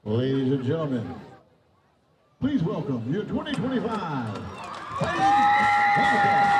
Ladies and gentlemen, please welcome your 2025 Bonnabel.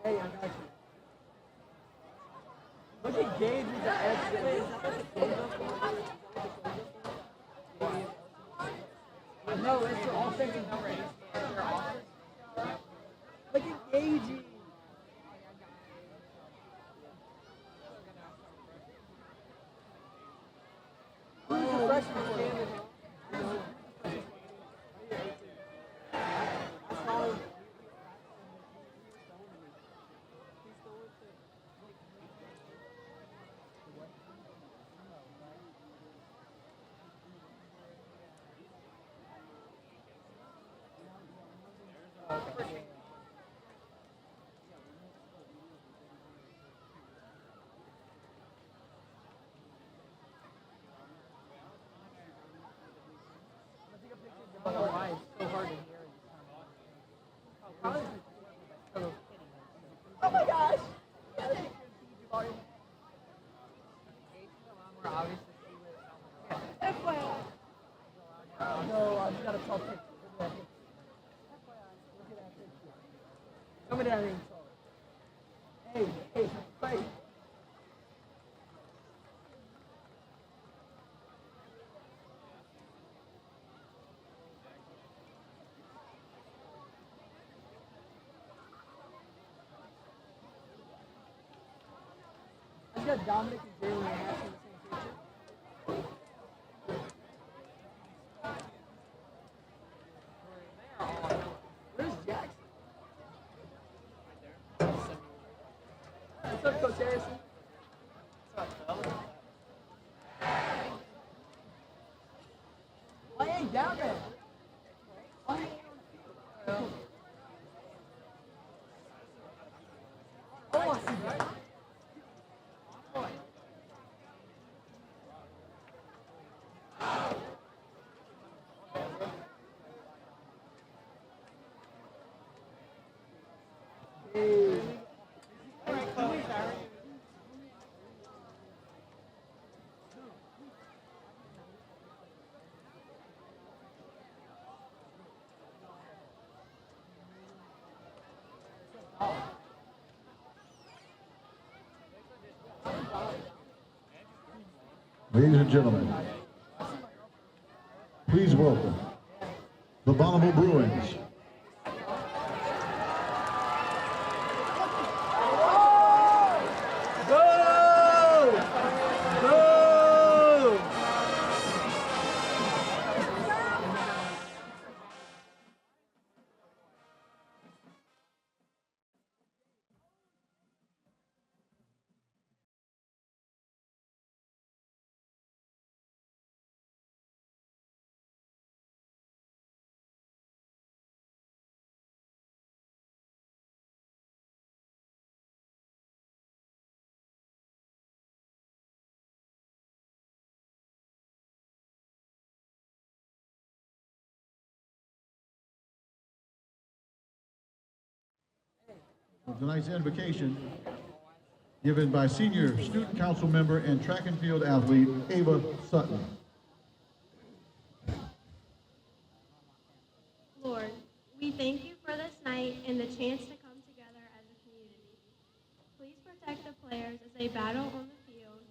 Hey, I got you. Look at Gage with the exit. No, it's their offensive number. Look at Gage. Who's the freshman? I don't know why it's so hard to hear this time. Oh my gosh! No, I just got a tall picture. Look at that picture. Somebody that ain't tall. Hey, wait. I got Dominic and Jalen in the same picture. Where's Jackson? What's up, Coach Harrison? What's up, fellas? Why ain't down there? Why ain't on the field? Oh, I see that. Ladies and gentlemen, please welcome the Bonnabel Bruins. Tonight's invocation given by senior student council member and track and field athlete Ava Sutton. Lord, we thank you for this night and the chance to come together as a community. Please protect the players as they battle on the field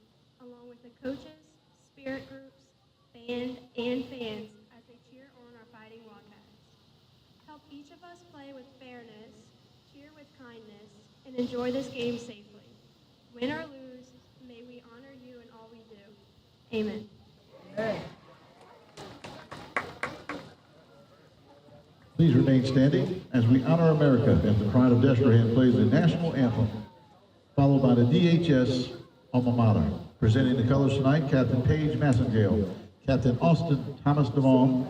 along with the coaches, spirit groups, band, and fans as they cheer on our Fighting Wildcats. Help each of us play with fairness, cheer with kindness, and enjoy this game safely. Win or lose, may we honor you in all we do. Amen. Please remain standing as we honor America as the Pride of Destrehan plays the national anthem, followed by the DHS alma mater. Presenting the colors tonight, Captain Paige Massengale, Captain Austin Thomas Devon,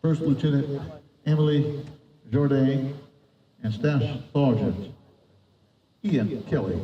First Lieutenant Emily Jourdain, and Staff Sergeant Ian Kelly.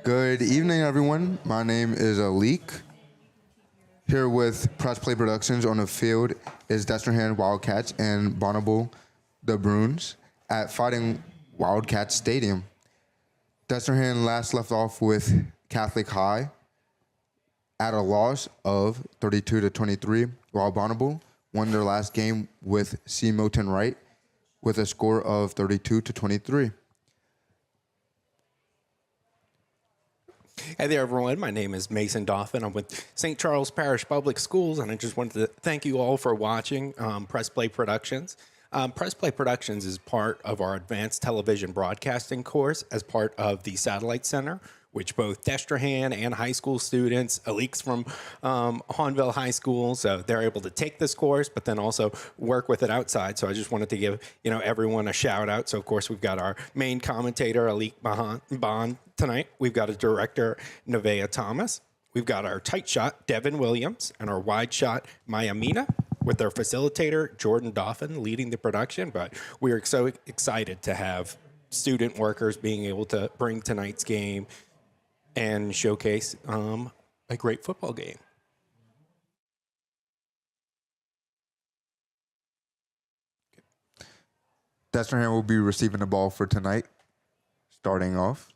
Good evening, everyone. My name is Alik. Here with Press Play Productions on the field is Destrehan Wildcats and Bonnabel the Bruins at Fighting Wildcats Stadium. Destrehan last left off with Catholic High at a loss of 32-23, while Bonnabel won their last game with C. Milton Wright with a score of 32-23. Hey there, everyone. My name is Mason Dauphin. I'm with St. Charles Parish Public Schools, and I just wanted to thank you all for watching Press Play Productions. Press Play Productions is part of our advanced television broadcasting course as part of the Satellite Center, which both Destrehan and high school students, Alik's from Hahnville High School, so they're able to take this course, but then also work with it outside. So I just wanted to give everyone a shout out. So of course we've got our main commentator Alik Bond tonight. We've got a director Nevaeh Thomas. We've got our tight shot Devin Williams and our wide shot Maya Mina, with our facilitator Jordan Dauphin leading the production. But we are so excited to have student workers being able to bring tonight's game and showcase a great football game. Destrehan will be receiving the ball for tonight, starting off.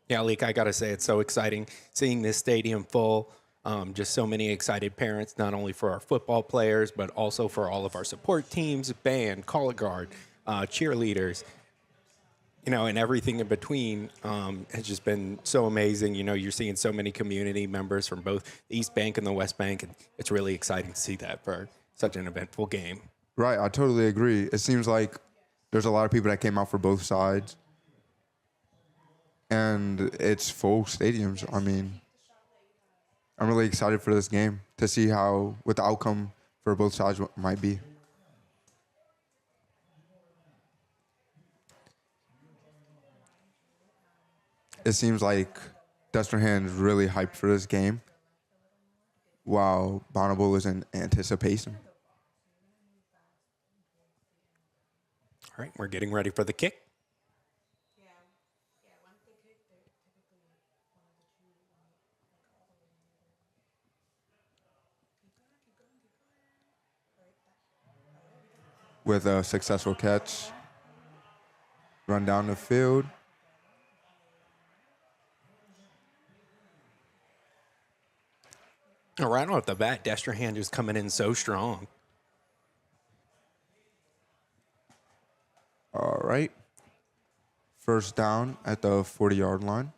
Yeah, Leek, I got to say, it's so exciting seeing this stadium full. Just so many excited parents, not only for our football players, but also for all of our support teams, band, color guard, cheerleaders, and everything in between has just been so amazing. You're seeing so many community members from both the East Bank and the West Bank, and it's really exciting to see that for such an eventful game. Right, I totally agree. It seems like there's a lot of people that came out for both sides, and it's full stadiums. I mean, I'm really excited for this game to see what the outcome for both sides might be. It seems like Destrehan is really hyped for this game, while Bonnabel is in anticipation. All right, we're getting ready for the kick. With a successful catch, run down the field. Right off the bat, Destrehan just coming in so strong. All right. First down at the 40-yard line.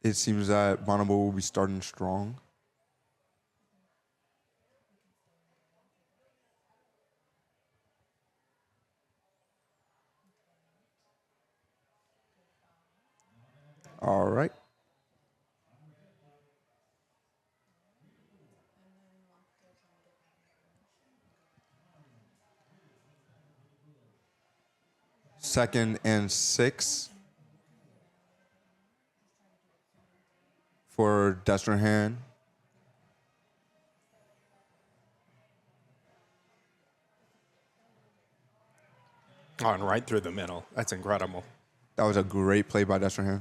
It seems that Bonnabel will be starting strong. All right. Second and 6 for Destrehan. On right through the middle. That's incredible. That was a great play by Destrehan.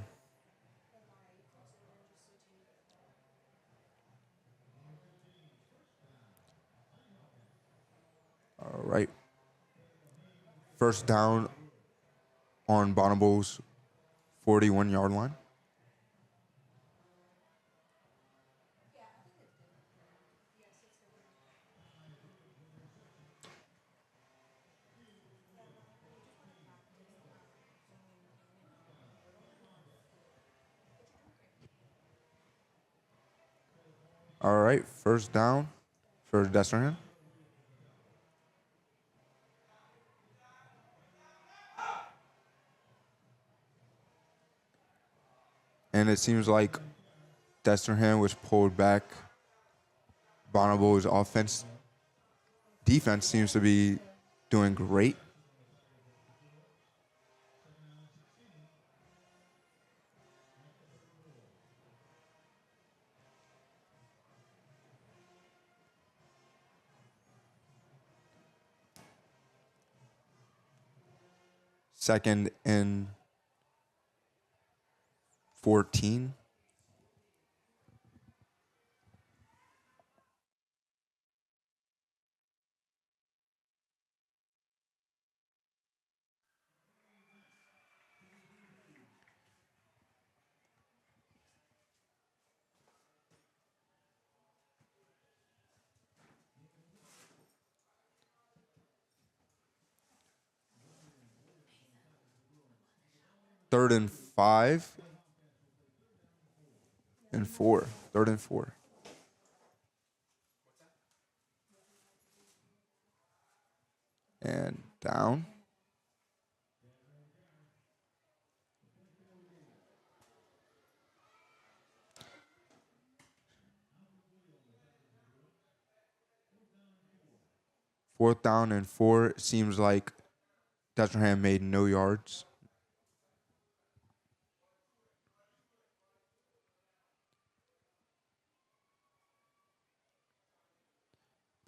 All right. First down on Bonnabel's 41-yard line. All right, first down for Destrehan. And it seems like Destrehan was pulled back. Bonnabel's defense seems to be doing great. Second and 14. Third and 5 and 4. Third and 4. And down. Fourth down and 4. Seems like Destrehan made no yards.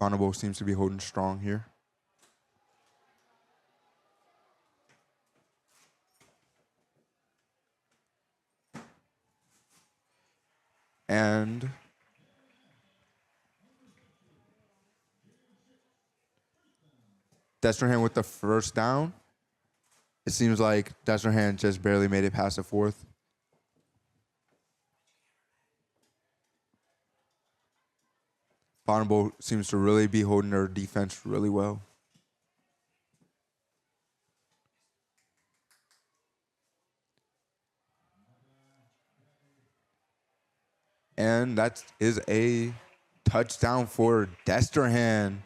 Bonnabel seems to be holding strong here. Destrehan with the first down. It seems like Destrehan just barely made it past the fourth. Bonnabel seems to really be holding their defense really well. And that is a touchdown for Destrehan.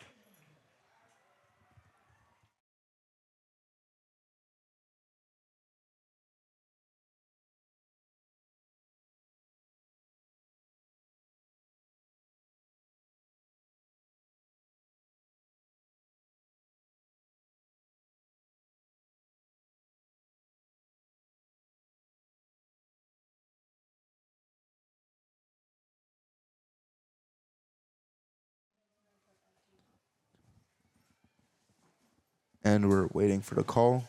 And we're waiting for the call.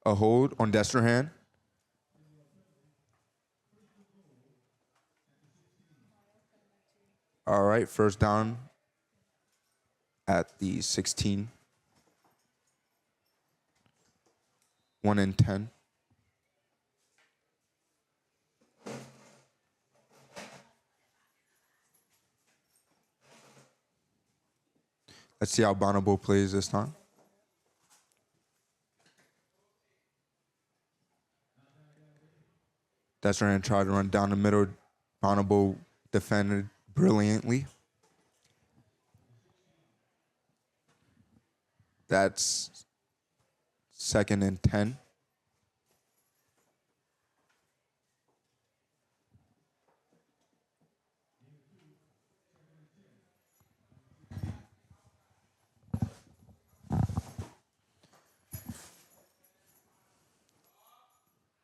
A hold on Destrehan. All right, first down at the 16. 1 and 10. Let's see how Bonnabel plays this time. Destrehan tried to run down the middle. Bonnabel defended brilliantly. That's 2nd and 10.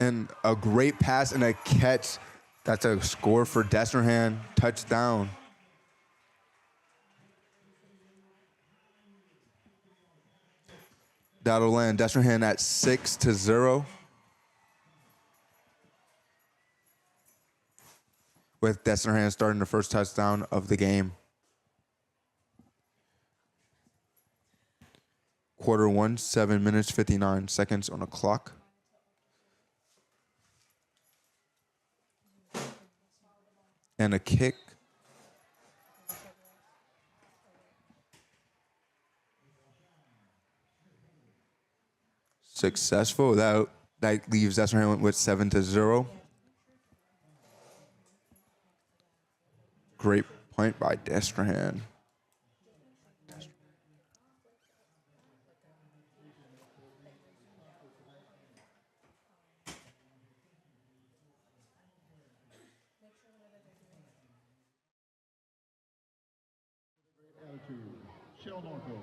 And a great pass and a catch. That's a score for Destrehan. Touchdown. That'll land Destrehan at 6-0. With Destrehan starting the first touchdown of the game. Quarter 1, 7 minutes, 59 seconds on the clock. And a kick. Successful. That leaves Destrehan with 7-0. Great point by Destrehan. Shell Norco.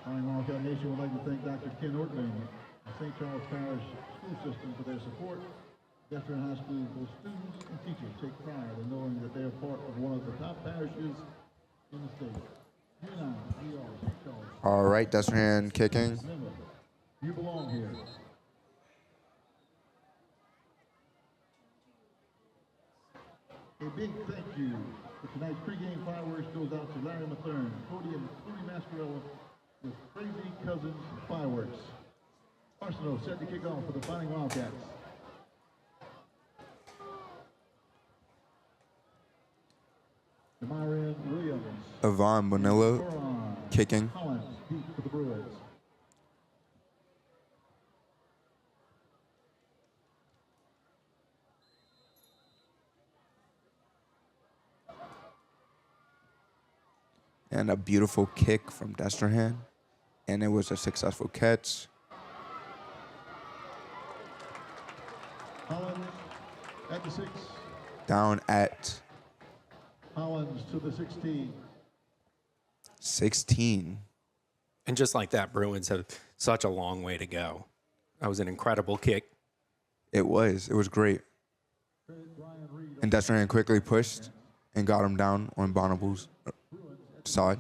Wildcat Nation would like to thank Dr. Ken Ortman and St. Charles Parish School System for their support. Destrehan High School, both students and teachers take pride in knowing that they are part of one of the top parishes in the state. You now, we are St. Charles. All right, Destrehan kicking. Remember, you belong here. A big thank you for tonight's pregame fireworks goes out to Larry Mathern, Cody and Cody Mascarella with Crazy Cousins Fireworks. Arsenal set to kick off for the Fighting Wildcats. Demarian Williams. Yvonne Bonilla kicking. Collins beat for the Bruins. And a beautiful kick from Destrehan. And it was a successful catch. Collins at the 6. Down at Collins to the 16. 16. And just like that, Bruins have such a long way to go. That was an incredible kick. It was great. And Destrehan quickly pushed and got him down on Bonnabel's side.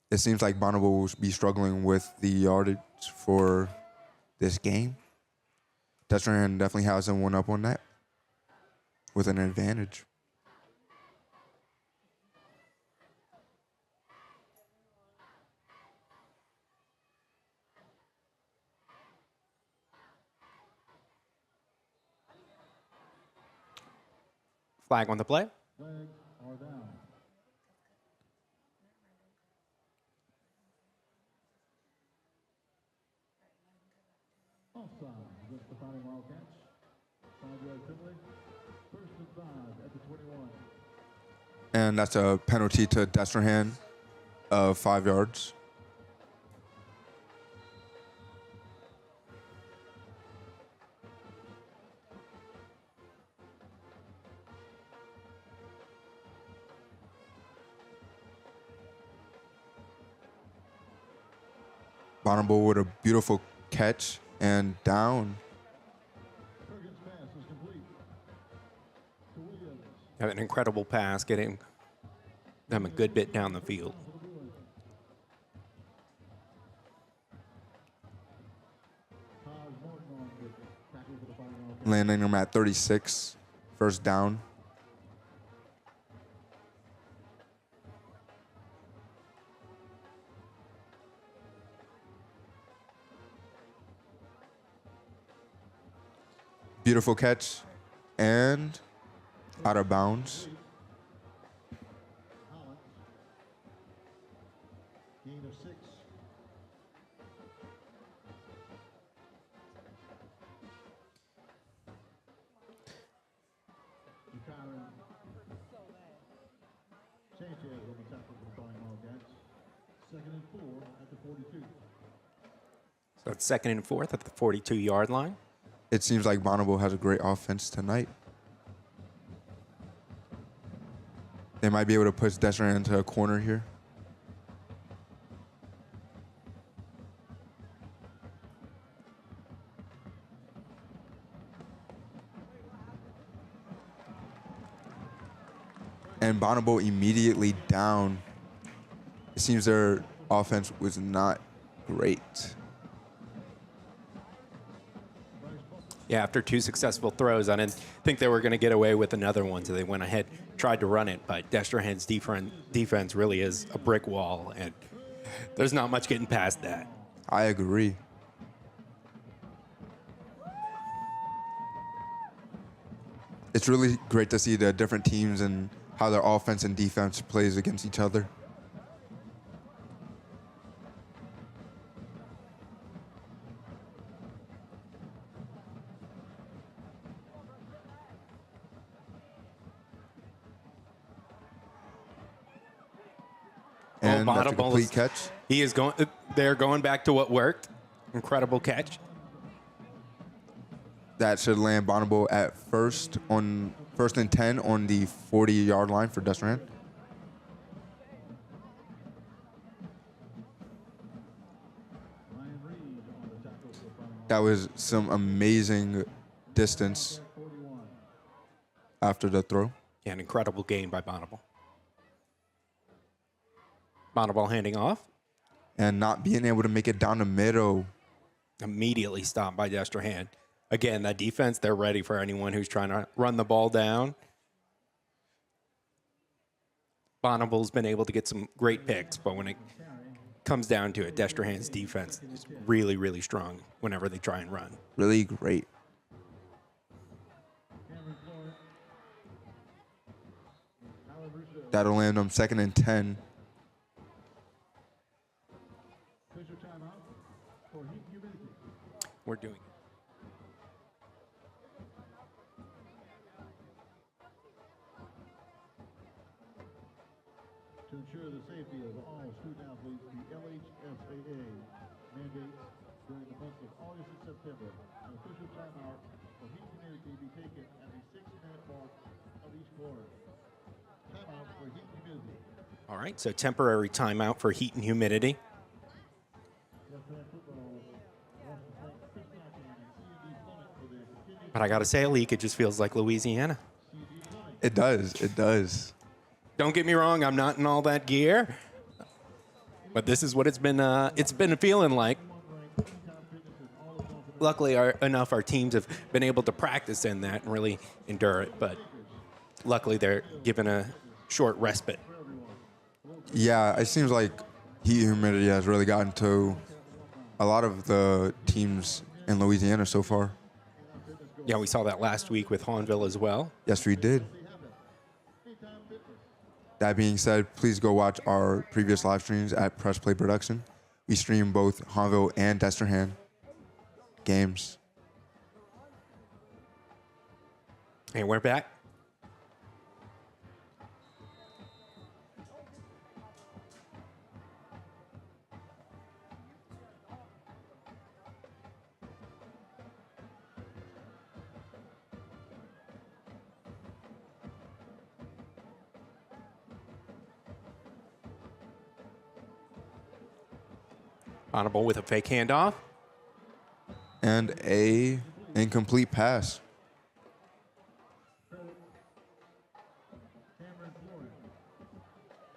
It seems like Bonnabel will be struggling with the yardage for this game. Destrehan definitely has him one up on that with an advantage. Flag on the play. Flags are down. Offside against the Fighting Wildcats. 5-yard penalty. First and 5 at the 21. And that's a penalty to Destrehan of 5 yards. Bonnabel with a beautiful catch and down. Perkins' pass is complete to Williams. Have an incredible pass, getting them a good bit down the field. Taj Morton on the tackle for the Fighting Wildcats. Landing him at 36. First down. Beautiful catch and out of bounds. Hollins. Gain of 6. Buchanan. Sanchez on the tackle for the Fighting Wildcats. 2nd and 4 at the 42. So it's 2nd and 4th at the 42-yard line. It seems like Bonnabel has a great offense tonight. They might be able to push Destrehan into a corner here. And Bonnabel immediately down. It seems their offense was not great. Yeah, after 2 successful throws, I didn't think they were going to get away with another one, so they went ahead, tried to run it. But Destrehan's defense really is a brick wall, and there's not much getting past that. I agree. It's really great to see the different teams and how their offense and defense plays against each other. And that's a Bonnabel complete catch. He is going. They're going back to what worked. Incredible catch. That should land Bonnabel at first and 10 on the 40-yard line for Destrehan. Ryan Reed on the tackle for the Fighting Wildcats. That was some amazing distance 41. after the throw. Yeah, an incredible gain by Bonnabel. Bonnabel handing off. And not being able to make it down the middle. Immediately stopped by Destrehan. Again, that defense, they're ready for anyone who's trying to run the ball down. Bonnabel's been able to get some great picks, but when it comes down to it, Destrehan's defense is really, really strong whenever they try and run. Really great. That'll land them 2nd and 10. Official timeout for heat and humidity. We're doing it. To ensure the safety of all student athletes, the LHSAA mandates during the months of August and September, an official timeout for heat and humidity be taken at the 6-minute mark of each quarter. Timeout for heat and humidity. All right, so temporary timeout for heat and humidity. Destrehan football, Washington State, Chris Blackman, and C&D Plumbing for their continued But I got to say, Alik, it just feels like Louisiana. C&D Plumbing. It does. It does. Don't get me wrong, I'm not in all that gear. But this is what it's been feeling like. Luckily, our teams have been able to practice in that and really endure it. But luckily, they're given a short respite. Yeah, it seems like heat and humidity has really gotten to a lot of the teams in Louisiana so far. Yeah, we saw that last week with Hahnville as well. Yes, we did. That being said, please go watch our previous live streams at Press Play Production. We stream both Hahnville and Destrehan games. And we're back. Bonnabel with a fake handoff. And a incomplete pass.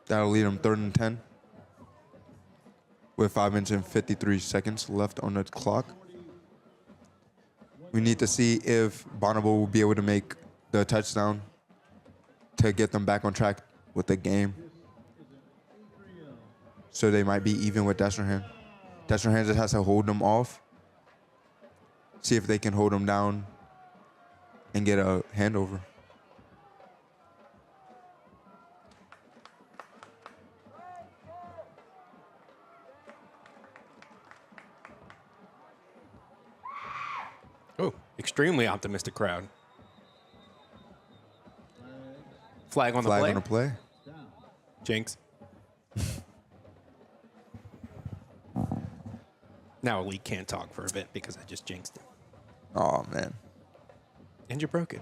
That'll lead them 3rd and 10 with 5 minutes and 53 seconds left on the clock. We need to see if Bonnabel will be able to make the touchdown to get them back on track with the game. So they might be even with Destrehan. Destrehan just has to hold them off, see if they can hold them down and get a handover. Oh, extremely optimistic crowd. Flag on the Flag play. on the play. Jinx. Now Elite can't talk for a bit because I just jinxed it. Oh, man. And you broke it.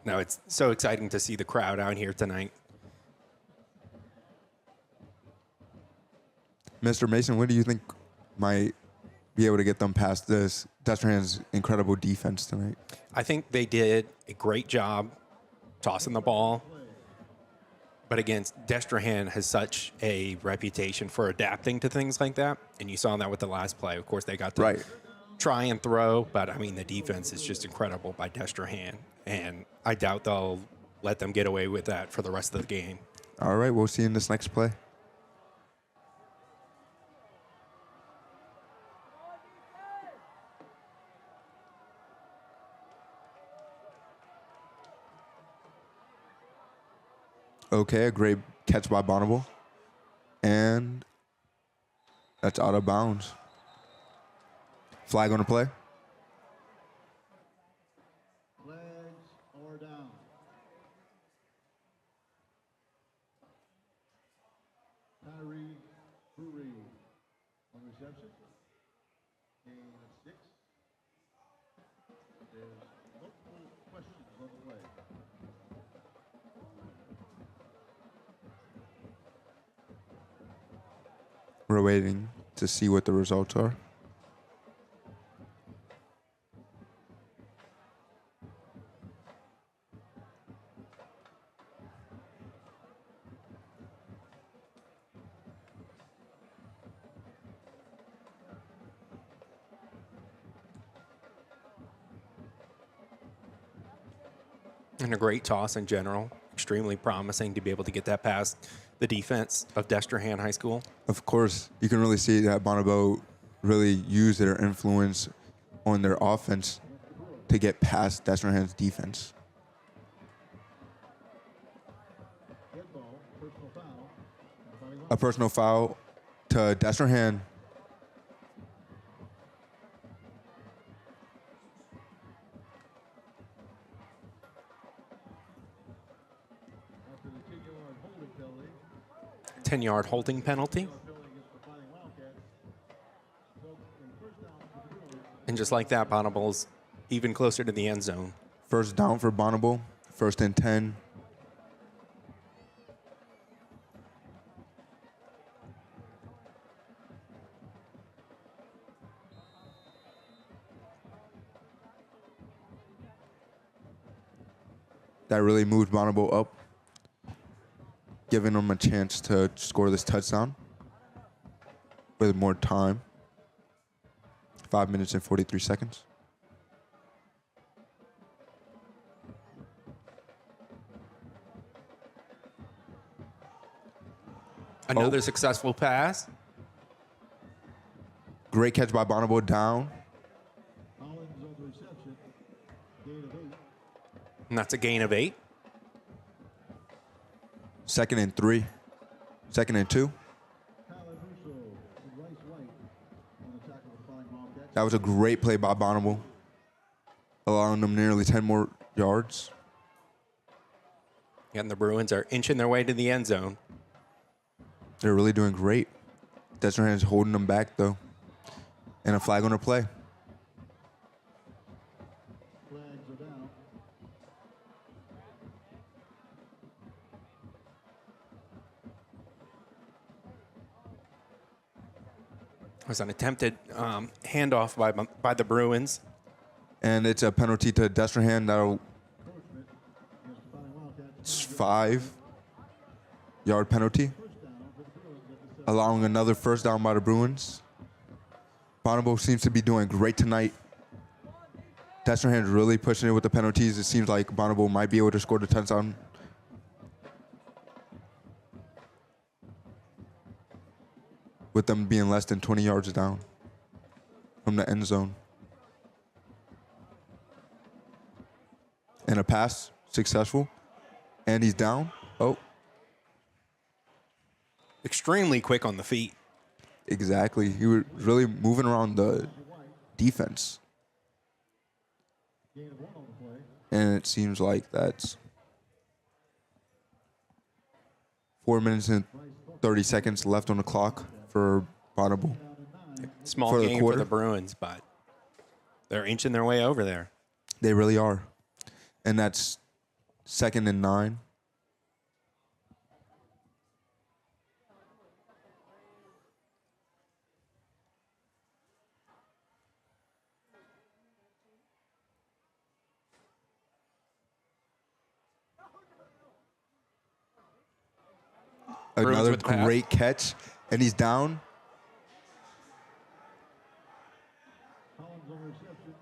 No, it's so exciting to see the crowd out here tonight. Mr. Mason, what do you think might be able to get them past this Destrehan's incredible defense tonight? I think they did a great job tossing the ball. But again, Destrehan has such a reputation for adapting to things like that. And you saw that with the last play. Of course, they got to try and throw. But, I mean, the defense is just incredible by Destrehan. And I doubt they'll let them get away with that for the rest of the game. All right, we'll see you in this next play. Okay, a great catch by Bonnabel. And that's out of bounds. Flag on the play. Flags are down. Tyree Brewery on reception. Gain of 6. There's multiple questions on the play. We're waiting to see what the results are. And a great toss in general. Extremely promising to be able to get that past the defense of Destrehan High School. Of course, you can really see that Bonnabel really used their influence on their offense to get past Destrehan's defense. Dead ball, personal foul. A personal foul to Destrehan. After the 10-yard holding penalty, 10-yard holding penalty. penalty against the Fighting Wildcats. So, in first down with the penalty, And just like that, Bonnabel's even closer to the end zone. First down for Bonnabel. 1st and 10. That really moved Bonnabel up. giving them a chance to score this touchdown with more time. 5 minutes and 43 seconds. Another successful pass. Great catch by Bonnabel down. Collins on the reception. Gain of 8. And that's a gain of 8. 2nd and 3. 2nd and 2. Tyler Russo and Rice White on the tackle of the flying Wildcats. That was a great play by Bonnabel, allowing them nearly 10 more yards. And the Bruins are inching their way to the end zone. They're really doing great. Destrehan's holding them back, though. And a flag on the play. Flags are down. It was an attempted handoff by the Bruins. And it's a penalty to Destrehan. That'll Encouragement against the flying Wildcats. it's 5-yard penalty, allowing another first down by the Bruins. Bonnabel seems to be doing great tonight. Destrehan's really pushing it with the penalties. It seems like Bonnabel might be able to score the touchdown. With them being less than 20 yards down from the end zone. And a pass, successful. And he's down. Oh, Extremely quick on the feet. exactly. He was really moving around the defense. Gain of 1 on the play. And it seems like that's 4 minutes and 30 seconds left on the clock for Bonnabel. Small For the gain for quarter. the Bruins, but they're inching their way over there. They really are. And that's 2nd and 9. Another with the pass. great catch, and he's down. Collins on the reception.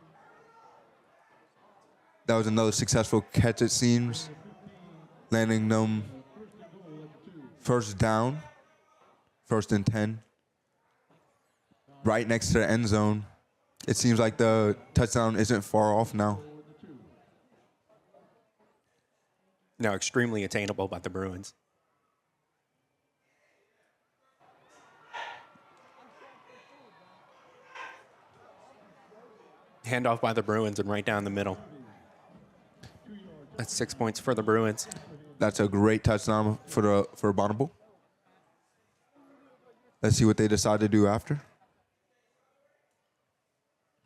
That was another successful catch, it seems, landing them first down, 1st and 10, right next to the end zone. It seems like the touchdown isn't far off now. Now extremely attainable by the Bruins. Handoff by the Bruins and right down the middle. That's 6 points for the Bruins. That's a great touchdown for Bonnabel. Let's see what they decide to do after.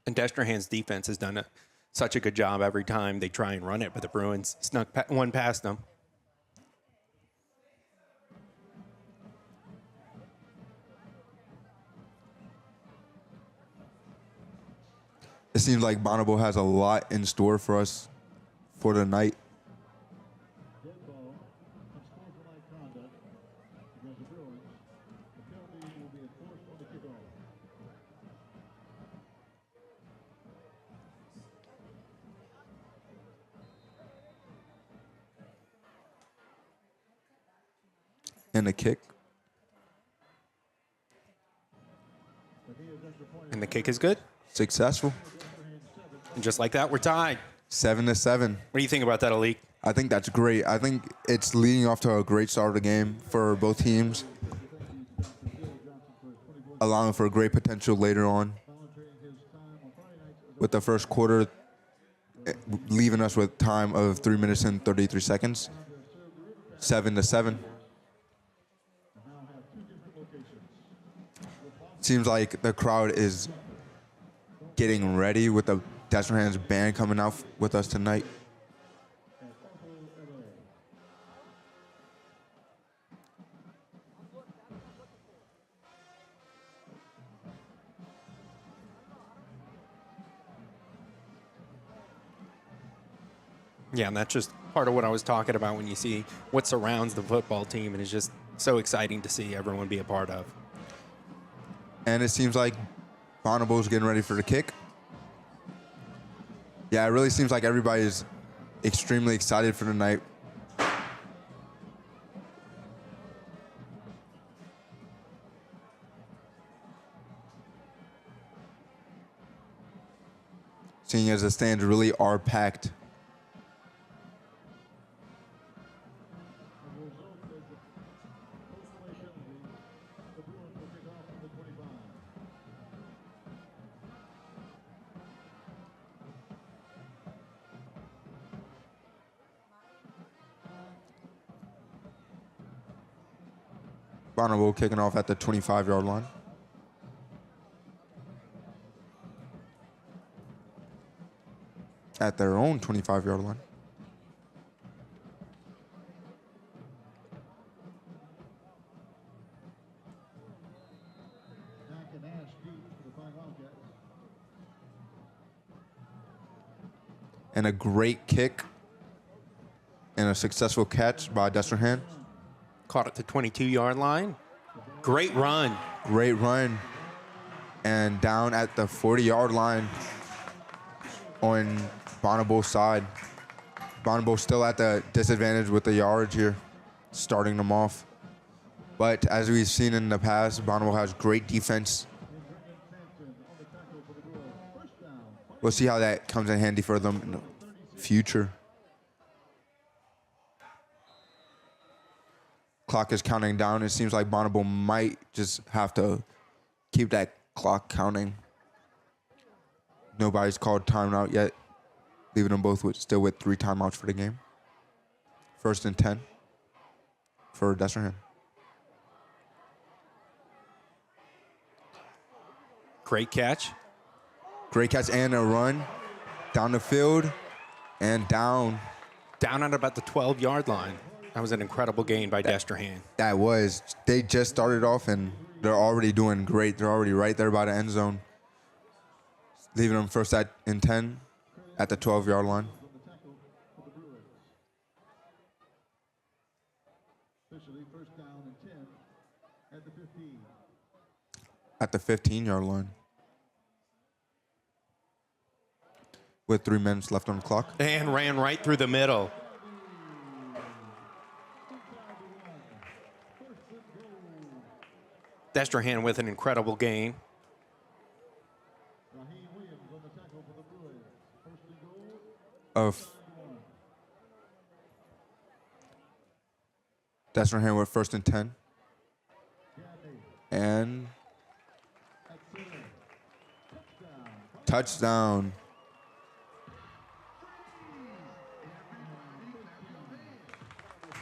And Destrehan's defense has done such a good job every time they try and run it, but the Bruins snuck one past them. It seems like Bonnabel has a lot in store for us for the night. Dead ball. Unsportsmanlike conduct against the Bruins. The penalty will be enforced on the kickoff. And a kick. And the kick is good. Successful. And just like that, we're tied. 7-7. What do you think about that, Alik? I think that's great. I think it's leading off to a great start of the game for both teams, allowing for great potential later on. With the first quarter leaving us with time of 3 minutes and 33 seconds. 7-7. Seems like the crowd is getting ready with the Destrehan's band coming out with us tonight. Yeah, and that's just part of what I was talking about when you see what surrounds the football team, and it's just so exciting to see everyone be a part of. And it seems like Bonnabel's getting ready for the kick. Yeah, it really seems like everybody is extremely excited for the night. Seeing as the stands really are packed. Bonnabel kicking off at the 25-yard line. At their own 25-yard line. And a great kick and a successful catch by Destrehan. Caught at the 22-yard line. Great run. Great run. And down at the 40-yard line on Bonnabel's side. Bonnabel still at the disadvantage with the yardage here, starting them off. But as we've seen in the past, Bonnabel has great defense. We'll see how that comes in handy for them in the future. Clock is counting down. It seems like Bonnabel might just have to keep that clock counting. Nobody's called timeout yet, leaving them both still with 3 timeouts for the game. 1st and 10 for Destrehan. Great catch. Great catch and a run down the field and down. Down at about the 12-yard line. That was an incredible gain by Destrehan. That was. They just started off and they're already doing great. They're already right there by the end zone. Leaving them 1st and 10 at the 12-yard line. Officially 1st down and 10 at the 15. At the 15-yard line. With 3 minutes left on the clock. And ran right through the middle. Destrehan with an incredible gain. Of Destrehan with 1st and 10. And touchdown.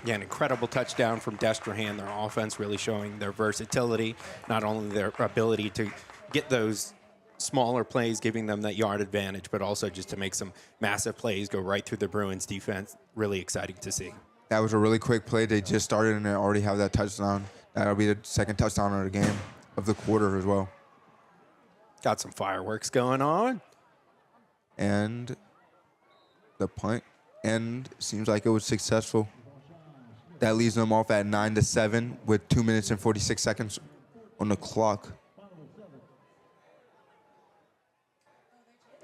Yeah, an incredible touchdown from Destrehan. Their offense really showing their versatility, not only their ability to get those smaller plays, giving them that yard advantage, but also just to make some massive plays go right through the Bruins defense. Really exciting to see. That was a really quick play. They just started and they already have that touchdown. That'll be the 2nd touchdown of the game, of the quarter as well. Got some fireworks going on. And the punt end seems like it was successful. That leaves them off at 9-7 with 2 minutes and 46 seconds on the clock.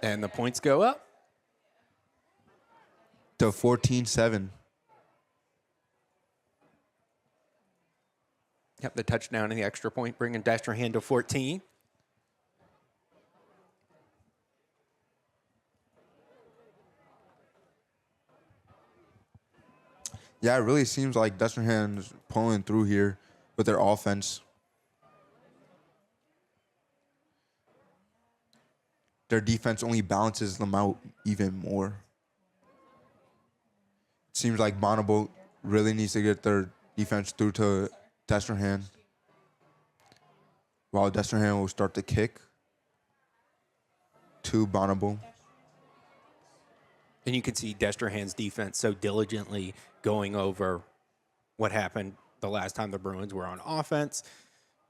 And the points go up to 14-7. Yep, the touchdown and the extra point bringing Destrehan to 14. Yeah, it really seems like Destrehan's pulling through here with their offense. Their defense only balances them out even more. It seems like Bonnabel really needs to get their defense through to Destrehan. While Destrehan will start the kick to Bonnabel. And you can see Destrehan's defense so diligently going over what happened the last time the Bruins were on offense,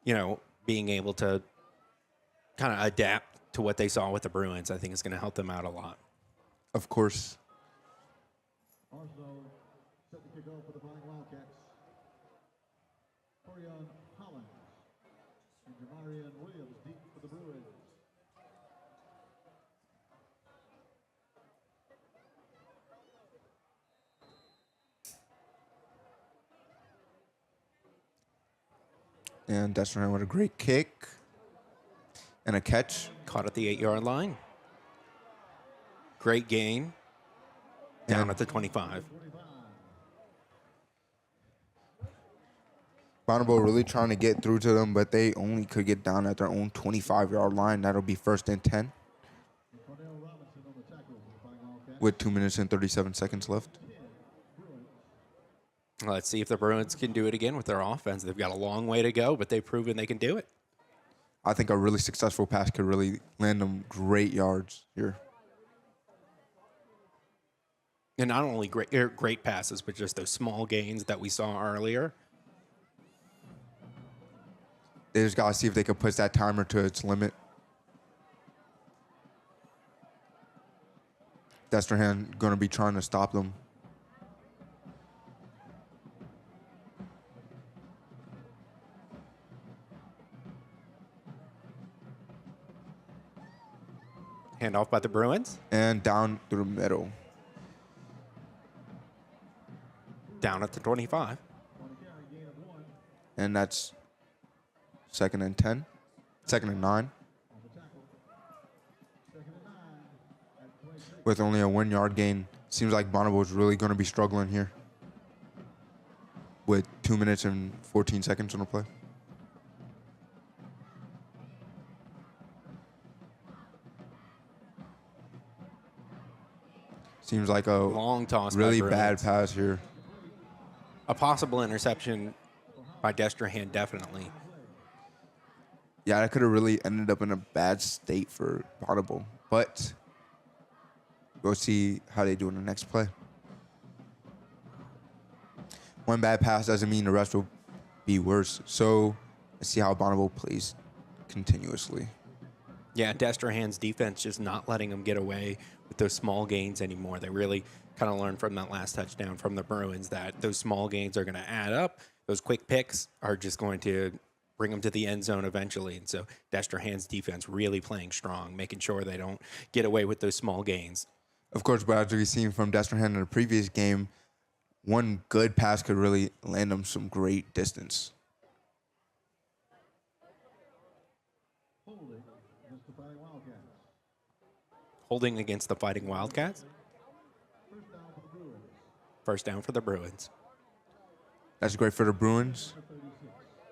you know, being able to kind of adapt to what they saw with the Bruins, I think is going to help them out a lot. Of course. Arsenal set to kick off for the Fighting Wildcats. Corian Holland and Jamarian Williams deep for the Bruins. And Destrehan with a great kick and a catch. Caught at the 8-yard line. Great gain. Down at the 25. Bonnabel really trying to get through to them, but they only could get down at their own 25-yard line. That'll be 1st and 10 with 2 minutes and 37 seconds left. Let's see if the Bruins can do it again with their offense. They've got a long way to go, but they've proven they can do it. I think a really successful pass could really land them great yards here. And not only great passes, but just those small gains that we saw earlier. They just got to see if they can push that timer to its limit. Destrehan going to be trying to stop them. Handoff by the Bruins. And down through the middle. Down at the 25. And that's 2nd and 10. 2nd and 9. With only a 1-yard gain. Seems like Bonnabel is really going to be struggling here. With 2 minutes and 14 seconds on the play. Seems like a Long toss by really Bruins. bad pass here. A possible interception by Destrehan, definitely. Yeah, that could have really ended up in a bad state for Bonnabel. But we'll see how they do in the next play. One bad pass doesn't mean the rest will be worse. So let's see how Bonnabel plays continuously. Yeah, Destrehan's defense just not letting them get away with those small gains anymore. They really kind of learned from that last touchdown from the Bruins that those small gains are going to add up. Those quick picks are just going to bring them to the end zone eventually. And so Destrehan's defense really playing strong, making sure they don't get away with those small gains. Of course, but as we've seen from Destrehan in the previous game, one good pass could really land them some great distance. Holding against the Fighting Wildcats. First down for the Bruins. That's great for the Bruins.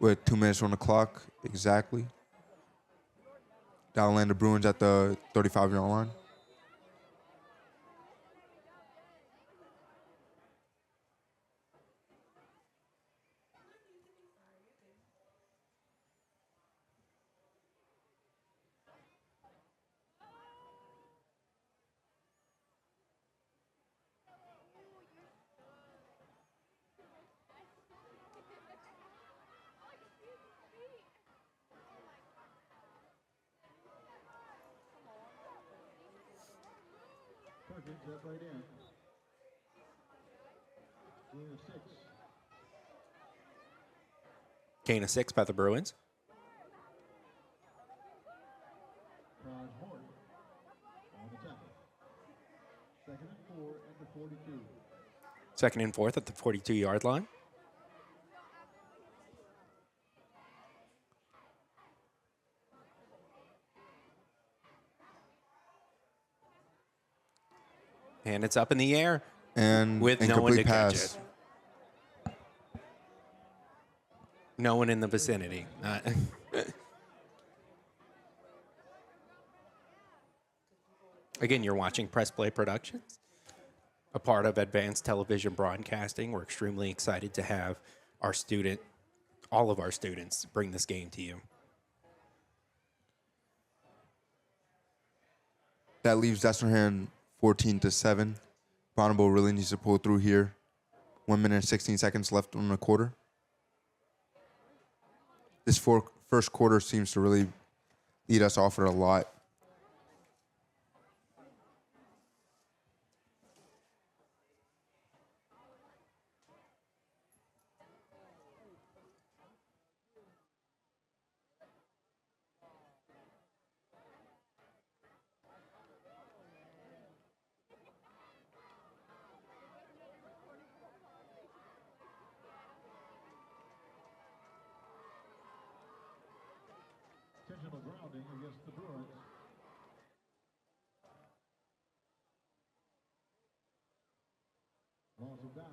With 2 minutes on the clock, exactly. That'll land the Bruins at the 35-yard line. Perfect, that right in. Gain of 6. Gain of 6 by the Bruins. Prime Horn on the tackle. 2nd and 4 at the 42. 2nd and 4th at the 42-yard line. And it's up in the air And with no one to incomplete catch pass. it. No one in the vicinity. Again, you're watching Press Play Productions, a part of Advanced Television Broadcasting. We're extremely excited to have all of our students, bring this game to you. That leaves Destrehan 14-7. Bonnabel really needs to pull through here. 1 minute and 16 seconds left on the quarter. This first quarter seems to really lead us off with a lot. against the Bruins. Loss of down.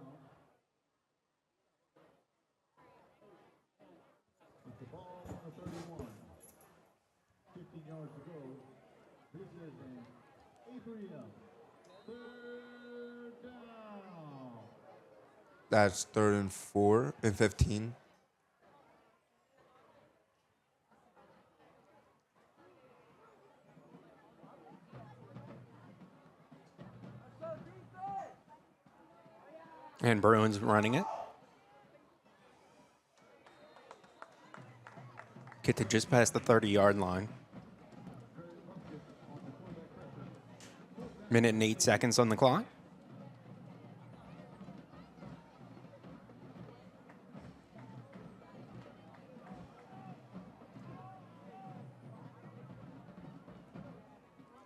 With the ball on the 31. 15 yards to go. This is an 8-3 up. Third down. That's 3rd and 4 and 15. And Bruins running it. Get to just past the 30-yard line. Minute and 8 seconds on the clock.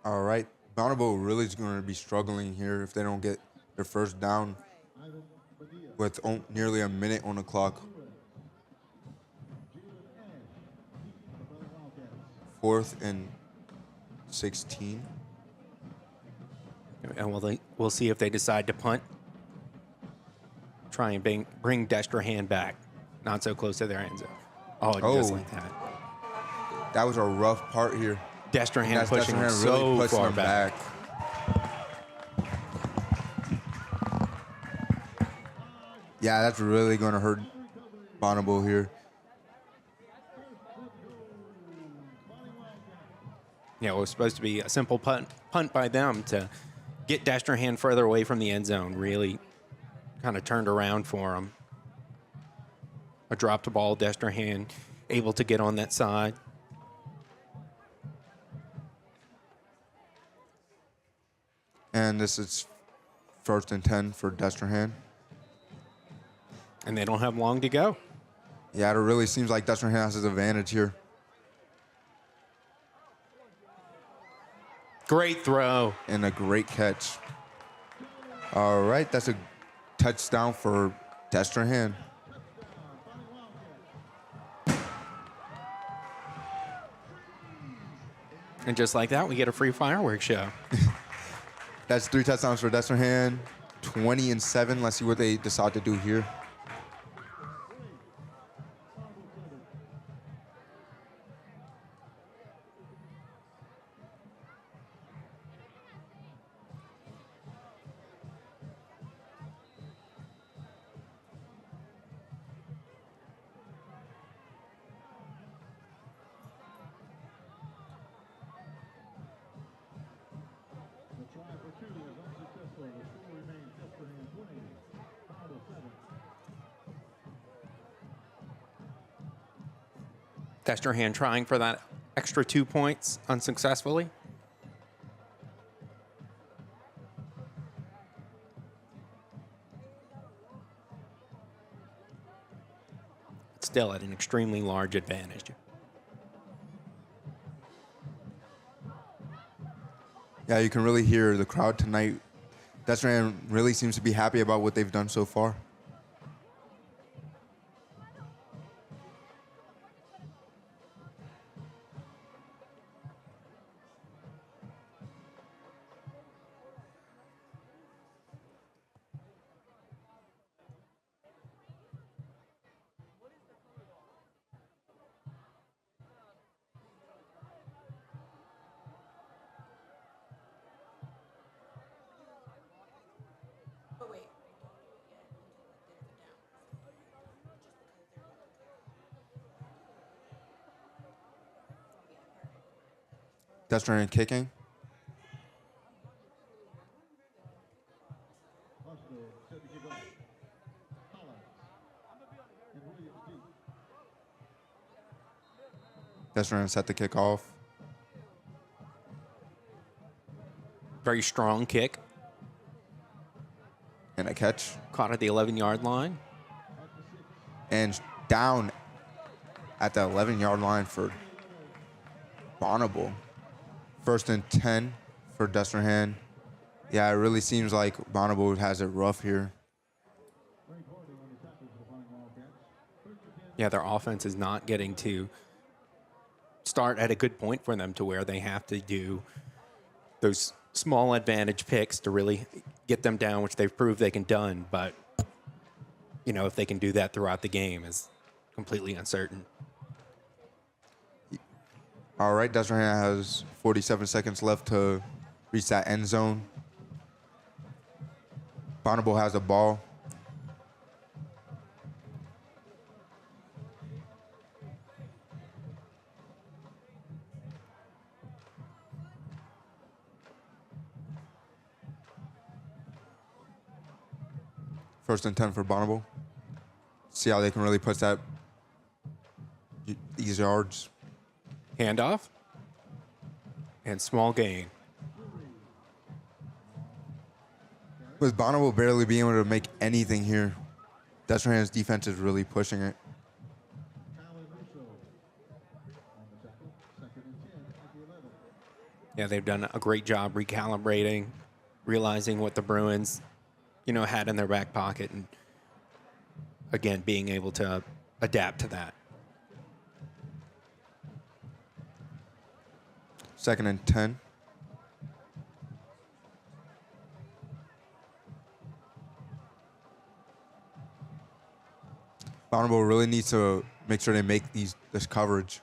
All right. Bonnabel really is going to be struggling here if they don't get their first down with nearly a minute on the clock. 4th and 16. And we'll see if they decide to punt. Try and bring Destrehan back. Not so close to their end zone. Oh, just like that. That was a rough part here. Destrehan pushing him Destrehan really so pushing far him back. Yeah, that's really going to hurt Bonnabel here. Yeah, it was supposed to be a simple punt by them to get Destrehan further away from the end zone. Really kind of turned around for him. A dropped ball, Destrehan able to get on that side. And this is 1st and 10 for Destrehan. And they don't have long to go. Yeah, it really seems like Destrehan has his advantage here. Great throw. And a great catch. All right, that's a touchdown for Destrehan. And just like that, we get a free fireworks show. That's 3 touchdowns for Destrehan. 20 and 7. Let's see what they decide to do here. The try for 2 is unsuccessful. The score remains Destrehan 20, Bonnabel 7. Destrehan trying for that extra 2 points unsuccessfully. Still at an extremely large advantage. Yeah, you can really hear the crowd tonight. Destrehan really seems to be happy about what they've done so far. Destrehan kicking. Bosco set to kick off. Collins and Williams deep. Destrehan set to kick off. Very strong kick. And a catch. Caught at the 11-yard line. And down at the 11-yard line for Bonnabel. 1st and 10 for Destrehan. Yeah, it really seems like Bonnabel has it rough here. Yeah, their offense is not getting to start at a good point for them to where they have to do those small advantage picks to really get them down, which they've proved they can done. But, if they can do that throughout the game is completely uncertain. All right, Destrehan has 47 seconds left to reach that end zone. Bonnabel has the ball. First and 10 for Bonnabel. See how they can really push these yards. Handoff and small gain. With Bonnabel barely being able to make anything here, Destrehan's defense is really pushing it. Yeah, they've done a great job recalibrating, realizing what the Bruins, had in their back pocket, and again, being able to adapt to that. Second and 10. Bonnabel really needs to make sure they make this coverage.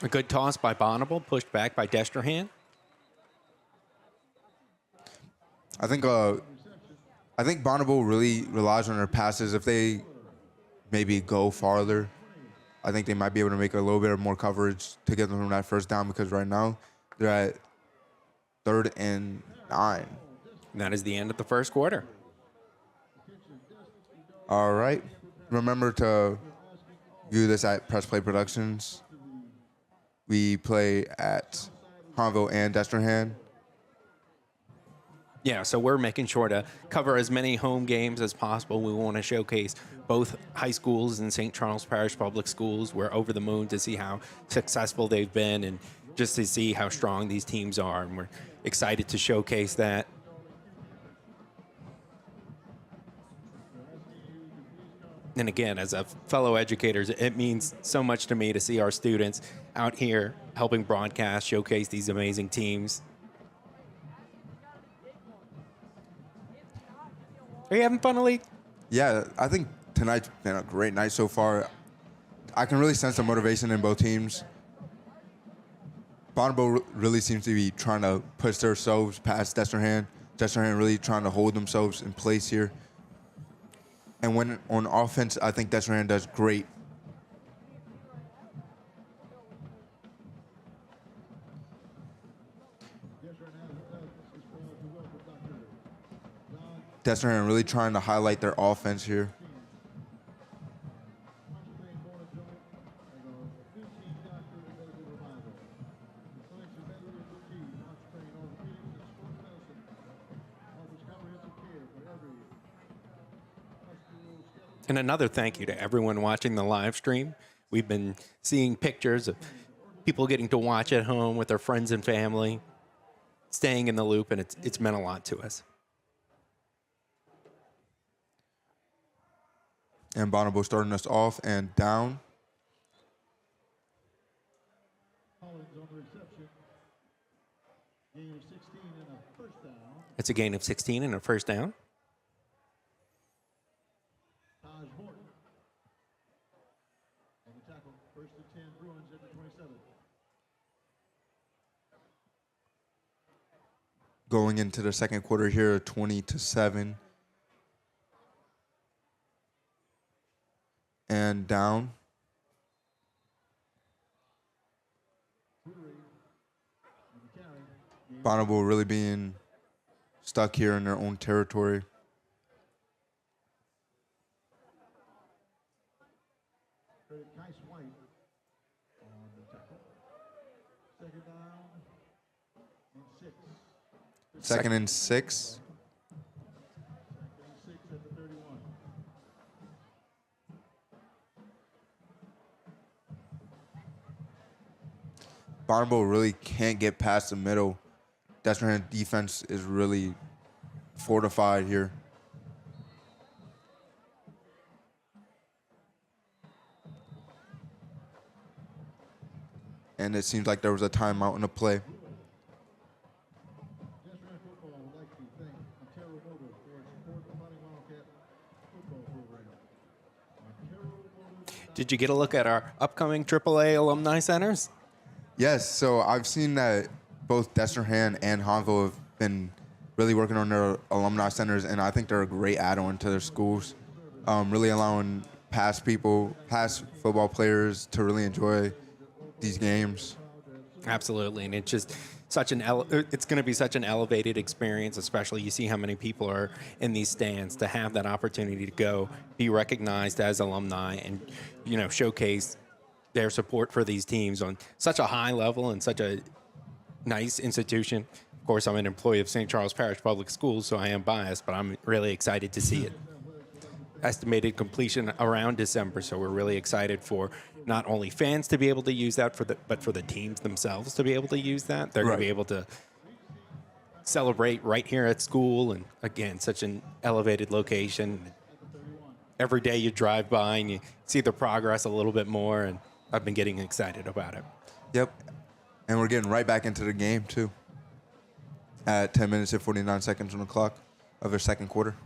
A good toss by Bonnabel, pushed back by Destrehan. I think Bonnabel really relies on their passes. If they maybe go farther, I think they might be able to make a little bit of more coverage to get them from that first down, because right now they're at 3rd and 9. And that is the end of the first quarter. All right. Remember to view this at Press Play Productions. We play at Hanville and Destrehan. Yeah, so we're making sure to cover as many home games as possible. We want to showcase both high schools and St. Charles Parish Public Schools. We're over the moon to see how successful they've been and just to see how strong these teams are. And we're excited to showcase that. And again, as a fellow educator, it means so much to me to see our students out here helping broadcast, showcase these amazing teams. Are you having fun, Ali? Yeah, I think tonight's been a great night so far. I can really sense the motivation in both teams. Bonnabel really seems to be trying to push themselves past Destrehan. Destrehan really trying to hold themselves in place here. And when on offense, I think Destrehan does great. Destrehan really trying to highlight their offense here. And another thank you to everyone watching the live stream. We've been seeing pictures of people getting to watch at home with their friends and family, staying in the loop, and it's meant a lot to us. And Bonnabel starting us off and down. It's a gain of 16 and a first down. Going into the second quarter here, 20-7. And down. Bonnabel really being stuck here in their own territory. Second and 6. Bonnabel really can't get past the middle. Destrehan defense is really fortified here. and it seems like there was a timeout in the play. Destrehan football would like to thank Ontario Motors for its support of the Fighting Wildcat football program. Ontario Motors. Did you get a look at our upcoming AAA alumni centers? Yes, so I've seen that both Destrehan and Honville have been really working on their alumni centers, and I think they're a great add-on to their schools, really allowing past football players to really enjoy these games. Absolutely, and it's just it's going to be such an elevated experience, especially you see how many people are in these stands to have that opportunity to go be recognized as alumni and showcase their support for these teams on such a high level and such a nice institution. Of course, I'm an employee of St. Charles Parish Public Schools, so I am biased, but I'm really excited to see it. Estimated completion around December, so we're really excited for not only fans to be able to use that, but for the teams themselves to be able to use that. They're going to be able to celebrate right here at school, and again, such an elevated location. Every day you drive by and you see the progress a little bit more, and I've been getting excited about it. Yep, and we're getting right back into the game, too, at 10 minutes and 49 seconds on the clock of the second quarter.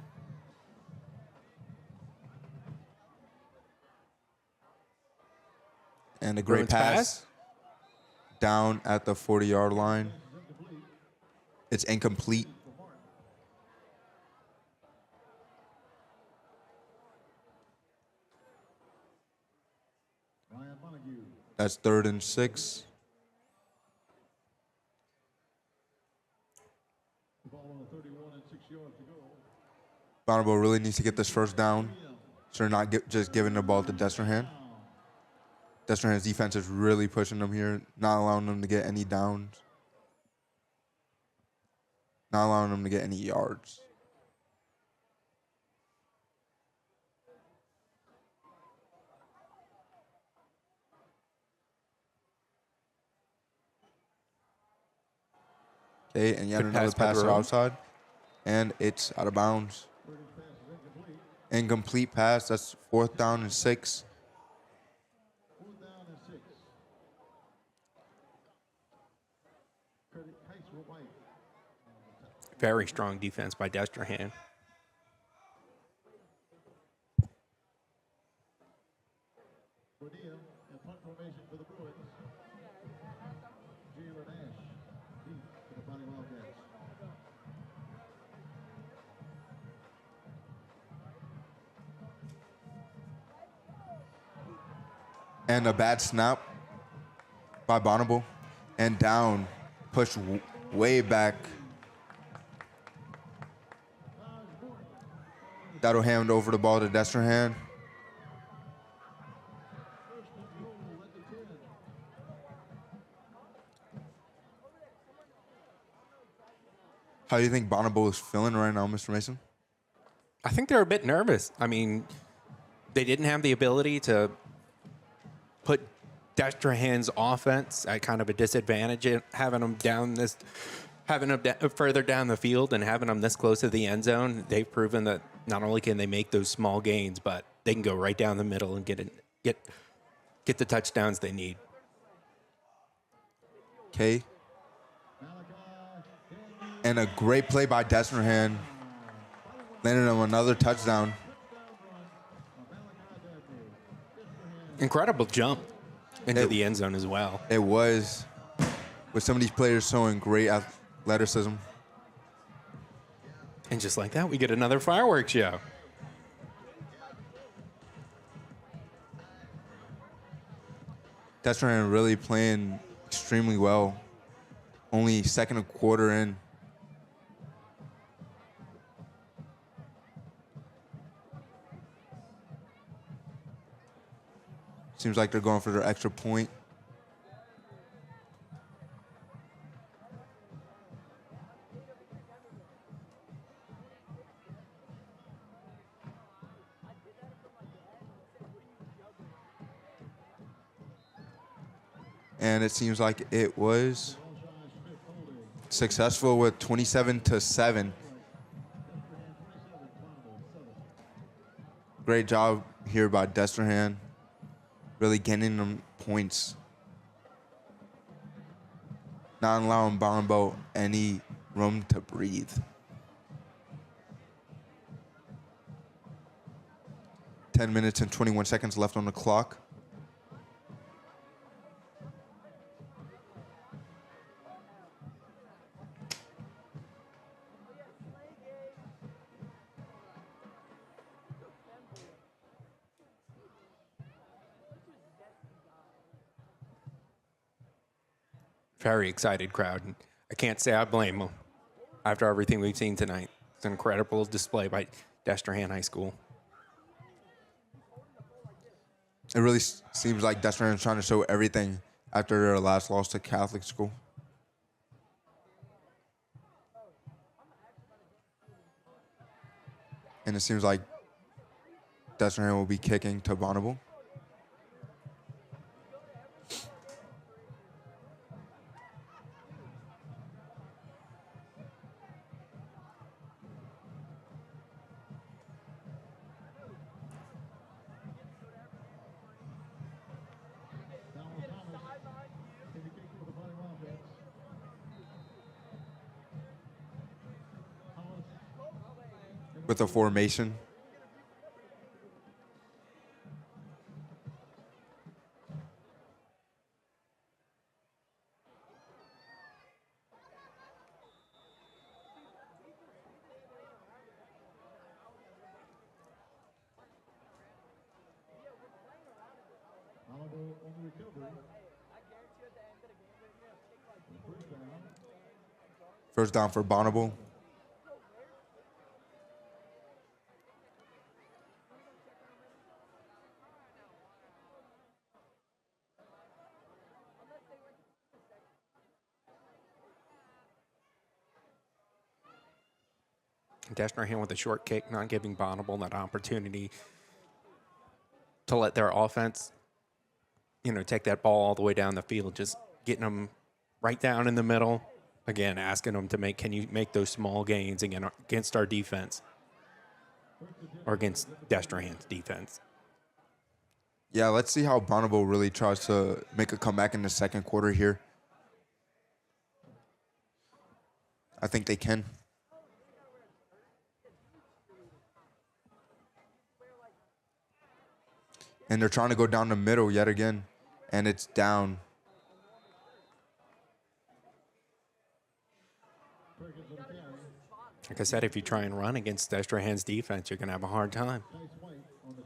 And a great Bruins pass down at the 40-yard line. It's incomplete. That's 3rd and 6. Bonnabel really needs to get this first down, so they're not just giving the ball to Destrehan. Destrehan's defense is really pushing them here, not allowing them to get any downs, not allowing them to get any yards. Okay, and yet another pass outside, and it's out of bounds. Incomplete pass. That's 4th down and 6. Very strong defense by Destrehan. And a bad snap by Bonnabel, and down, pushed way back. That'll hand over the ball to Destrehan. How do you think Bonnabel is feeling right now, Mr. Mason? I think they're a bit nervous. I mean, they didn't have the ability to put Destrehan's offense at kind of a disadvantage, having them further down the field and having them this close to the end zone. They've proven that not only can they make those small gains, but they can go right down the middle and get the touchdowns they need. Okay. And a great play by Destrehan, landing on another touchdown. Incredible jump into the end zone as well. It was, with some of these players showing great athleticism. And just like that, we get another fireworks show. Destrehan really playing extremely well. Only second quarter in. Seems like they're going for their extra point. And it seems like it was successful with 27-7. Great job here by Destrehan, really getting them points. not allowing Bonnabel any room to breathe. 10 minutes and 21 seconds left on the clock. Very excited crowd. And I can't say I blame them after everything we've seen tonight. It's an incredible display by Destrehan High School. It really seems like Destrehan is trying to show everything after their last loss to Catholic school. And it seems like Destrehan will be kicking to Bonnabel. With a formation. First down for Bonnabel. Destrehan with a short kick, not giving Bonnabel that opportunity to let their offense, take that ball all the way down the field, just getting them right down in the middle. Again, asking them to can you make those small gains against our defense or against Destrehan's defense? Yeah, let's see how Bonnabel really tries to make a comeback in the second quarter here. I think they can. And they're trying to go down the middle yet again, and it's down. Like I said, if you try and run against Destrehan's defense, you're going to have a hard time.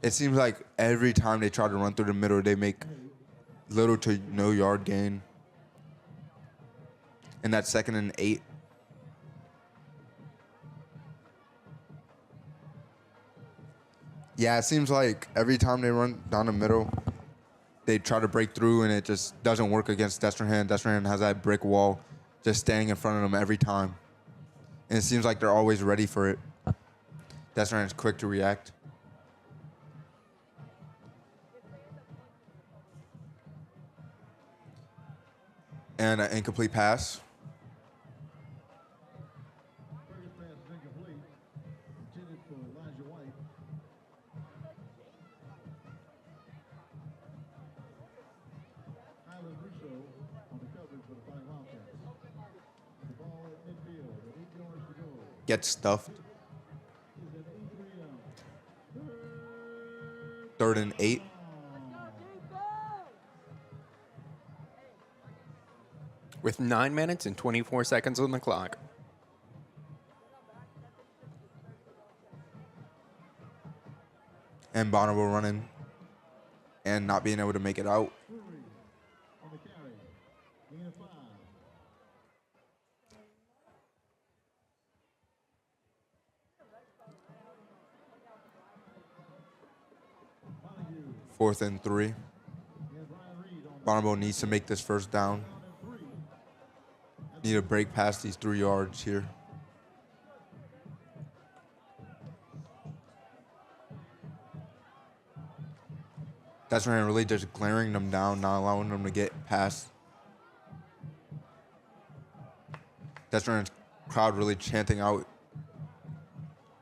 It seems like every time they try to run through the middle, they make little to no yard gain. In that 2nd and 8. Yeah, it seems like every time they run down the middle, they try to break through, and it just doesn't work against Destrehan. Destrehan has that brick wall just standing in front of them every time. And it seems like they're always ready for it. Destrehan's quick to react. And an incomplete pass. Gets stuffed. 3rd and 8. With 9 minutes and 24 seconds on the clock. And Bonnabel running and not being able to make it out. Fourth and 3. Bonnabel needs to make this first down. Need to break past these 3 yards here. Destrehan really just glaring them down, not allowing them to get past. Destrehan's crowd really chanting out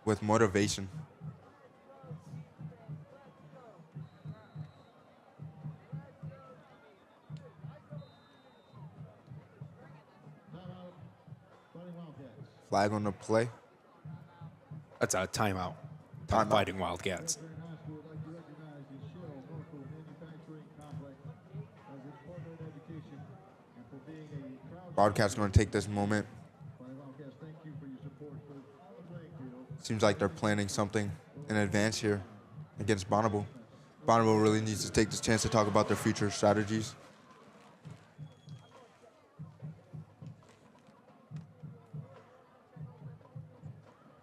with motivation. Flag on the play. That's a timeout. Timeout. Fighting Wildcats. Destrehan High School would like to recognize the Shell Norfolk Manufacturing Complex as its partner in education and for being a proud Wildcats going to take this moment. Fighting Wildcats, thank you for your support for on the playing field. Seems like they're planning something in advance here against Bonnabel. Bonnabel really needs to take this chance to talk about their future strategies.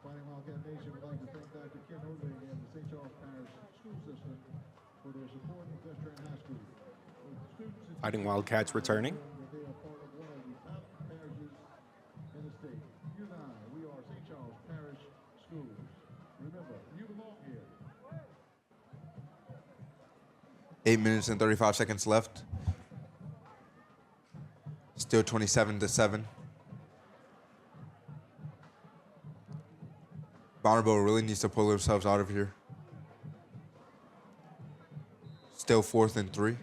Fighting Wildcat Nation would like to thank Dr. Ken Odling and the St. Charles Parish School System for their support of Destrehan High School. With students and Fighting Wildcats returning. that they are part of one of the top parishes in the state. You and I, we are St. Charles Parish Schools. Remember, you belong here. 8 minutes and 35 seconds left. Still 27-7. Bonnabel really needs to pull themselves out of here. Still 4th and 3.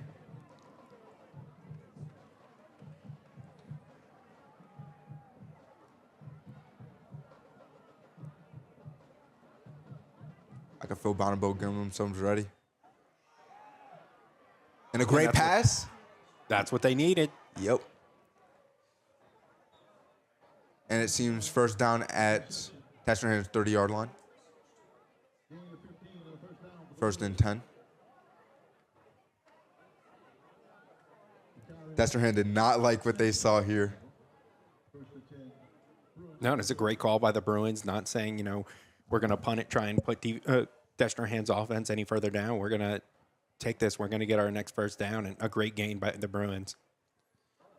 I can feel Bonnabel getting themselves ready. And a great that's what- pass. That's what they needed. Yep. And it seems first down at Destrehan's 30-yard line. First and 10. Destrehan did not like what they saw here. No, and it's a great call by the Bruins, not saying, we're going to punt it, try and put Destrehan's offense any further down. We're going to take this. We're going to get our next first down, and a great gain by the Bruins.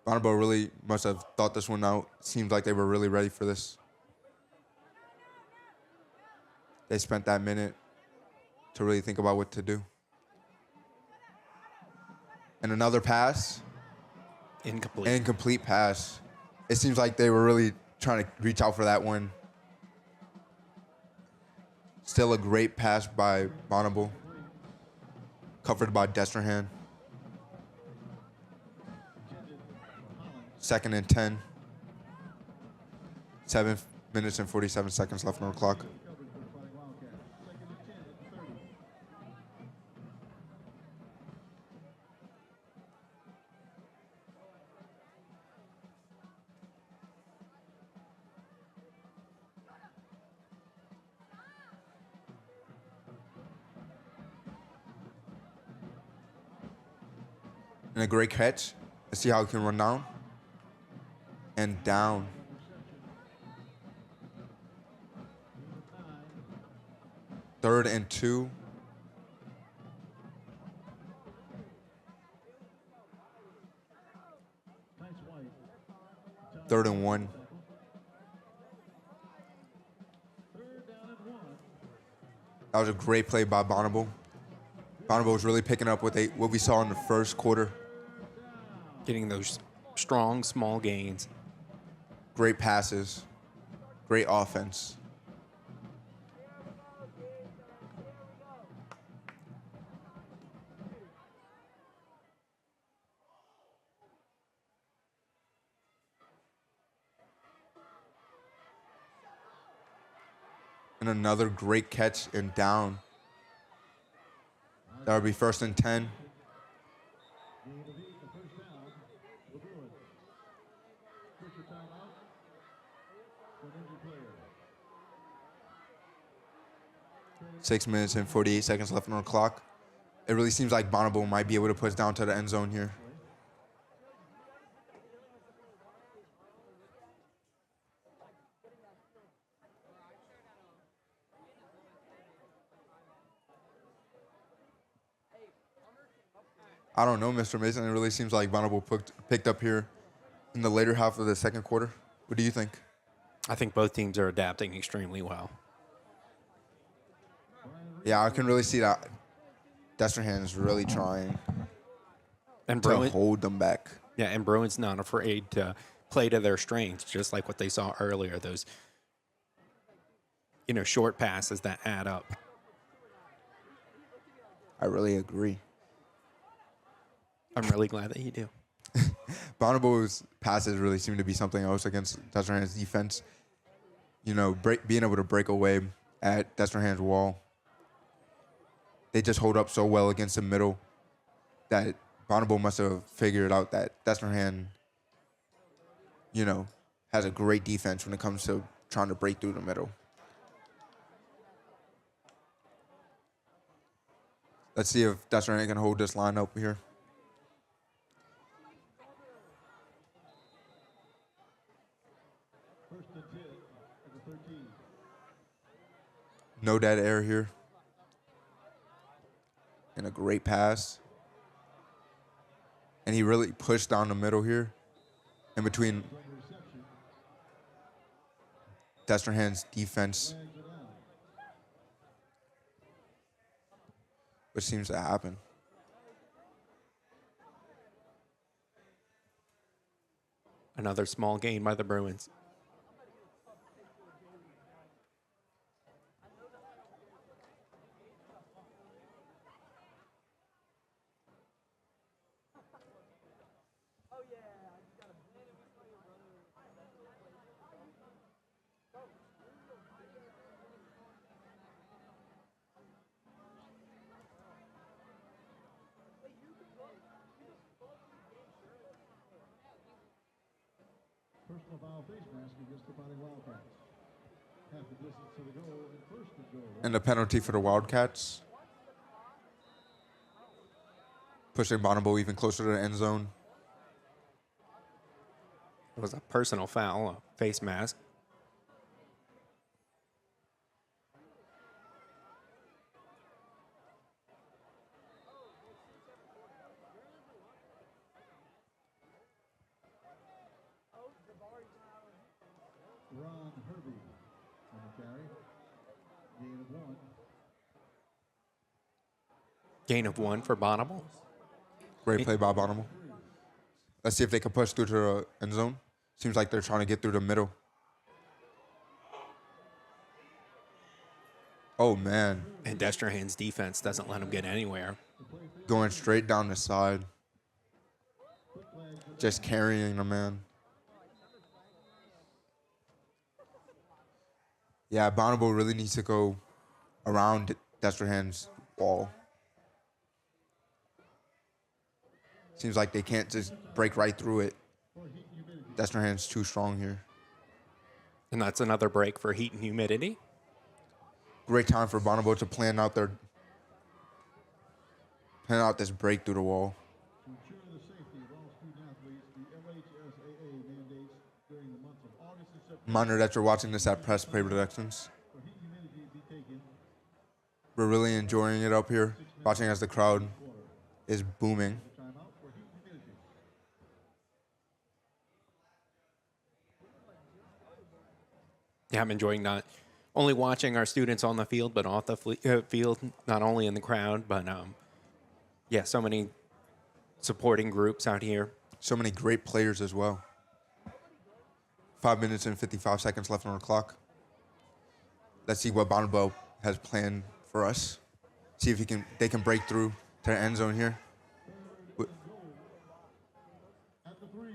Bonnabel really must have thought this one out. Seems like they were really ready for this. They spent that minute to really think about what to do. And another pass. Incomplete. Incomplete pass. It seems like they were really trying to reach out for that one. Still a great pass by Bonnabel. Covered by Destrehan. 2nd and 10. 7 minutes and 47 seconds left on the clock. And a great catch. Let's see how he can run down. And down. Third and 2. Third and 1. That was a great play by Bonnabel. Bonnabel was really picking up what we saw in the first quarter. Getting those strong, small gains. Great passes. Great offense. And another great catch and down. That would be 1st and 10. Six minutes and 48 seconds left on the clock. It really seems like Bonnabel might be able to push down to the end zone here. I don't know, Mr. Mason. It really seems like Bonnabel picked up here in the later half of the second quarter. What do you think? I think both teams are adapting extremely well. Yeah, I can really see that. Destrehan is really trying And to Bruin, hold them back. yeah, and Bruin's not afraid to play to their strengths, just like what they saw earlier. Those, short passes that add up. I really agree. I'm really glad that you do. Bonnabel's passes really seem to be something else against Destrehan's defense. being able to break away at Destrehan's wall. They just hold up so well against the middle that Bonnabel must have figured out that Destrehan, has a great defense when it comes to trying to break through the middle. Let's see if Destrehan can hold this line up here. First and 10 at the 13. No dead air here. And a great pass. And he really pushed down the middle here in between Destrehan's defense, which seems to happen. Another small gain by the Bruins. Personal foul face mask against the Fighting Wildcats. Half the distance to the goal and first and goal. And the penalty for the Wildcats. Pushing Bonnabel even closer to the end zone. It was a personal foul, a face mask. Ron Herbie on the carry. Gain of 1. Gain of 1 for Bonnabel. Great play by Bonnabel. Let's see if they can push through to the end zone. Seems like they're trying to get through the middle. Oh, man. And Destrehan's defense doesn't let him get anywhere. Going straight down the side. Just carrying the man. Yeah, Bonnabel really needs to go around Destrehan's wall. Seems like they can't just break right through it. Destrehan's too strong here. And that's another break for heat and humidity. Great time for Bonnabel to plan out this break through the wall. To ensure the safety of all student athletes, the LHSAA mandates during the months of August and September Reminder that you're watching this at Press Play Productions. for heat and humidity to be taken. We're really enjoying it up here, watching as the crowd is booming. Timeout for heat and humidity. Yeah, I'm enjoying not only watching our students on the field, but off the field, not only in the crowd, but yeah, so many supporting groups out here. So many great players as well. 5 minutes and 55 seconds left on the clock. Let's see what Bonnabel has planned for us. See if they can break through to the end zone here. At the 3.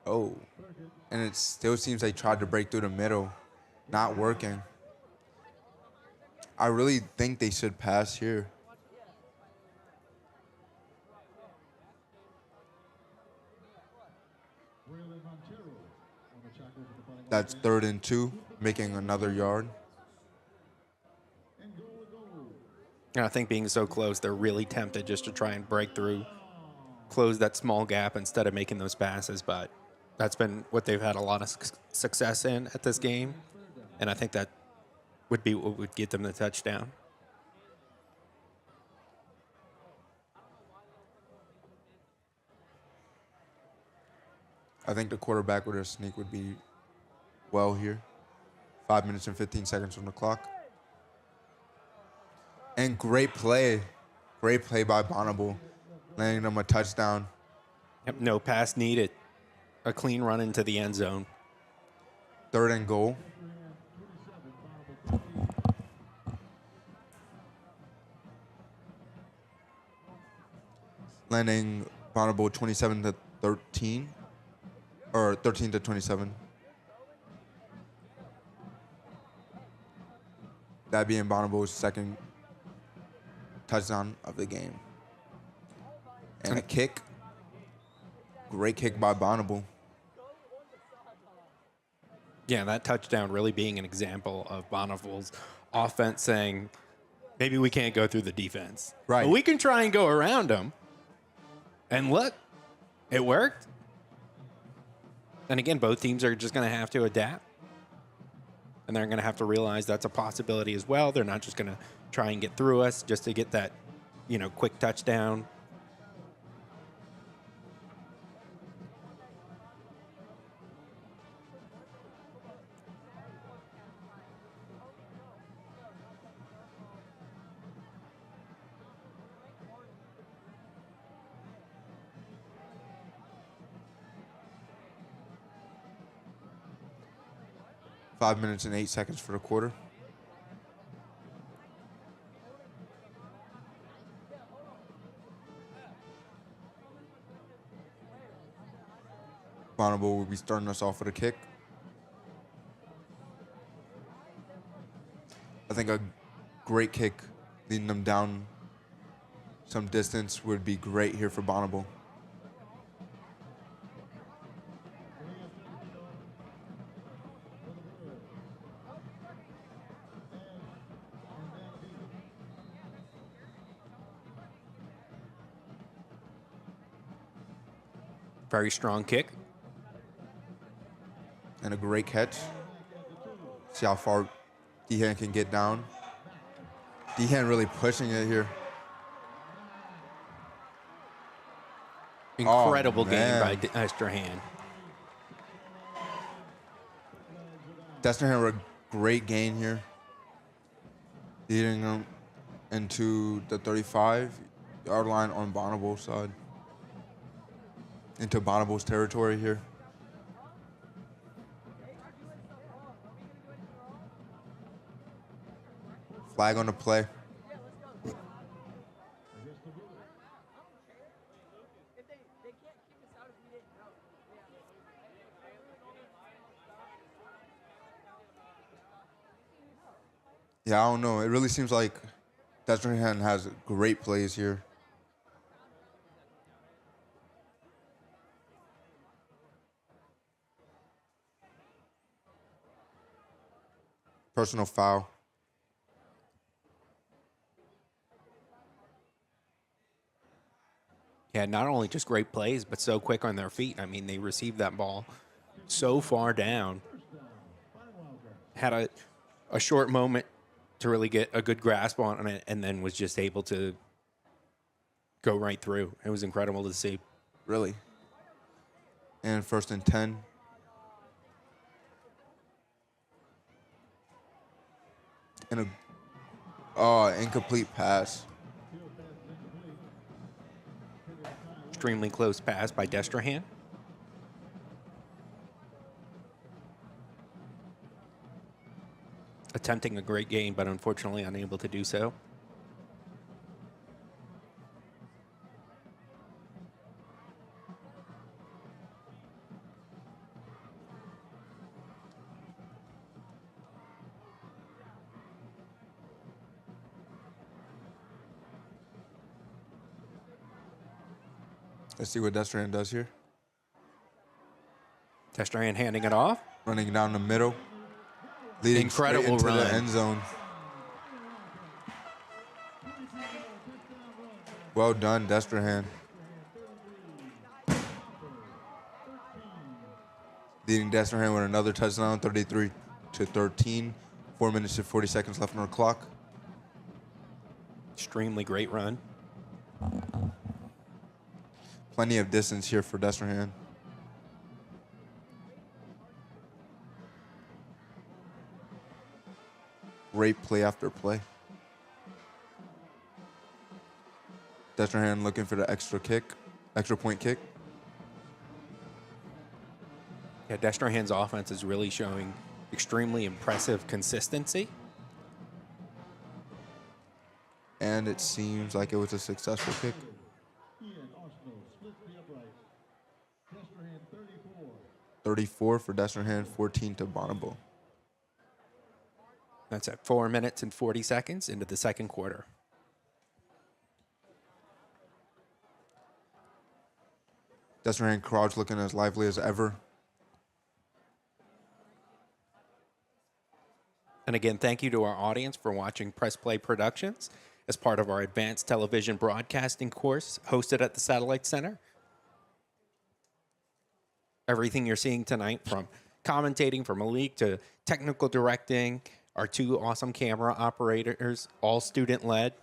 Oh, and it still seems they tried to break through the middle. Not working. I really think they should pass here. Braylon Montero on the tackle for the Fighting That's Wildcats. 3rd and 2, making another yard. And goal. And I think being so close, they're really tempted just to try and break through, close that small gap instead of making those passes. But that's been what they've had a lot of success in at this game. And I think that would be what would get them the touchdown. I think the quarterback with a sneak would be well here. 5 minutes and 15 seconds on the clock. And great play. Great play by Bonnabel, landing them a touchdown. Yep, no pass needed. A clean run into the end zone. 3rd and goal. landing Bonnabel 27 to 13, or 13 to 27. That being Bonnabel's second touchdown of the game. And a kick. Great kick by Bonnabel. Yeah, that touchdown really being an example of Bonnabel's offense saying, maybe we can't go through the defense. Right. But we can try and go around them. And look, it worked. And again, both teams are just going to have to adapt. And they're going to have to realize that's a possibility as well. They're not just going to try and get through us just to get that, quick touchdown. Five minutes and 8 seconds for the quarter. Bonnabel will be starting us off with a kick. I think a great kick leading them down some distance would be great here for Bonnabel. Very strong kick. And a great catch. See how far Destrehan can get down. Destrehan really pushing it here. Incredible Oh, game man. by Destrehan. Destrehan with a great gain here. Leading them into the 35-yard line on Bonnabel's side. Into Bonnabel's territory here. Flag on the play. Yeah, I don't know. It really seems like Destrehan has great plays here. Personal foul. Yeah, not only just great plays, but so quick on their feet. I mean, they received that ball so far down. Had a short moment to really get a good grasp on it, and then was just able to go right through. It was incredible to see. Really. And 1st and 10. And a incomplete pass. Extremely close pass by Destrehan. Attempting a great gain, but unfortunately unable to do so. Let's see what Destrehan does here. Destrehan handing it off. Running down the middle. Leading straight Incredible into run. the end zone. Well done, Destrehan. Leading Destrehan with another touchdown, 33 to 13. 4 minutes and 40 seconds left on the clock. Extremely great run. Plenty of distance here for Destrehan. Great play after play. Destrehan looking for the extra point kick. Yeah, Destrehan's offense is really showing extremely impressive consistency. And it seems like it was a successful kick. 34 for Destrehan, 14 to Bonnabel. That's at 4 minutes and 40 seconds into the second quarter. Destrehan crowd's looking as lively as ever. And again, thank you to our audience for watching Press Play Productions as part of our advanced television broadcasting course hosted at the Satellite Center. Everything you're seeing tonight, from commentating from Malik to technical directing, our two awesome camera operators, all student-led.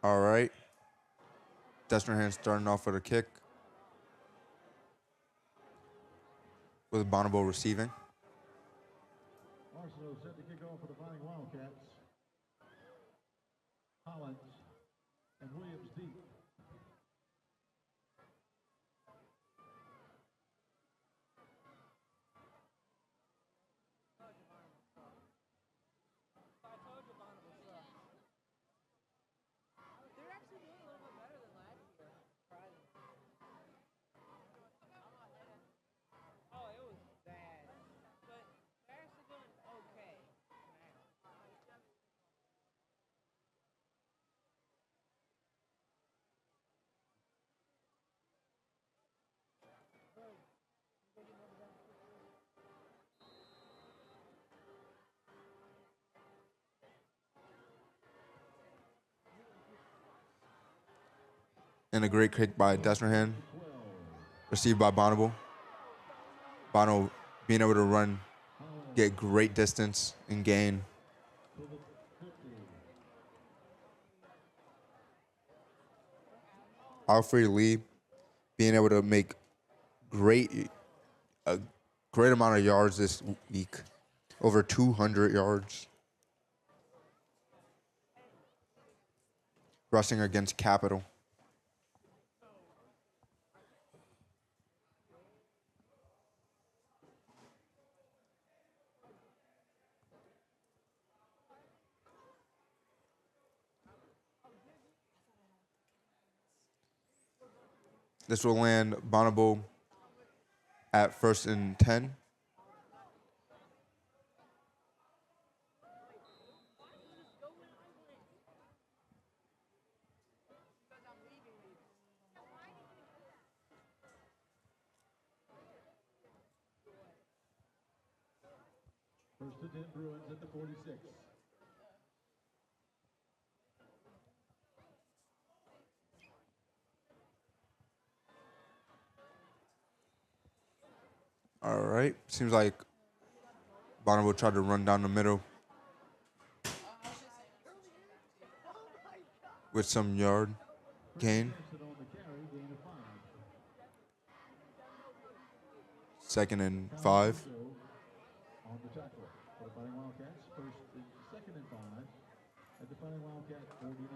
All right. Destrehan starting off with a kick, with Bonnabel receiving. Arsenal set to kick off for the Fighting Wildcats. Hollins and Williams deep. They're actually doing a little bit better than last year. Surprisingly. Oh, it was bad. But they're actually doing okay now. And a great kick by Destrehan, received by Bonnabel. Bonnabel being able to run, get great distance and gain. Alfred Lee being able to make a great amount of yards this week, over 200 yards. Rushing against Capital. This will land Bonnabel at 1st and 10. First and 10 Bruins at the 46. All right. Seems like Bonnabel tried to run down the middle with some yard gain. On the carry, gain of 5. 2nd and 5. On the tackle for the Fighting Wildcats. Second and 5 at the Fighting Wildcat 49.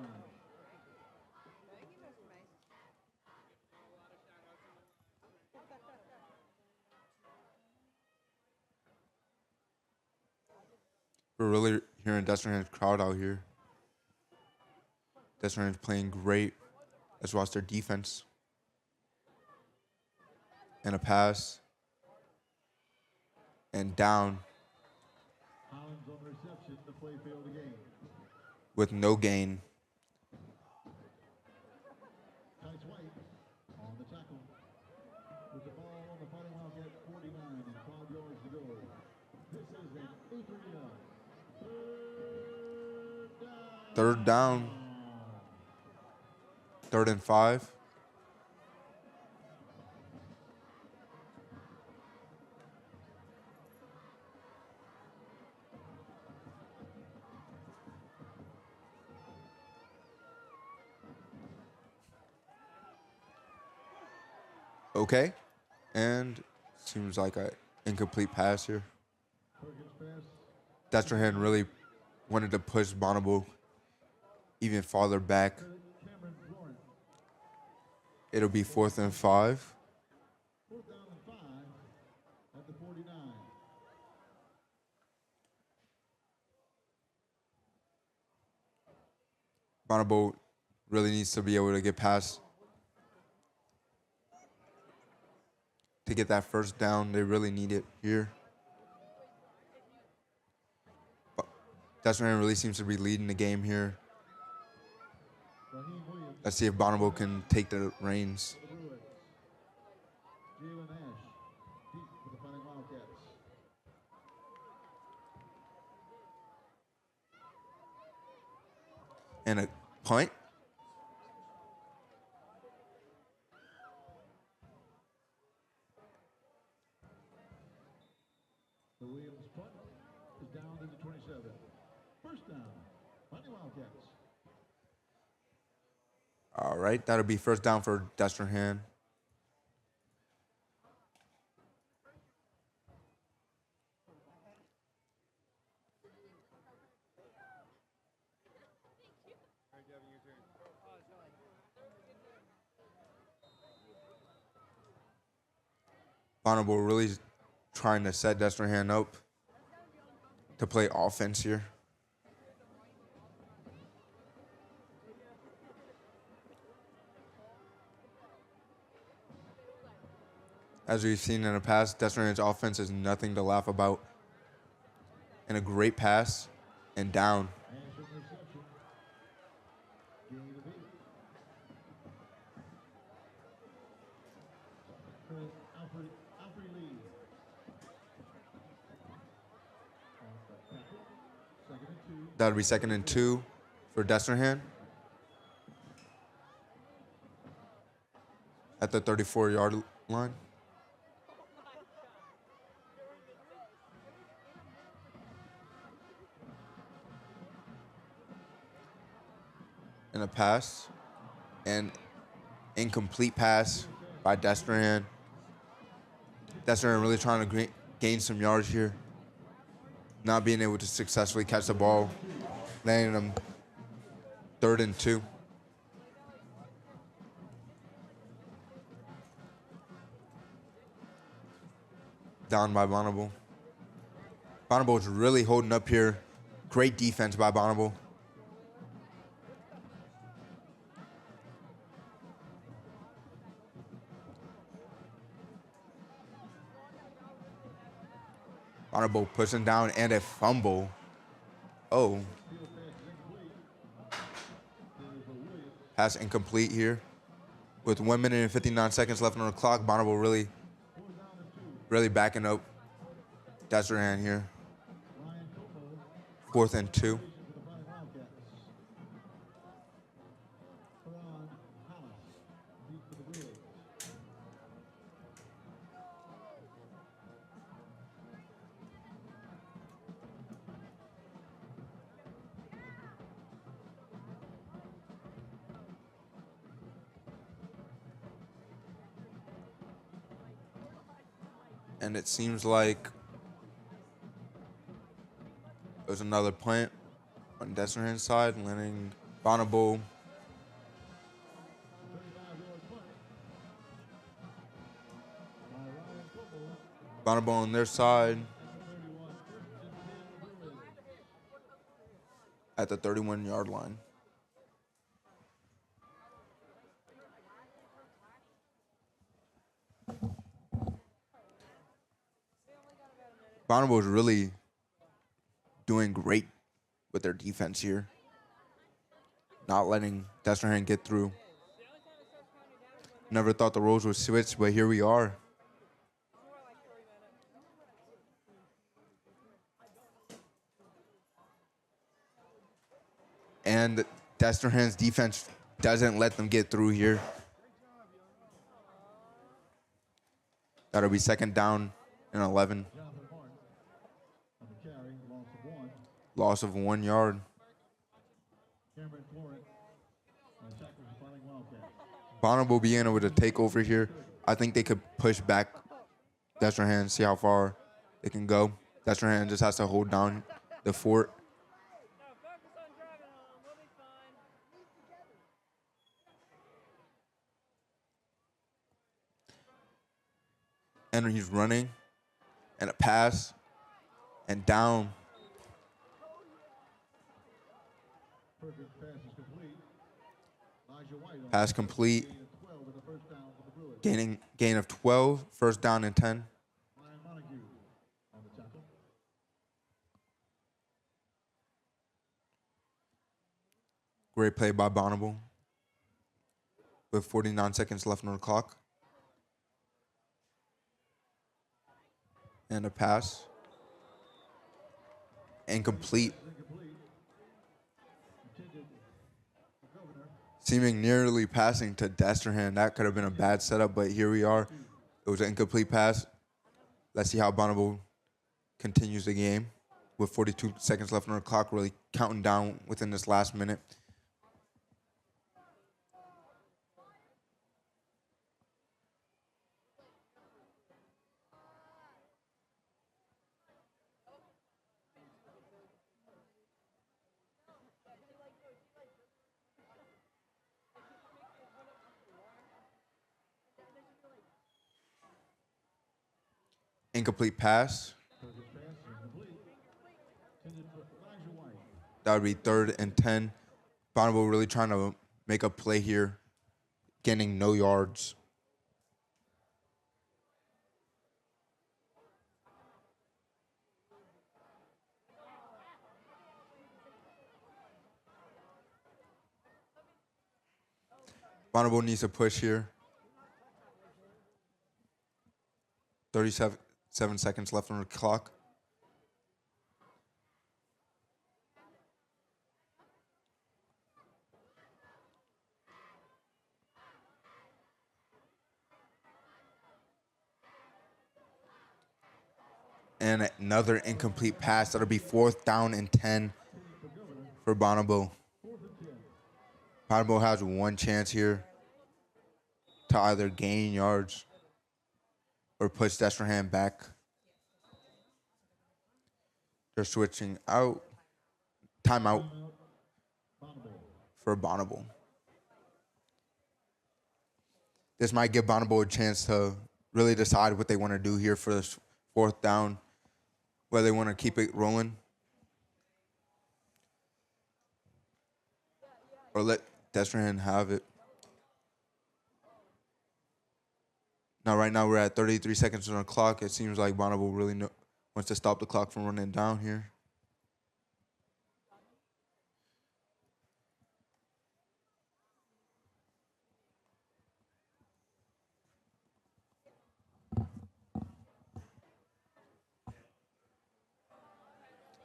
We're really hearing Destrehan's crowd out here. Destrehan's playing great. Let's watch their defense. And a pass. And down Hollins on the reception, the play failed again. with no gain. Tice White on the tackle. With the ball on the Fighting Wildcat 49 and 12 yards to go. This is an Adria. Third down. 3rd and 5. Okay. And seems like an incomplete pass here. Perkins pass. Destrehan really wanted to push Bonnabel even farther back. Cameron Florence. It'll be 4th and 5. 4th down and 5 at the 49. Bonnabel really needs to be able to get past to get that first down. They really need it here. Destrehan really seems to be leading the game here. Raheem Williams. Let's see if Bonnabel can take the reins. For the Bruins. Jalen Ash. Deep for the Fighting Wildcats. And a punt. The Williams punt is down to the 27. First down. Fighting Wildcats. All right, that'll be first down for Destrehan. Bonnabel really trying to set Destrehan up to play offense here. As we've seen in the past, Destrehan's offense is nothing to laugh about. And a great pass and down. And some reception. Gain of 8. For Alfred Lee. Second and 2. That'll be 2nd and 2 for Destrehan. At the 34-yard line. And a pass. And incomplete pass by Destrehan. Destrehan really trying to gain some yards here. Not being able to successfully catch the ball. Landing them 3rd and 2. Down by Bonnabel. Bonnabel's really holding up here. Great defense by Bonnabel. Bonnabel pushing down and a fumble. Oh. Pass incomplete here. With 1 minute and 59 seconds left on the clock, Bonnabel really backing up Destrehan here. 4th and 2. And it seems like there's another punt on Destrehan's side, landing Bonnabel. Bonnabel on their side at the 31-yard line. Bonnabel is really doing great with their defense here. Not letting Destrehan get through. Never thought the roles would switch, but here we are. And Destrehan's defense doesn't let them get through here. That'll be 2nd down and 11. Loss of 1 yard. Bonnabel being able to take over here. I think they could push back Destrehan, see how far they can go. Destrehan just has to hold down the fort. and he's running, and a pass, and down. Perkins' pass is complete. Elijah White on Pass complete. gain of 12 and a first down for the Brewers. Gain of 12, first down and 10. Ryan Montague on the tackle. Great play by Bonnabel with 49 seconds left on the clock. And a pass. Incomplete. Seeming nearly passing to Destrehan. That could have been a bad setup, but here we are. It was an incomplete pass. Let's see how Bonnabel continues the game with 42 seconds left on the clock, really counting down within this last minute. Incomplete pass. That would be 3rd and 10. Bonnabel really trying to make a play here, gaining no yards. Bonnabel needs to push here. 37 seconds left on the clock. And another incomplete pass. That'll be 4th down and 10 for Bonnabel. Bonnabel has one chance here to either gain yards or push Destrehan back. They're switching out. Timeout for Bonnabel. This might give Bonnabel a chance to really decide what they want to do here for this 4th down, whether they want to keep it rolling or let Destrehan have it. Now, right now, we're at 33 seconds on the clock. It seems like Bonnabel really wants to stop the clock from running down here.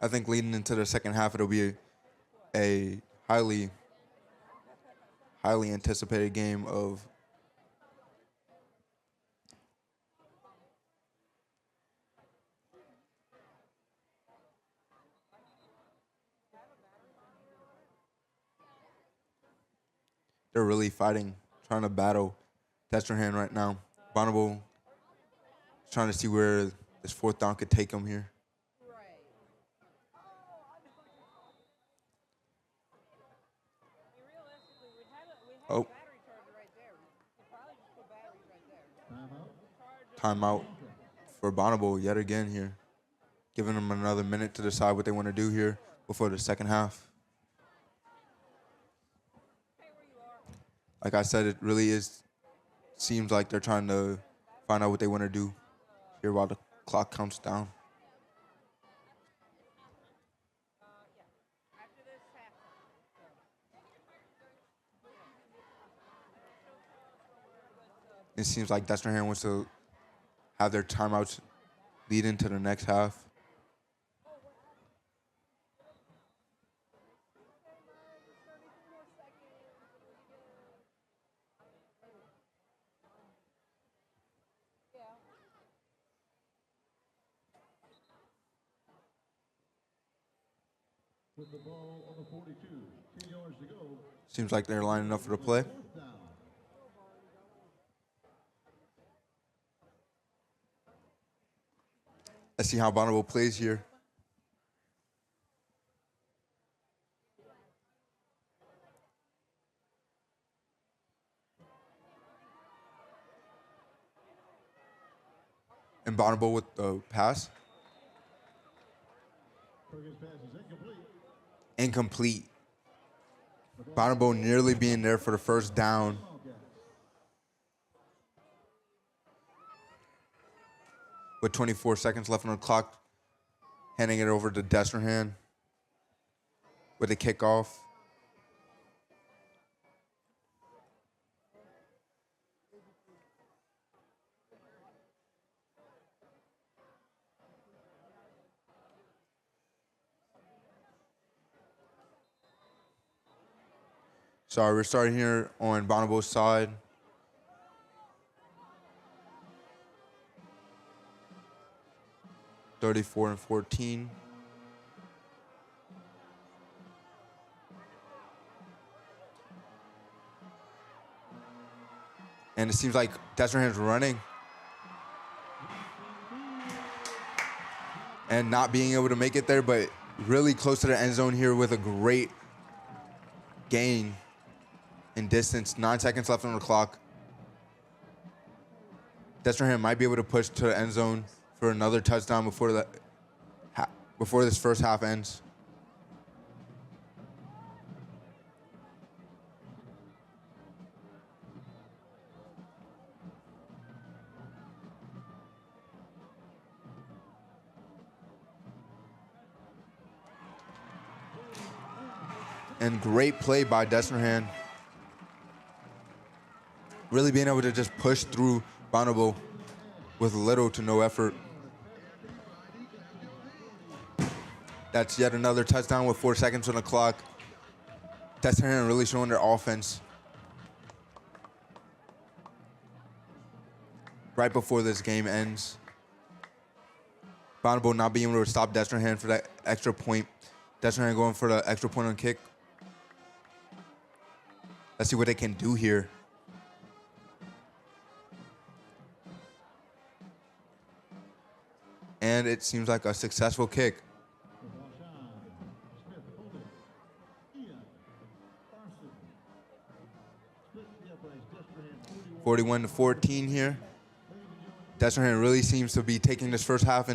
I think leading into the second half, it'll be a highly anticipated game of they're really fighting, trying to battle Destrehan right now. Bonnabel is trying to see where this 4th down could take him here. Oh. Timeout for Bonnabel yet again here. Giving them another minute to decide what they want to do here before the second half. Like I said, it really seems like they're trying to find out what they want to do here while the clock counts down. It seems like Destrehan wants to have their timeouts lead into the next half. With the ball on the 42, 10 yards to go. Seems like they're lining up for the play. Let's see how Bonnabel plays here. And Bonnabel with the pass. Perkins' pass is incomplete. Incomplete. Bonnabel nearly being there for the first down. With 24 seconds left on the clock, handing it over to Destrehan with a kickoff. Sorry, we're starting here on Bonnabel's side. (34 and 14). And it seems like Destrehan's running and not being able to make it there, but really close to the end zone here with a great gain in distance. 9 seconds left on the clock. Destrehan might be able to push to the end zone for another touchdown before this first half ends. And great play by Destrehan. Really being able to just push through Bonnabel with little to no effort. That's yet another touchdown with 4 seconds on the clock. Destrehan really showing their offense right before this game ends. Bonnabel not being able to stop Destrehan for that extra point. Destrehan going for the extra point on kick. Let's see what they can do here. And it seems like a successful kick. 41-14 here. Destrehan really seems to be taking this first half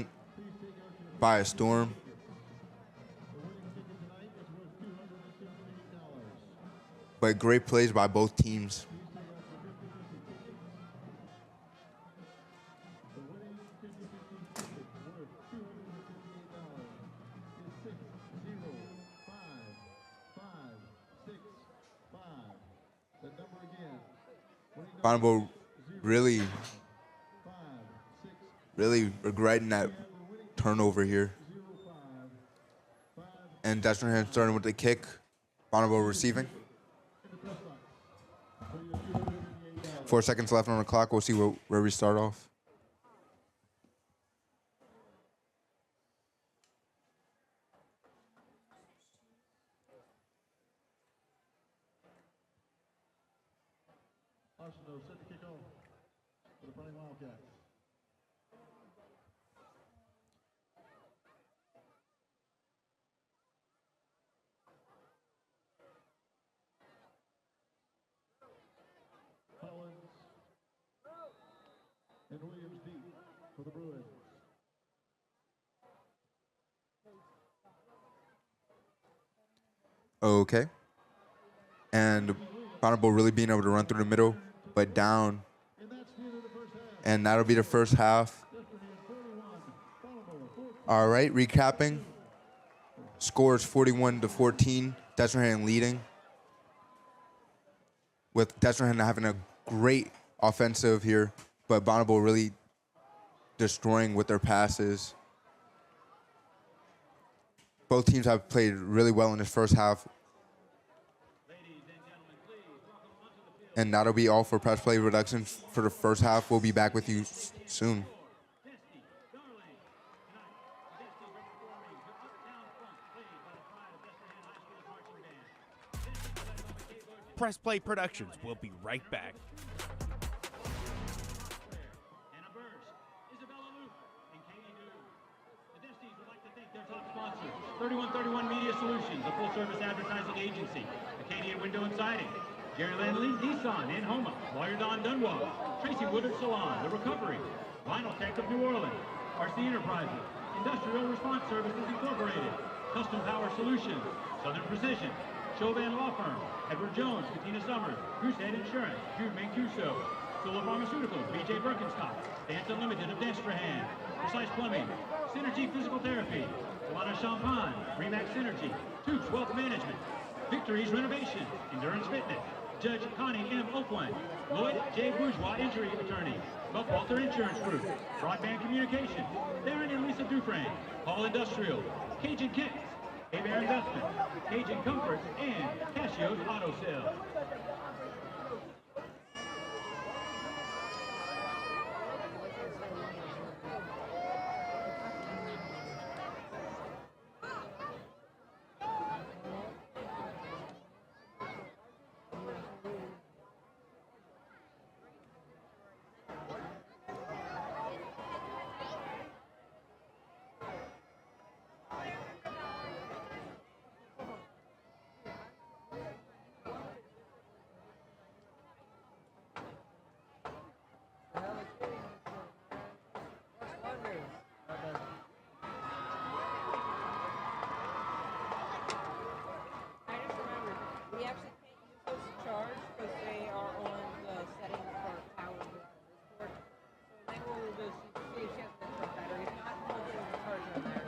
by a storm. But great plays by both teams. Bonnabel really regretting that turnover here. And Destrehan starting with the kick. Bonnabel receiving. 4 seconds left on the clock. We'll see where we start off. Arsenal set to kick off for the Fighting Wildcats. Collins and Williams deep for the Bruins. Okay. And Bonnabel really being able to run through the middle, but down. And that'll be the first half. All right, recapping. Scores 41-14. Destrehan leading. With Destrehan having a great offensive here, but Bonnabel really destroying with their passes. Both teams have played really well in this first half. And that'll be all for Press Play Productions for the first half. We'll be back with you soon. Press Play Productions will be right back. 3131 Media Solutions, a full-service advertising agency. Acadian Window and Siding. Jerry Landley, Nissan in Homa. Lawyer Don Dunwall, Tracy Woodard Salon, The Recovery, Vinyl Tech of New Orleans, RC Enterprises, Industrial Response Services Incorporated, Custom Power Solutions, Southern Precision, Chauvin Law Firm, Edward Jones, Katina Summers, Goosehead Insurance, Jude Mancuso, Sula Pharmaceuticals, BJ Birkenstock, Dance Unlimited of Destrehan, Precise Plumbing, Synergy Physical Therapy, Solana Champagne, Remax Synergy, Toots Wealth Management, Victories Renovation, Endurance Fitness, Judge Connie M. Oakland, Lloyd J. Bourgeois Injury Attorney, Buckwalter Insurance Group, Broadband Communications, Darren and Lisa Dufresne, Hall Industrial, Cajun Kicks, A-Bear Investment, Cajun Comforts, and Casio's Auto Sales. We actually can't use those to charge because they are on the setting for power board. So they will just see if she has a different battery. If not, we'll do the charge on there.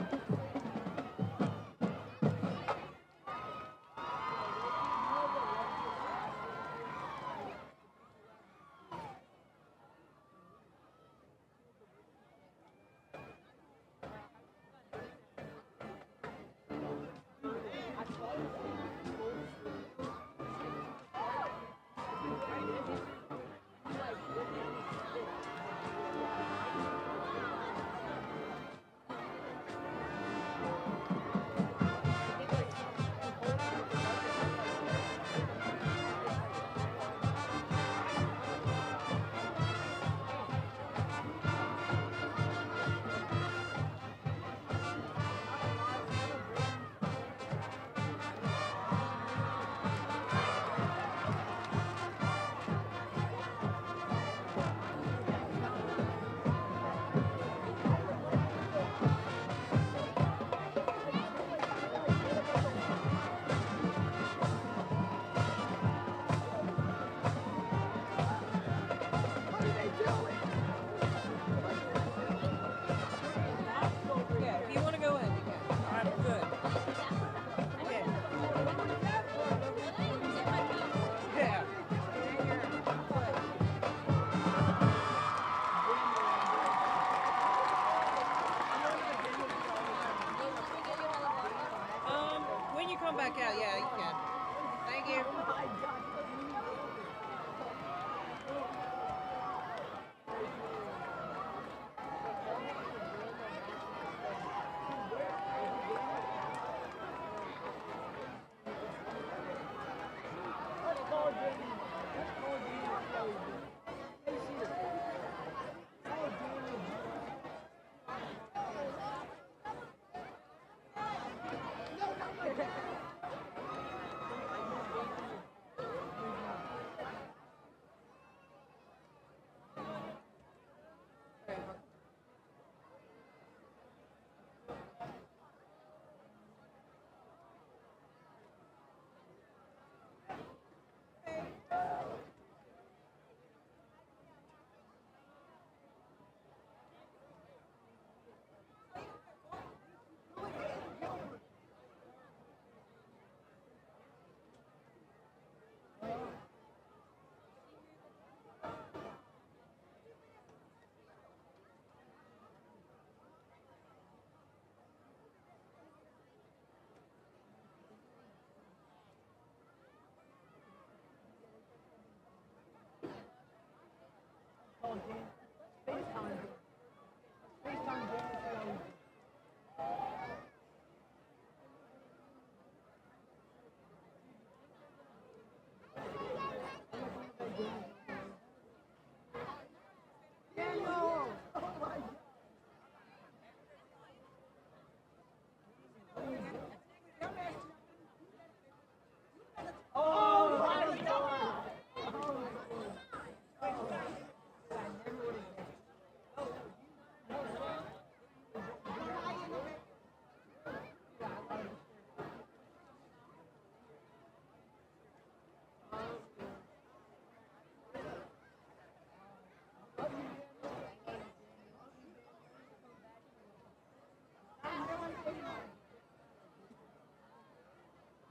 Yeah, if you want to go in, you can. All right, good. Okay. Yeah. When you come back out, yeah, you can. Thank you.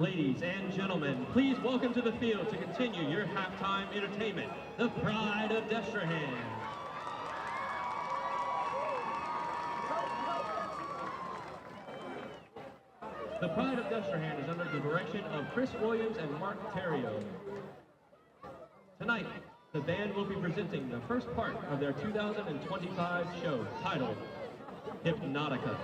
Ladies and gentlemen, please welcome to the field to continue your halftime entertainment, the Pride of Destrehan. The Pride of Destrehan is under the direction of Chris Williams and Mark Terrio. Tonight, the band will be presenting the first part of their 2025 show titled Hypnotica.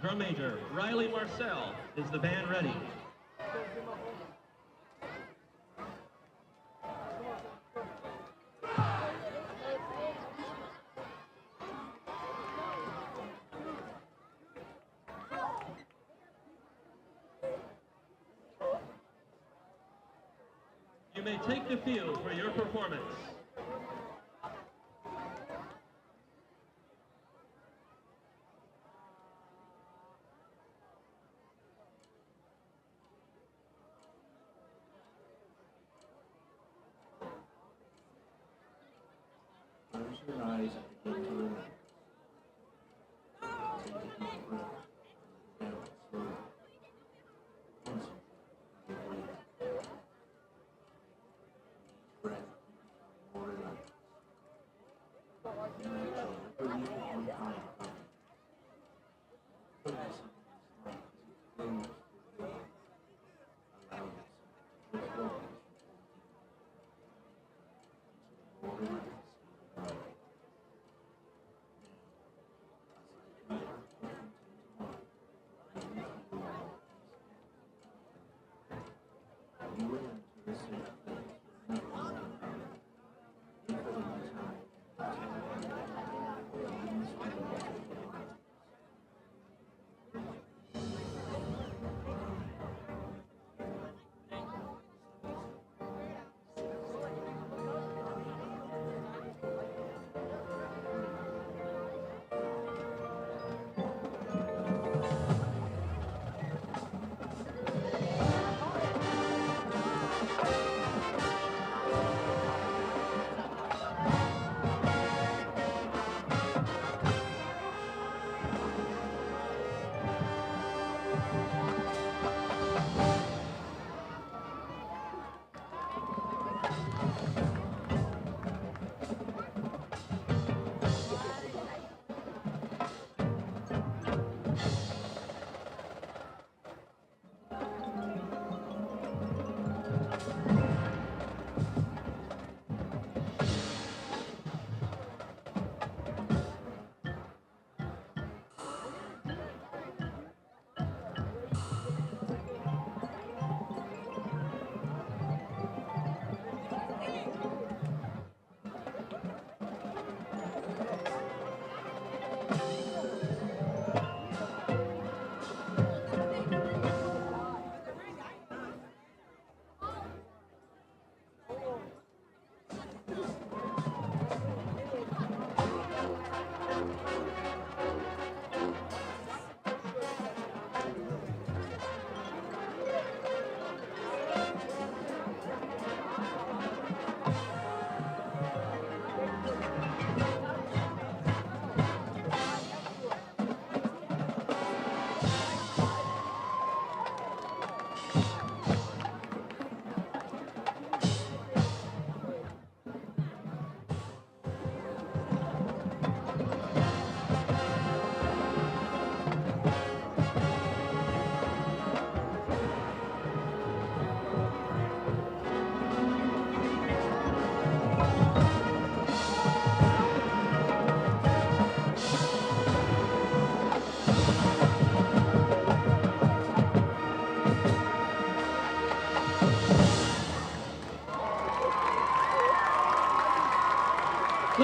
Drum major Riley Marcel, is the band ready? You may take the field for your performance. Close your eyes and begin to relax. Take a deep breath down slowly. Once you breathe. Each breath you become more relaxed. And actually, breathe one time. Focus on this life as it flows through you. Allow yourself to flow until more relaxed.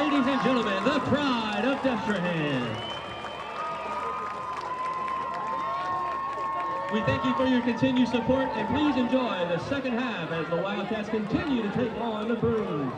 ladies and gentlemen, the pride of Destrehan. We thank you for your continued support, and please enjoy the second half as the Wildcats continue to take on the Bruins.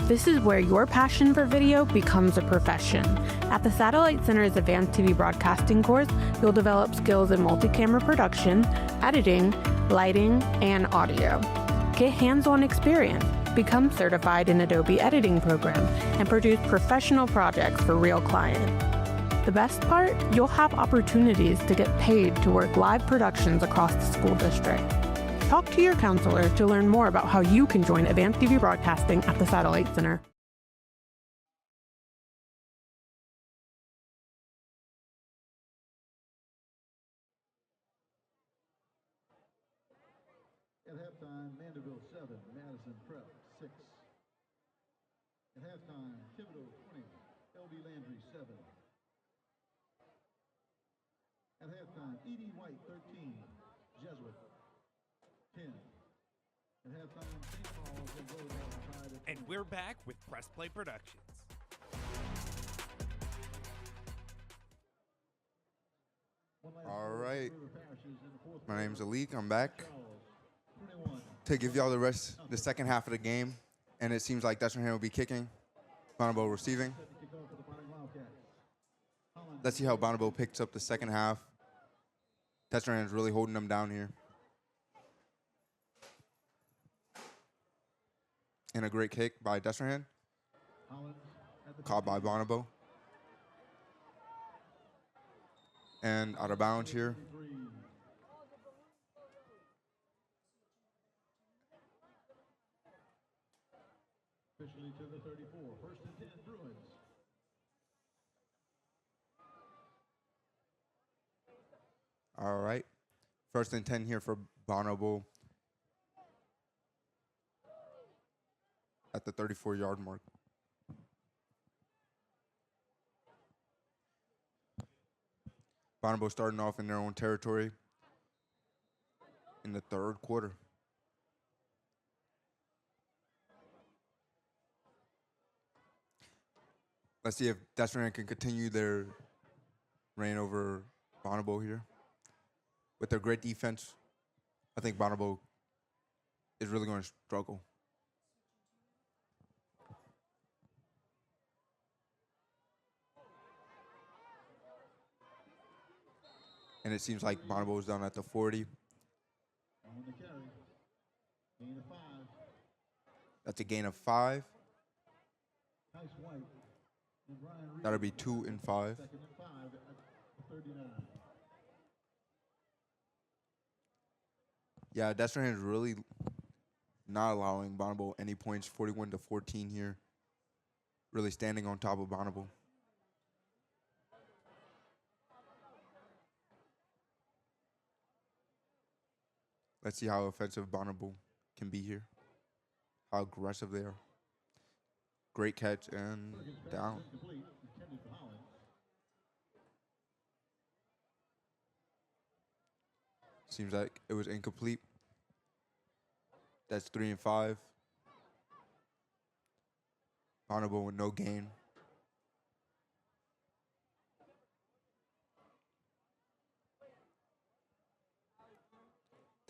This is where your passion for video becomes a profession. At the Satellite Center's Advanced TV Broadcasting course, you'll develop skills in multi-camera production, editing, lighting, and audio. Get hands-on experience, become certified in Adobe editing program, and produce professional projects for real clients. The best part? You'll have opportunities to get paid to work live productions across the school district. Talk to your counselor to learn more about how you can join Advanced TV Broadcasting at the Satellite Center. At halftime, Bonnabel 7, Madison Prep 6. At halftime, Thibodeau 20, LD Landry 7. At halftime, E.D. White 13, Jesuit 10. At halftime, St. Paul's and Bonnabel tied at And we're back with Press Play Productions. All right. My name's Alik. I'm back to give y'all the second half of the game. And it seems like Destrehan will be kicking, Bonnabel receiving. Let's see how Bonnabel picks up the second half. Destrehan is really holding them down here. And a great kick by Destrehan. Caught by Bonnabel. And out of bounds here. Officially to the 34, first and 10 Bruins. All right. First and 10 here for Bonnabel at the 34-yard mark. Bonnabel starting off in their own territory in the third quarter. Let's see if Destrehan can continue their reign over Bonnabel here. With their great defense, I think Bonnabel is really going to struggle. And it seems like Bonnabel is down at the 40. On the carry, gain of 5. That's a gain of 5. Tice White and Brian Reed. That'll be 2 and 5. Second and 5 at the 39. Yeah, Destrehan is really not allowing Bonnabel any points. 41-14 here. Really standing on top of Bonnabel. Let's see how offensive Bonnabel can be here. How aggressive they are. Great catch and down. Incomplete, intended for Hollins. Seems like it was incomplete. That's 3 and 5. Bonnabel with no gain.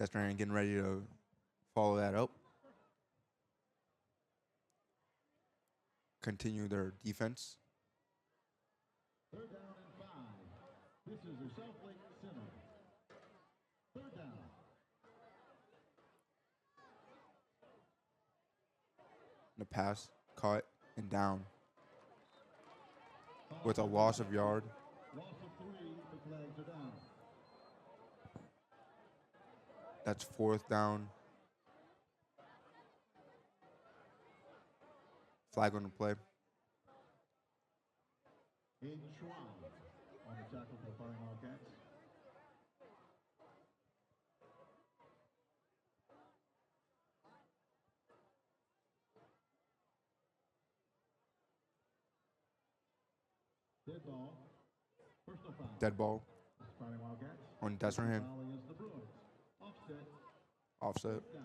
Destrehan getting ready to follow that up. Continue their defense. Third down and 5. This is the South Lake Center. Third down. The pass caught and down with a loss of yard. Loss of 3. The flags are down. That's 4th down. Flag on the play. Aiden Schwab on the tackle for the Fighting Wildcats. Dead ball. Personal foul. Dead ball Fighting Wildcats. on Destrehan. Foul against the Bruins. Offset. Offset. Down.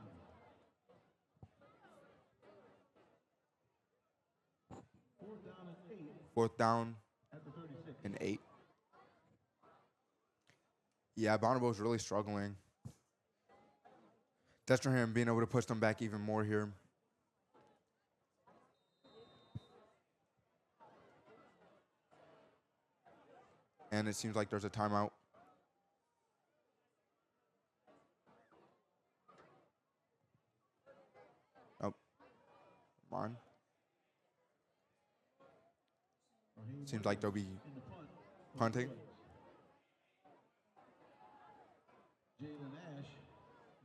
Fourth down and 8 4th down at the 36. and 8. Yeah, Bonnabel's really struggling. Destrehan being able to push them back even more here. And it seems like there's a timeout. Oh, come on. Seems like they'll be In the punt. punting. Jalen Ash,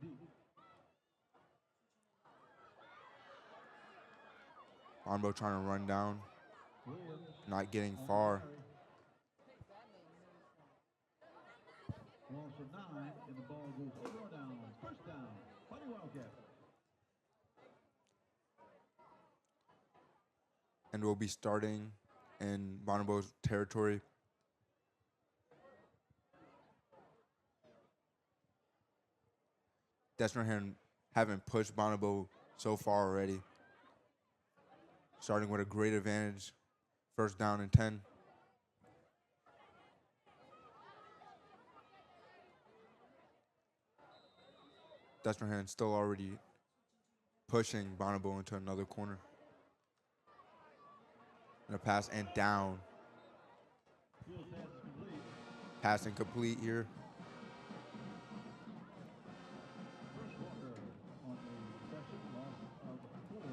deep. Bonnabel trying to run down, Williams. not getting far. Loss of 9, and the ball goes over and down. First down. Fighting Wildcats. And we'll be starting in Bonnabel's territory. Destrehan haven't pushed Bonnabel so far already. Starting with a great advantage. First down and 10. Destrehan still already pushing Bonnabel into another corner. And a pass and down. Field pass is complete. Pass incomplete here. First Walker on the reception. Loss of 4.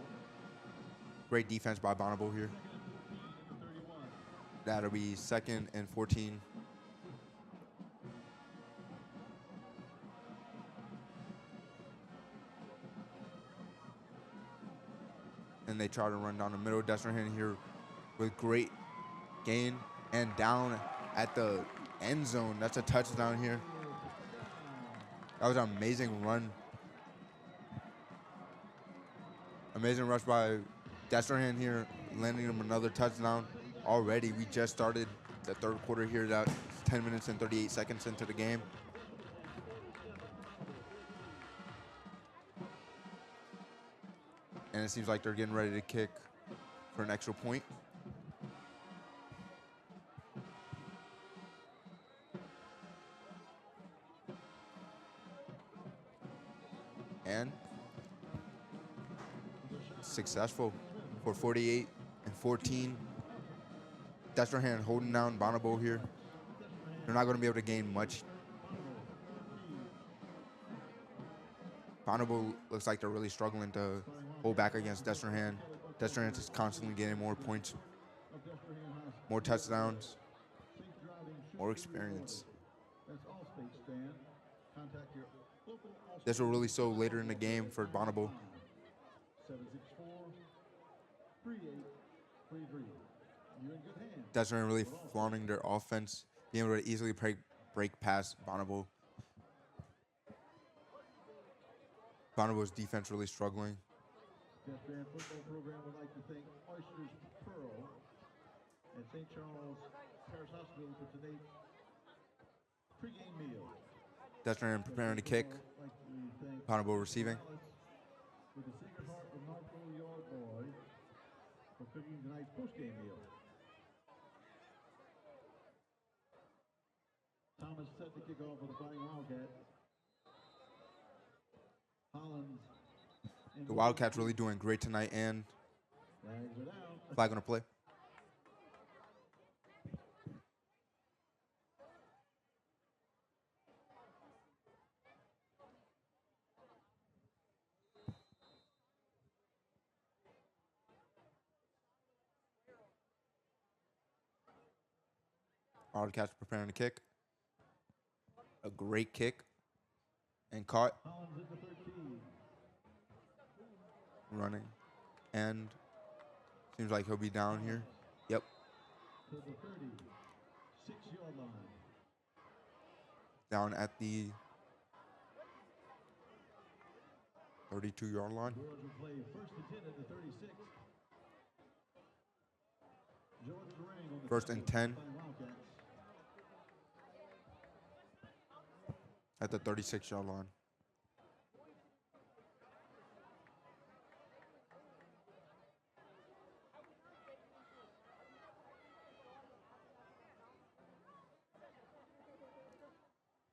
Great defense by Bonnabel here. Second and 14 at the 31. That'll be 2nd and 14. And they try to run down the middle. Destrehan here with great gain and down at the end zone. That's a touchdown here. That was an amazing run. Amazing rush by Destrehan here, landing him another touchdown. Already, we just started the third quarter here. That's 10 minutes and 38 seconds into the game. And it seems like they're getting ready to kick for an extra point. And successful for 48 and 14. Destrehan holding down Bonnabel here. They're not going to be able to gain much. Bonnabel looks like they're really struggling to hold back against Destrehan. Destrehan is constantly getting more points, more touchdowns, more experience. That's all state stand. Contact your local Allstate. This will really show later in the game for Bonnabel. 764-3833. You're in good hands. Destrehan really flaunting their offense, being able to easily break past Bonnabel. Bonnabel's defense really struggling. Destrehan football program would like to thank Oysters Pearl and St. Charles Parish Hospital for today's pregame meal. Destrehan preparing to kick. Bonnabel receiving. With the Sacred Heart of North Pole Yard Boys for cooking tonight's postgame meal. Thomas set to kick off for the Fighting Wildcats. Hollins. The Wildcats really doing great tonight, and flag on the play. Wildcats preparing to kick. A great kick. And caught. Running. And seems like he'll be down here. Yep. To the 36-yard line. Down at the 32-yard line. George will play first and 10 at the 36. George Durang on the First and 10 Wildcats. at the 36-yard line.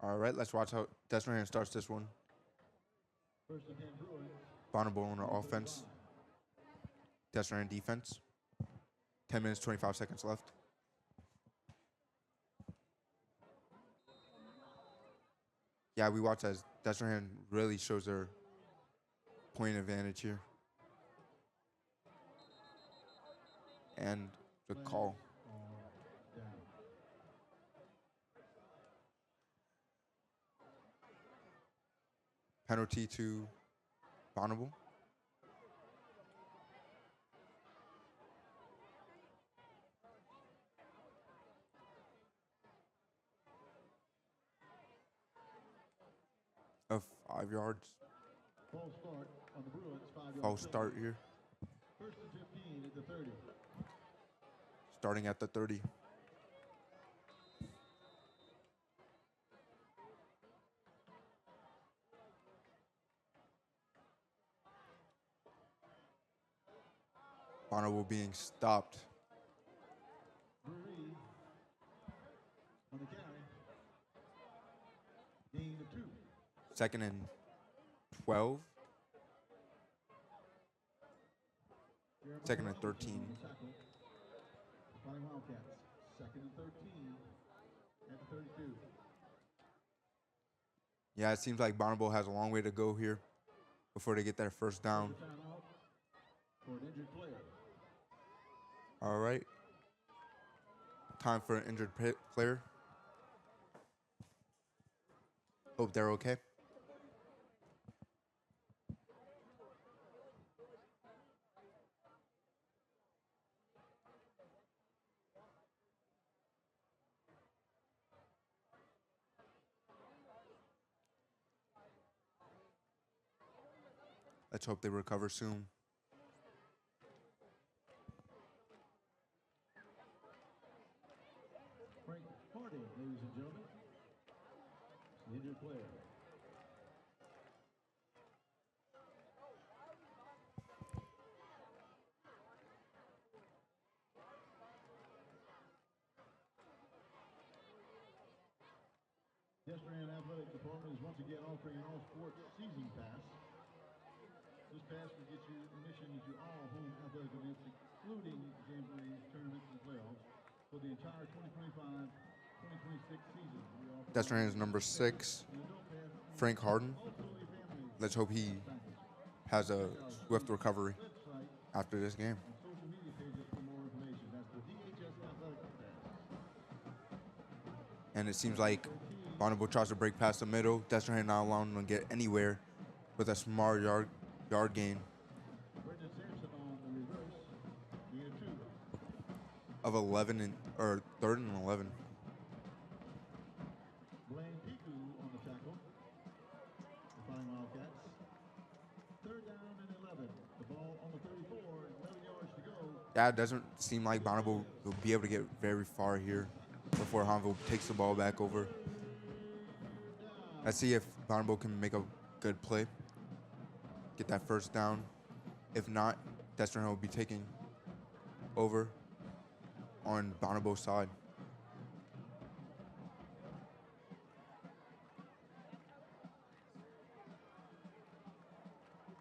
All right, let's watch how Destrehan starts this one. First and 10 Bruins. Bonnabel on the offense. Destrehan defense. 10 minutes, 25 seconds left. Yeah, we watch as Destrehan really shows their point advantage here. And the call. Penalty to Bonnabel. Of 5 yards. False start on the Bruins, 5-yard False start here. First and 15 at the 30. Starting at the 30. Bonnabel being stopped. Brewery on the carry. Gain of 2. Second and 12. Second and 13. Fighting Wildcats. Second and 13 at the 32. Yeah, it seems like Bonnabel has a long way to go here before they get their first down. Timeout for an injured player. All right. Time for an injured player. Hope they're okay. Let's hope they recover soon. Frank Harding, ladies and gentlemen. The injured player. Destrehan Athletic Department is once again offering an all-sports season pass. This pass will get you admission into all home athletic events, including jamborees, tournaments, and playoffs for the entire 2025-2026 season. Destrehan is number 6, Frank Harden. Let's hope he has a swift recovery after this game. Social media pages for more information. That's the DHS Athletic Pass. And it seems like Bonnabel tries to break past the middle. Destrehan not allowing them to get anywhere with a smart yard gain Brendan Sampson on the reverse. Gain of 2. of 11 or 3rd and 11. Blaine Piku on the tackle. The Fighting Wildcats. Yeah, it doesn't seem like Bonnabel will be able to get very far here before Hanville takes the ball back over. Let's see if Bonnabel can make a good play, get that first down. If not, Destrehan will be taking over on Bonnabel's side.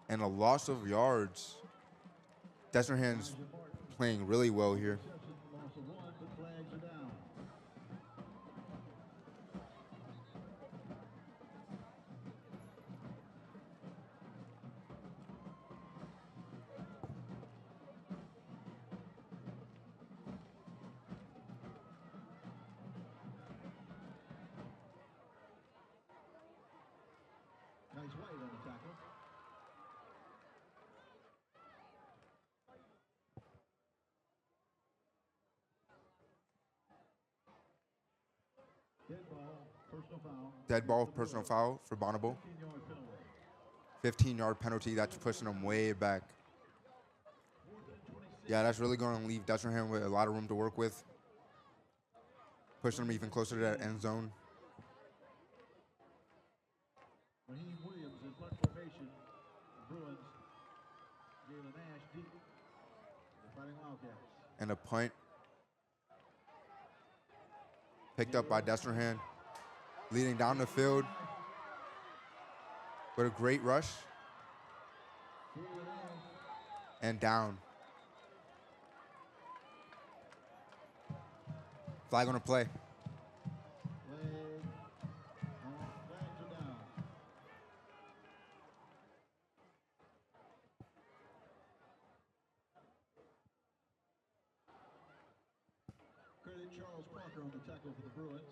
And a loss of yards. Destrehan's playing really well here. Loss of one, but flags are down. Nice weight on the tackle. Dead ball, personal foul. Dead ball, personal foul for Bonnabel. 15-yard penalty. 15-yard penalty. That's pushing him way back. Yeah, that's really going to leave Destrehan with a lot of room to work with. Pushing him even closer to that end zone. Raheem Williams in punt formation. The Bruins. Jalen Nash deep. The Fighting Wildcats. And a punt. Picked up by Destrehan. Leading down the field. With a great rush. And down. Flag on the play. Flags are down. Credit Charles Parker on the tackle for the Bruins.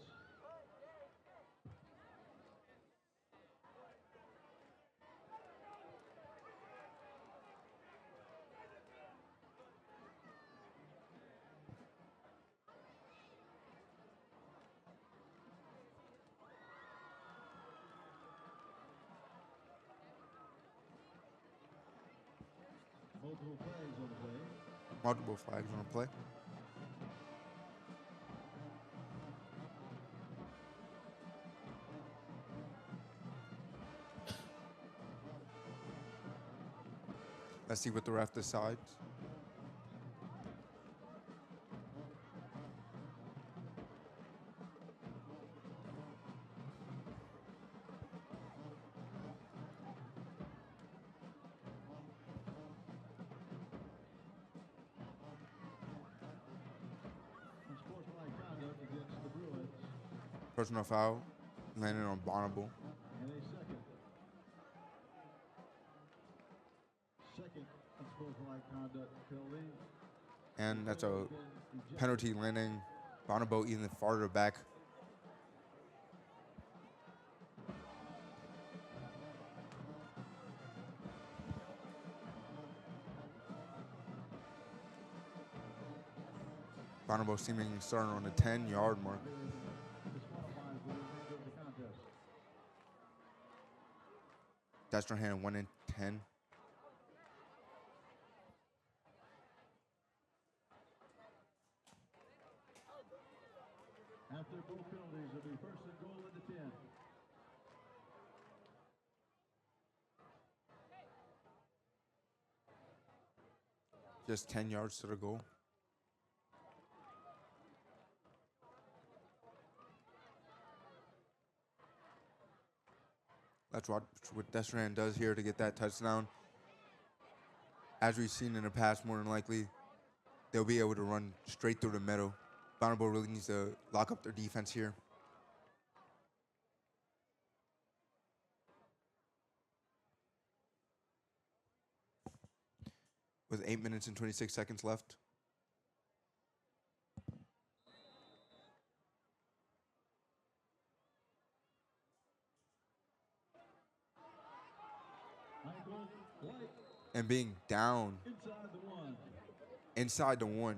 Multiple flags on the play. Multiple flags on the play. Let's see what the ref decides. Unsportsmanlike conduct against the Bruins. Personal foul. Landing on Bonnabel. And a second unsportsmanlike conduct penalty. And that's a penalty landing Bonnabel even farther back. Bonnabel seeming starting on the 10-yard mark. Disqualified for the remainder of the contest. Destrehan 1 and 10. After both penalties, it'll be first and goal at the 10. Just 10 yards to the goal. That's what Destrehan does here to get that touchdown. As we've seen in the past, more than likely, they'll be able to run straight through the middle. Bonnabel really needs to lock up their defense here. With 8 minutes and 26 seconds left. Michael White And being down inside the 1. inside the 1.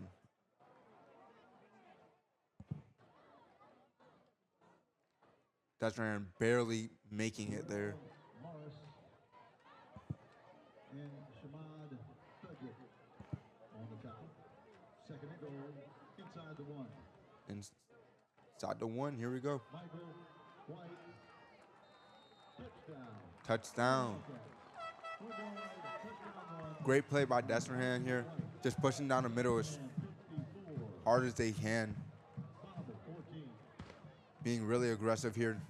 Destrehan barely making it there. Morris and Shamad Frederick on the tackle. one. Inside the one. Here we go. Michael White. Touchdown. Touchdown. Football, touchdown run. Great play by Destrehan here. Just pushing down the middle as 54. hard as they can. Bonnabel, 14. Being really aggressive here.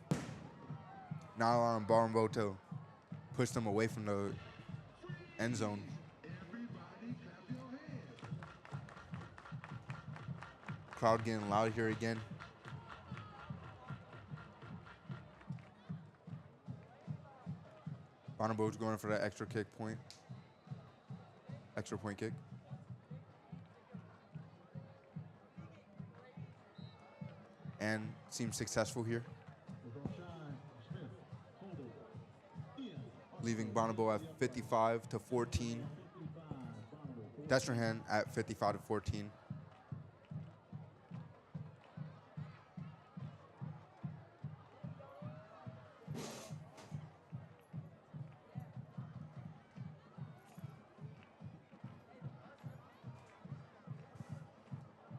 Not allowing Bonnabel to push them away from the end zone. Everybody clap your hands. Crowd getting loud here again. Bonnabel's going for that extra point kick. And seems successful here, Smith, Holder, Ian, leaving Bonnabel at 55 to 14. 55, Bonnabel, Destrehan at 55 to 14.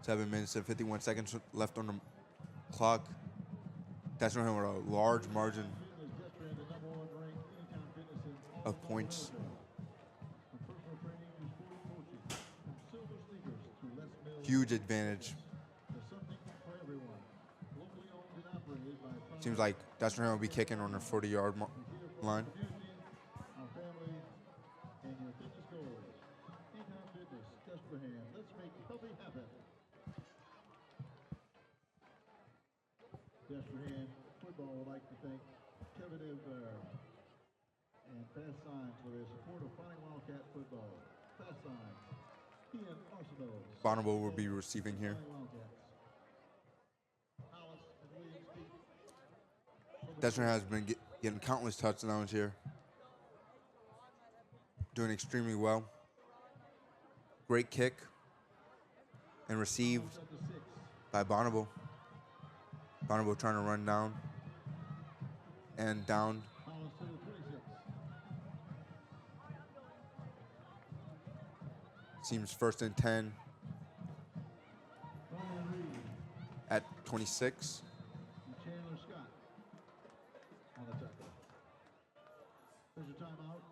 Seven minutes and 51 seconds left on the clock. Destrehan with a large margin Fitness, Destrehan, the number one ranked anytime fitness in all of points. From personal training to sport coaching, from silver sneakers to Les Mills. Huge advantage. There's something for everyone. Locally owned and operated by Seems like Destrehan will be kicking on the 40-yard line. Our family and your fitness goals. Anytime fitness, Destrehan. Let's make healthy happen. Destrehan football would like to thank Kevin Iver and Fast Signs for their support of Fighting Wildcat football. Fast Signs, Ian Arsenal. Bonnabel will be receiving here. Fighting Wildcats. Hollis and Williams Keith. Destrehan has been getting countless touchdowns here. Doing extremely well. Great kick. And received Up to 6. by Bonnabel. Bonnabel trying to run down. And down. Hollis to the 26. Seems first and 10 Ryan Reed at 26. and Chandler Scott on the tackle. There's your timeout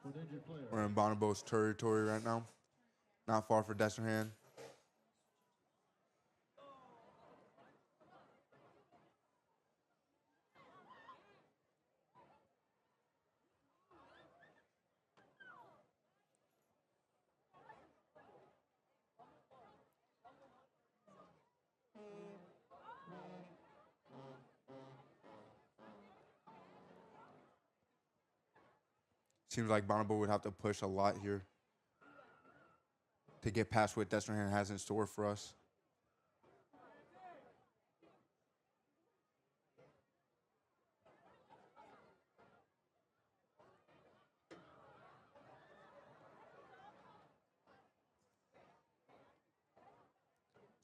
for an injured player. We're in Bonnabel's territory right now. Not far for Destrehan. Seems like Bonnabel would have to push a lot here to get past what Destrehan has in store for us.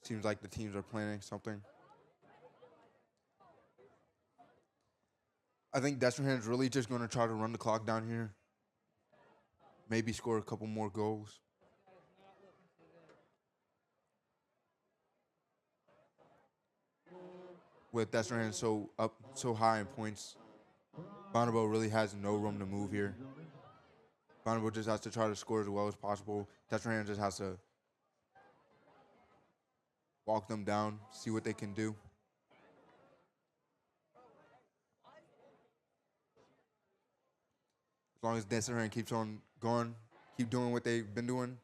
Seems like the teams are planning something. I think Destrehan's really just going to try to run the clock down here. Maybe score a couple more goals. With Destrehan so high in points, Bonnabel really has no room to move here. Bonnabel just has to try to score as well as possible. Destrehan just has to walk them down, see what they can do. As long as Destrehan keeps on going, keep doing what they've been doing,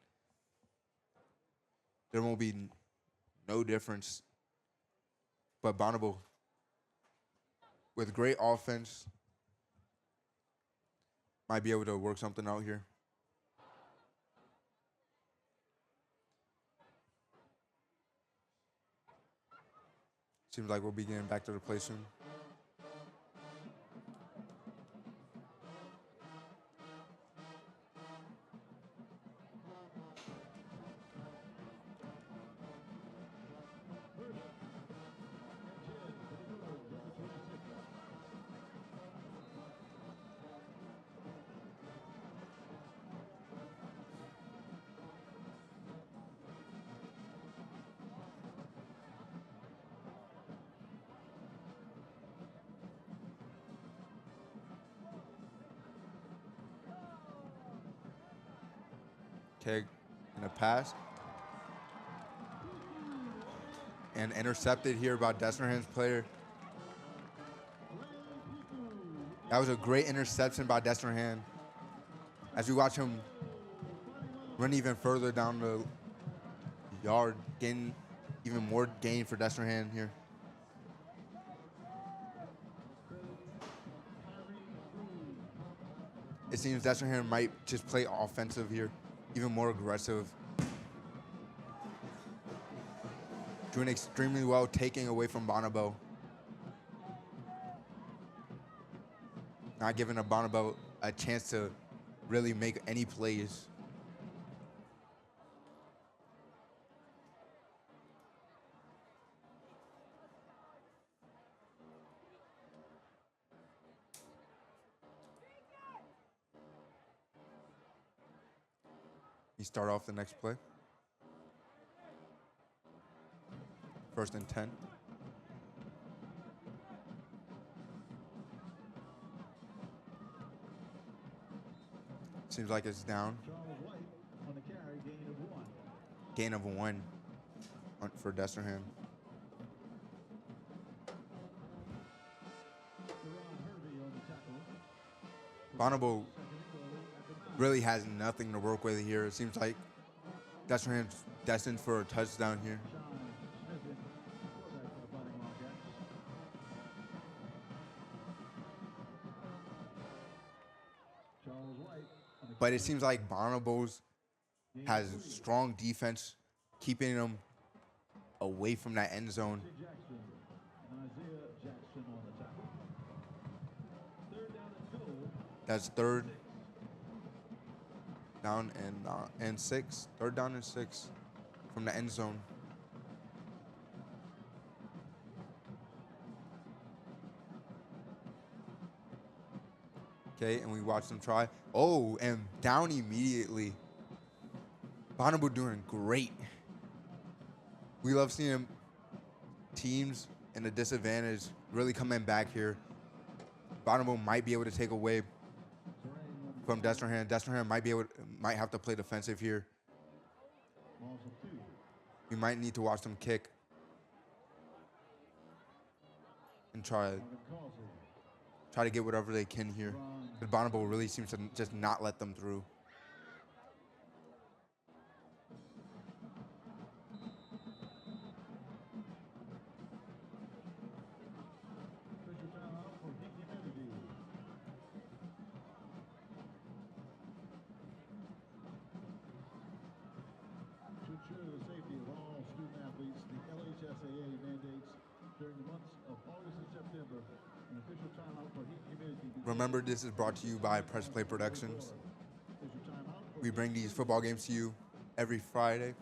there won't be no difference. But Bonnabel, with great offense, might be able to work something out here. Seems like we'll be getting back to the play soon. Okay, in a pass. And intercepted here by Destrehan's player. That was a great interception by Destrehan. As we watch him run even further down the yard, gain even more gain for Destrehan here. It seems Destrehan might just play offensive here, even more aggressive. Doing extremely well, taking away from Bonnabel. Not giving a Bonnabel a chance to really make any plays. You start off the next play. 1st and 10. Seems like it's down. On the carry, Gain of 1 for Destrehan. Bonnabel really has nothing to work with here. It seems like Destrehan's destined for a touchdown here. But it seems like Bonnabel's has strong defense, keeping them away from that end zone. That's 3rd down and 6. 3rd down and 6 from the end zone. Okay, and we watch them try. Oh, and down immediately. Bonnabel doing great. We love seeing teams in a disadvantage really coming back here. Bonnabel might be able to take away from Destrehan. Destrehan might have to play defensive here. We might need to watch them kick and try to get whatever they can here. But Bonnabel really seems to just not let them through. To ensure the safety of all student athletes, the LHSAA mandates during the months of August and September an official timeout for heat humidity. Remember, this is brought to you by Press Play Productions. We bring these football games to you every Friday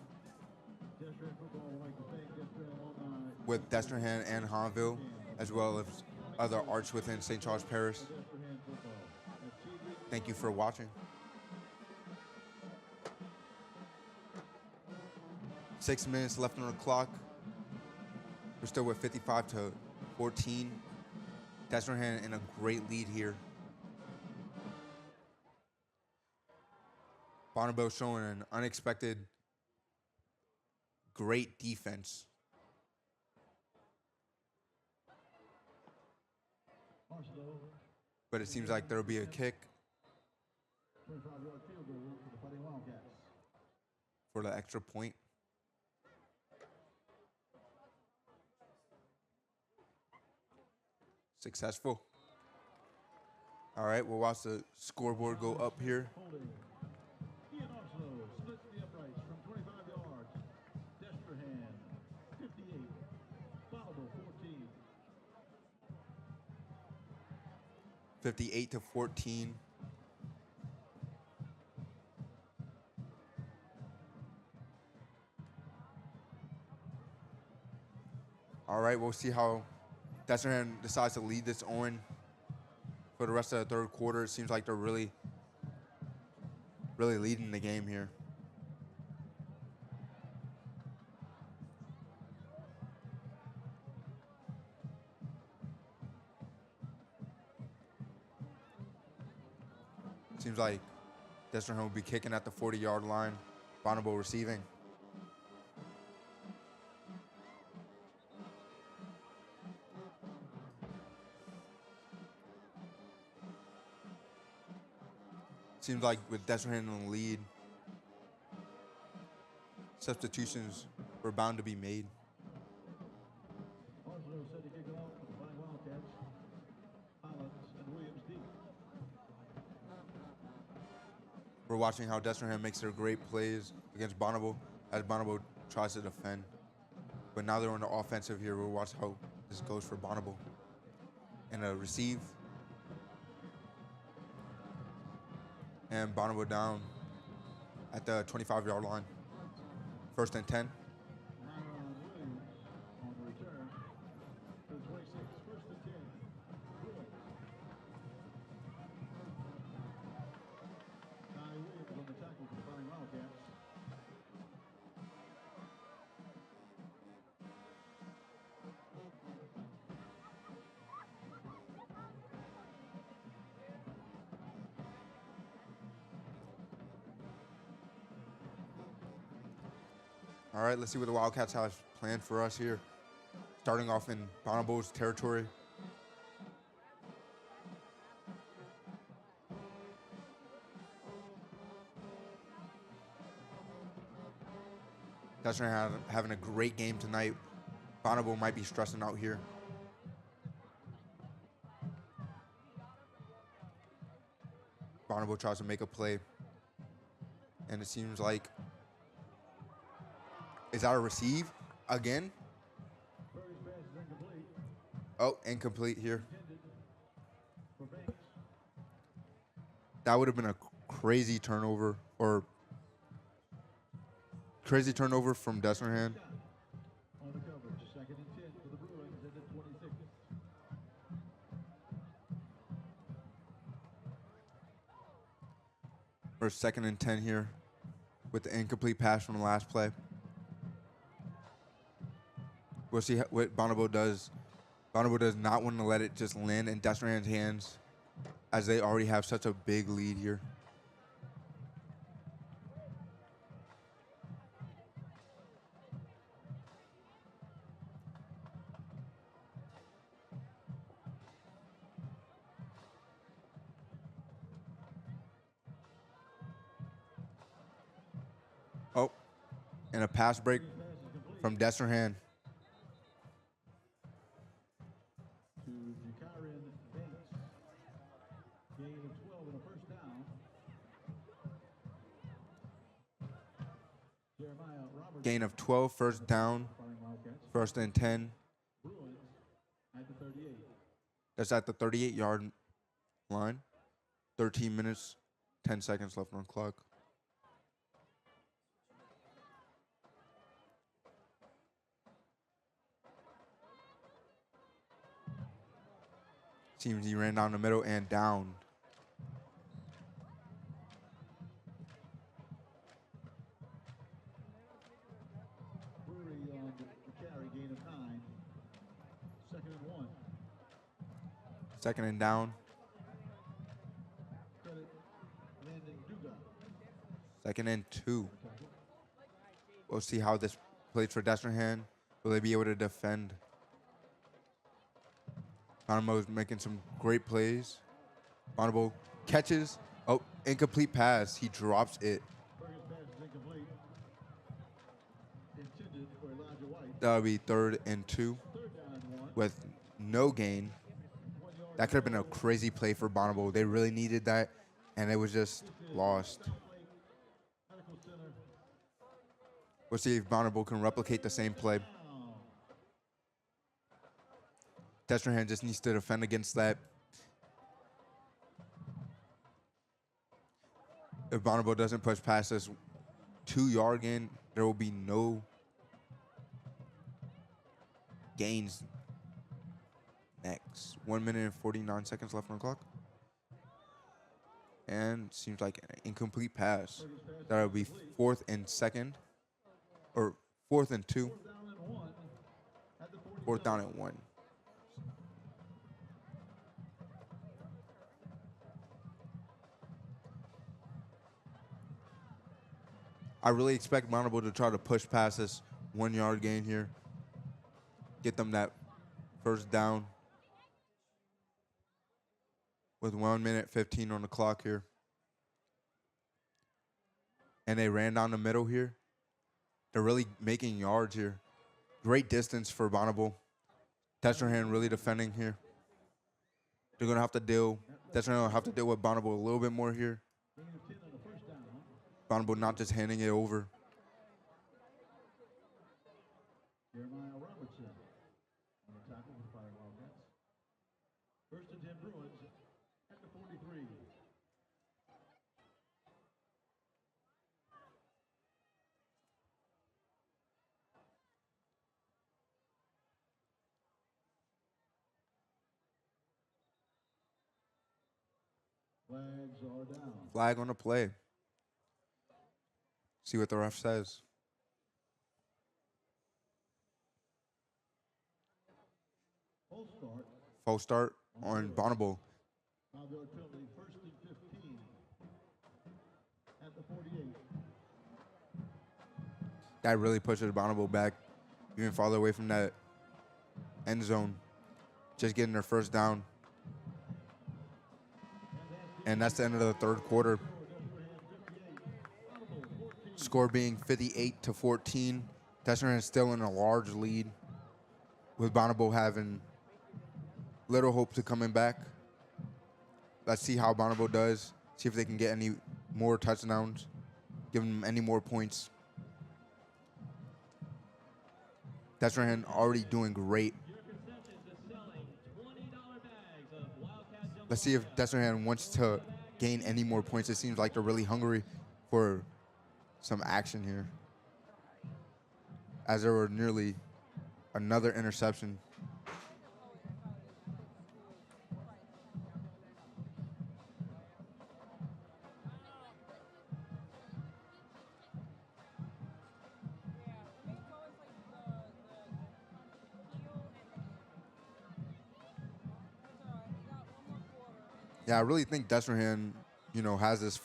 with Destrehan and Hahnville, as well as other arts within St. Charles Parish. Thank you for watching. 6 minutes left on the clock. We're still with 55-14. Destrehan in a great lead here. Bonnabel showing an unexpected great defense. But it seems like there'll be a kick for the extra point. Successful. All right, we'll watch the scoreboard go up here. Splits the uprights from 25 yards. Destrehan, 58. Bonnabel, 14. 58-14. All right, we'll see how Destrehan decides to lead this on for the rest of the 3rd quarter. It seems like they're really leading the game here. Seems like Destrehan will be kicking at the 40-yard line. Bonnabel receiving. Seems like with Destrehan in the lead, substitutions were bound to be made. Barnesville set to kick it off for the Flying Wildcats. Hollins and Williams deep. We're watching how Destrehan makes their great plays against Bonnabel as Bonnabel tries to defend. But now they're on the offensive here. We'll watch how this goes for Bonnabel. And a receive. And Bonnabel down at the 25-yard line. 1st and 10. Myron Williams on the return to the 26, 1st and 10. Bruins. Ty Williams on the tackle for the Flying Wildcats. All right, let's see what the Wildcats have planned for us here. Starting off in Bonnabel's territory. Destrehan having a great game tonight. Bonnabel might be stressing out here. Bonnabel tries to make a play. And it seems like, is that a receive again? First pass is incomplete. Oh, incomplete here. Intended for Banks. That would have been a crazy turnover from Destrehan. On the coverage, 2nd and 10 for the Bruins at the 26. Or 2nd and 10 here with the incomplete pass from the last play. We'll see what Bonnabel does. Bonnabel does not want to let it just land in Destrehan's hands as they already have such a big lead here. Oh, and a pass break from Destrehan. To Jakarin Banks. Gain of 12 and a 1st down. Jeremiah Roberts. Gain of 12, 1st down, Flying Wildcats. 1st and 10. Bruins at the 38. That's at the 38-yard line. 13 minutes, 10 seconds left on the clock. Seems he ran down the middle and down. Brewery on the carry, gain of 9. 2nd and 1. 2nd and down. Credit Landon Duga. 2nd and 2. We'll see how this plays for Destrehan. Will they be able to defend? Bonnabel is making some great plays. Bonnabel catches. Oh, incomplete pass. He drops it. First pass is incomplete. Intended for Elijah White. That would be 3rd and 2 3rd down and 1. with no gain. 1 yard. That could have been a crazy play for Bonnabel. They really needed that, and it was just lost. Southlake Medical Center. We'll see if Bonnabel can replicate the same play. Down. Destrehan just needs to defend against that. If Bonnabel doesn't push past this 2-yard gain, there will be no gains next. 1 minute and 49 seconds left on the clock. And seems like an incomplete pass. That'll be 4th and 2nd. Or 4th and 2. 4th down and 1. At the 4th down and 1. I really expect Bonnabel to try to push past this 1 yard gain here. Get them that first down with 1 minute 15 on the clock here. And they ran down the middle here. They're really making yards here. Great distance for Bonnabel. Destrehan really defending here. They're going to have to deal. Destrehan will have to deal with Bonnabel a little bit more here. Bonnabel not just handing it over. Jeremiah Robertson on the tackle for the Fighting Wildcats. First and 10 Bruins at the 43. Flags are down. Flag on the play. See what the ref says. False start on Bonnabel. 5-yard penalty, first and 15 at the 48. That really pushes Bonnabel back even farther away from that end zone. Just getting their first down. And that's the end of the third quarter. Score being 58-14. Destrehan is still in a large lead, with Bonnabel having little hope to coming back. Let's see how Bonnabel does. See if they can get any more touchdowns, give them any more points. Destrehan already doing great. Let's see if Destrehan wants to gain any more points. It seems like they're really hungry for some action here, as there were nearly another interception. Yeah, I really think Destrehan, has this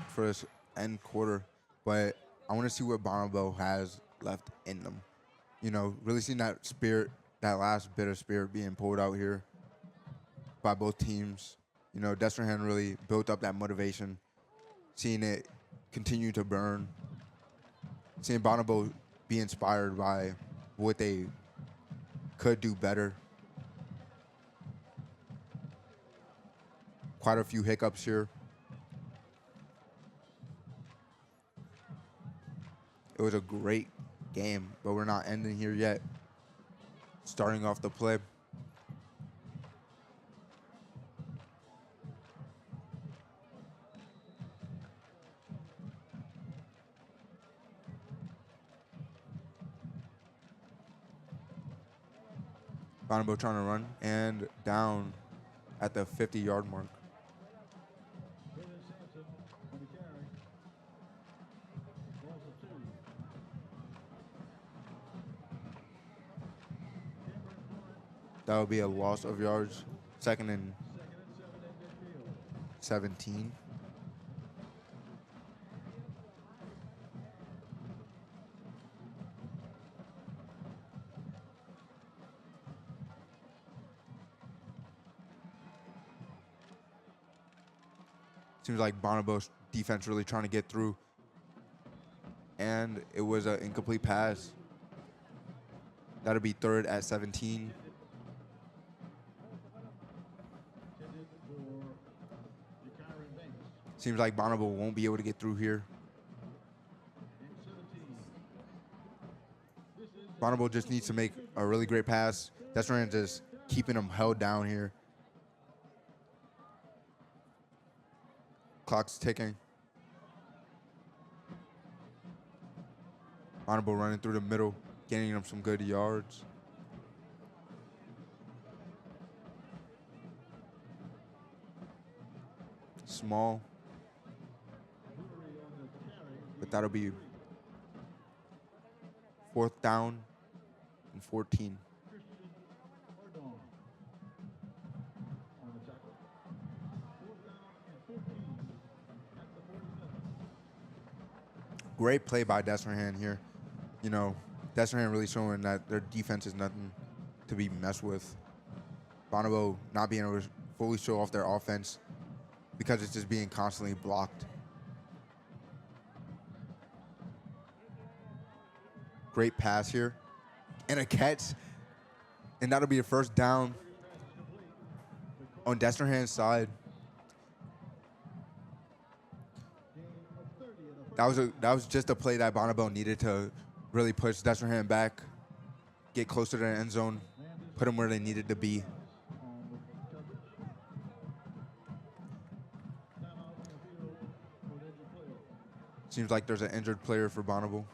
for this end quarter, but I want to see what Bonnabel has left in them. Really seeing that spirit, that last bit of spirit being pulled out here by both teams. Destrehan really built up that motivation, seeing it continue to burn, seeing Bonnabel be inspired by what they could do better. Quite a few hiccups here. It was a great game, but we're not ending here yet. Starting off the play. Bonnabel trying to run and down at the 50-yard mark. That would be a loss of yards. Second and 17. Seems like Bonnabel's defense really trying to get through. And it was an incomplete pass. That'll be third at 17. Seems like Bonnabel won't be able to get through here. Bonnabel just needs to make a really great pass. Destrehan just keeping him held down here. Clock's ticking. Bonnabel running through the middle, getting him some good yards. Small. But that'll be fourth down and 14. great play by Destrehan here. You know, Destrehan really showing that their defense is nothing to be messed with. Bonnabel not being able to fully show off their offense because it's just being constantly blocked. Great pass here. And a catch. And that'll be the first down on Destrehan's side. That was just a play that Bonnabel needed to really push Destrehan back, get closer to the end zone, put them where they needed to be. Seems like there's an injured player for Bonnabel.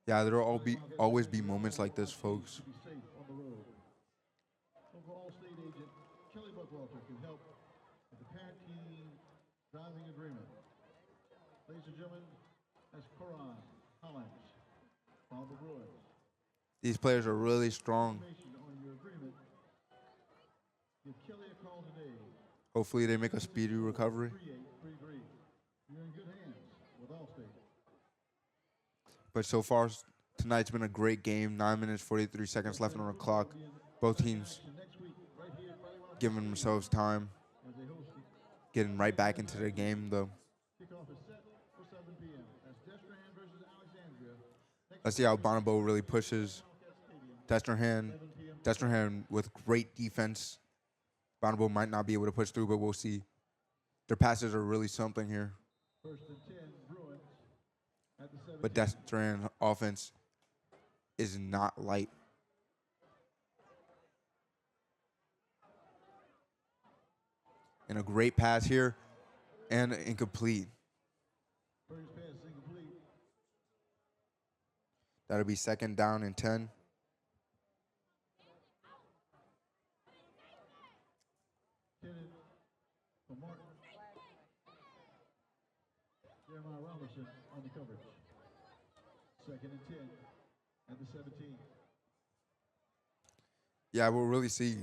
Yeah, there will always be moments like this, folks. Local All-State agent Kelly Buckwalter can help with the parent team driving agreement. Ladies and gentlemen, that's Coron Hollins, Bonnabel Bruins. These players are really strong. On your agreement, give Kelly a call today. Hopefully they make a speedy recovery. 3833. You're in good hands with All-State. But so far, tonight's been a great game. 9 minutes, 43 seconds left on the clock. Both teams giving themselves time, getting right back into the game, though. Kickoff is set for 7 p.m. That's Destrehan versus Alexandria. Let's see how Bonnabel really pushes Destrehan. Destrehan with great defense. Bonnabel might not be able to push through, but we'll see. Their passes are really something here. First and 10, Bruins at the 17. But Destrehan offense is not light. And a great pass here and incomplete. First pass is incomplete. That'll be second down and 10. Intended for Martin. Jeremiah Robertson on the coverage. Second and 10 at the 17. Yeah, we'll really see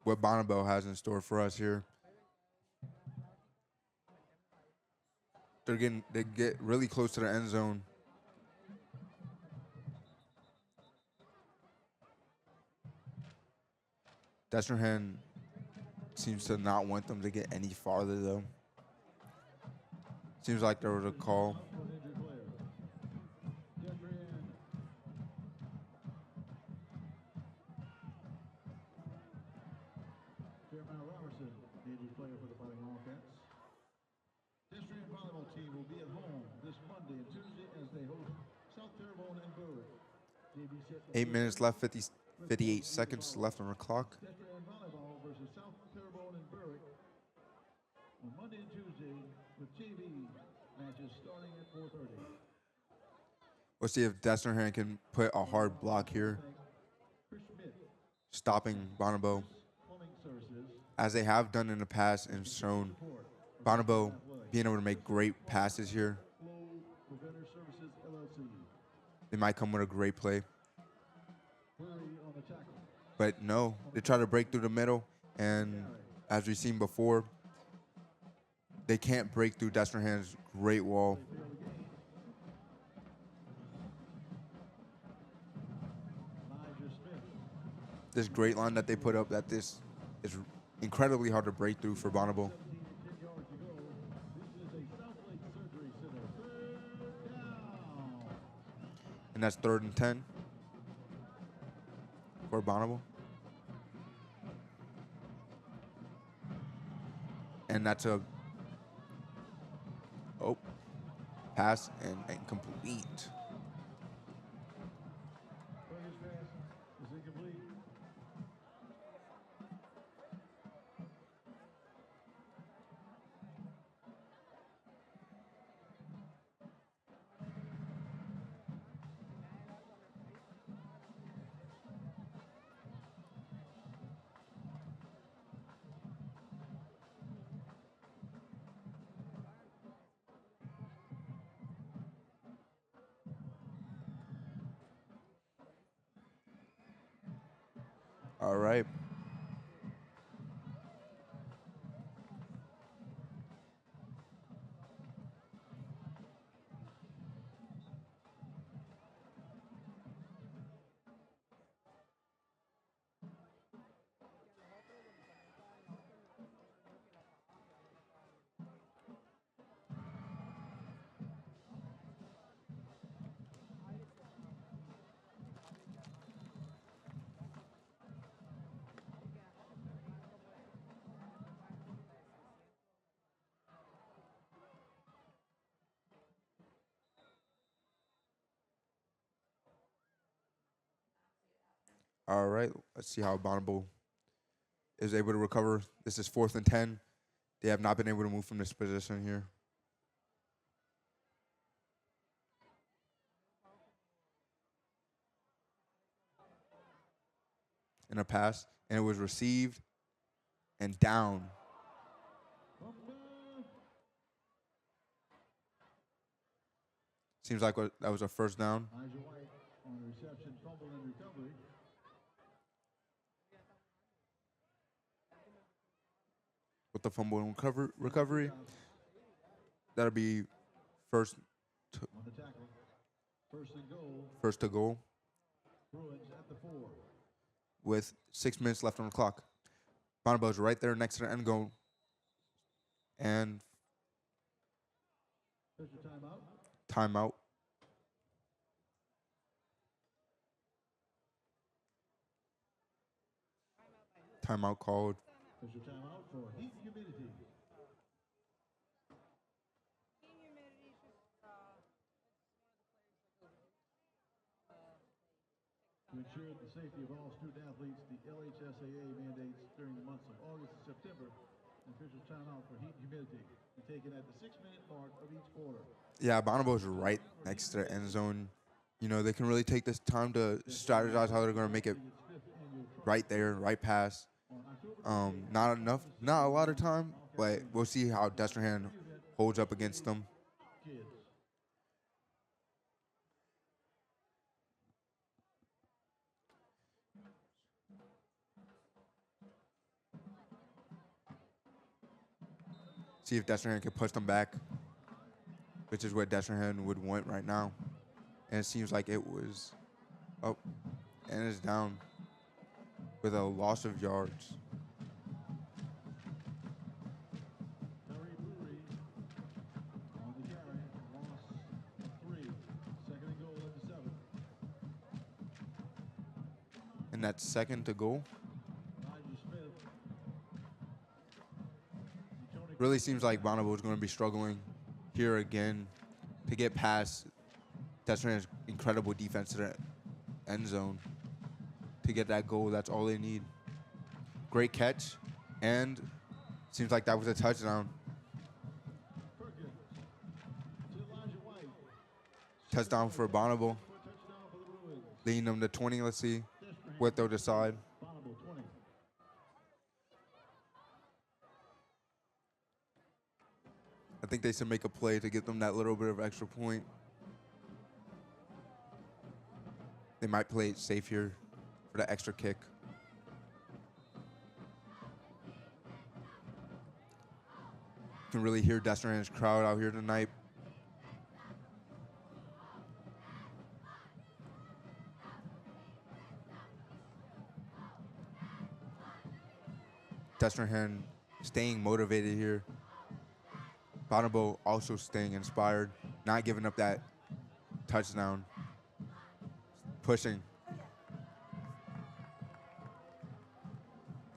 what Bonnabel has in store for us here. They get really close to the end zone. Destrehan seems to not want them to get any farther, though. Seems like there was a call. Jeremiah Robertson, the injured player for the Fighting Wildcats. Destrehan volleyball team will be at home this Monday and Tuesday as they host South Terrebonne and Berwick. 8 minutes left, 58 seconds left on the clock. Destrehan volleyball versus South Terrebonne and Berwick on Monday and Tuesday with JV matches starting at 4:30. We'll see if Destrehan can put a hard block here, stopping Bonnabel, as they have done in the past and shown Bonnabel being able to make great passes here. They might come with a great play. But no, they try to break through the middle, and as we've seen before, they can't break through Destrehan's great wall. This great line that they put up, that this is incredibly hard to break through for Bonnabel. And that's 3rd and 10 for Bonnabel. And that's a pass and incomplete. First pass is incomplete. All right. All right. Let's see how Bonnabel is able to recover. This is 4th and 10. They have not been able to move from this position here. In a pass, and it was received and down. Seems like that was a first down. Elijah White on the reception, fumble and recovery. With the fumble and recovery, that'll be first On the tackle. First and goal. first to goal Bruins at the 4. with 6 minutes left on the clock. Bonnabel's right there next to the end goal. And There's your timeout. timeout. Timeout called. There's your timeout for heat and humidity. Heat and humidity is just To ensure the safety of all student athletes, the LHSAA mandates during the months of August and September an official timeout for heat and humidity be taken at the 6-minute mark of each quarter. Yeah, Bonnabel's right next to the end zone. You know, they can really take this time to strategize how they're going to make it right there, right pass. Not a lot of time, but we'll see how Destrehan holds up against them. Kids. See if Destrehan can push them back, which is what Destrehan would want right now. And it seems like it was up and it's down with a loss of yards. Terry Brewery on the carry, loss 3. Second and goal at the 7. And that's second to goal. Elijah Smith. Tony Really seems like Bonnabel is going to be struggling here again to get past Destrehan's incredible defense to the end zone. To get that goal, that's all they need. Great catch, and seems like that was a touchdown. Perkins to Elijah White. Touchdown for Bonnabel, For a touchdown for the Bruins. leading them to 20. Let's see what they'll decide. Bonnabel 20. I think they should make a play to get them that little bit of extra point. They might play it safe here for the extra kick. You can really hear Destrehan's crowd out here tonight. Destrehan staying motivated here. Bonnabel also staying inspired, not giving up that touchdown. Pushing.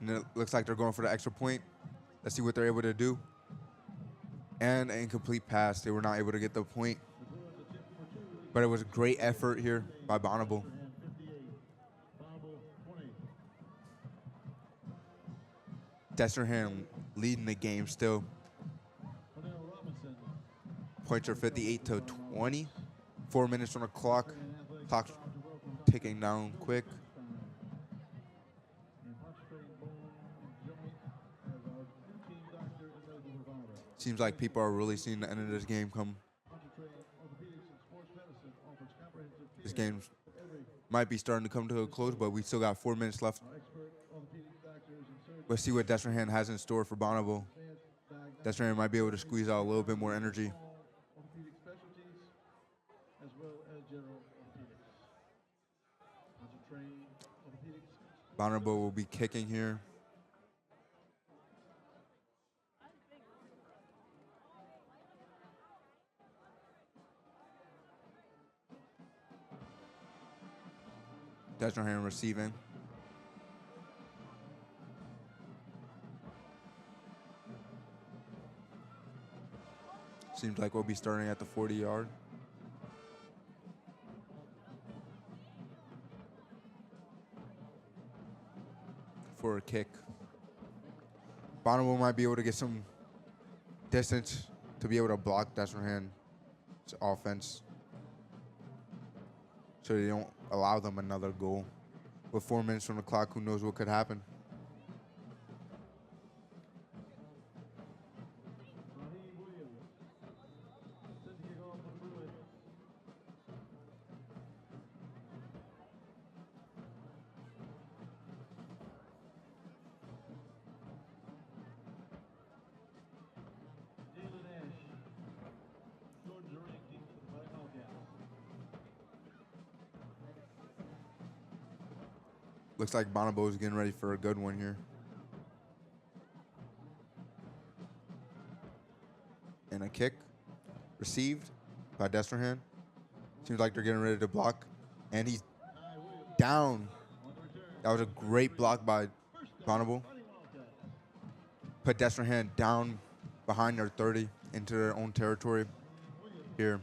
And it looks like they're going for the extra point. Let's see what they're able to do. And an incomplete pass. They were not able to get the point. But it was a great effort here by Bonnabel. And 58. Bonnabel 20. Destrehan leading the game still. Cornell Robinson. Points are 58 to 20. 4 minutes on the clock. Clock's ticking down quick. And concentrating bone and joint as our new team doctor and medical provider. Seems like people are really seeing the end of this game come. Concentrating orthopedics and sports medicine offers comprehensive care. This game Every might be starting to come to a close, but we still got 4 minutes left expert Let's see what Destrehan has in store for Bonnabel. Destrehan might be able to squeeze out a little bit more energy. Orthopedic specialties, as well as general orthopedics. Trained orthopedics. Bonnabel will be kicking here. Destrehan receiving. Seems like we'll be starting at the 40-yard. For a kick. Bonnabel might be able to get some distance to be able to block Destrehan's offense, so they don't allow them another goal. With 4 minutes from the clock, who knows what could happen. Looks like Bonnabel is getting ready for a good one here. And a kick received by Destrehan. Seems like they're getting ready to block. And he's down. That was a great block by Bonnabel. Put Destrehan down behind their 30 into their own territory here.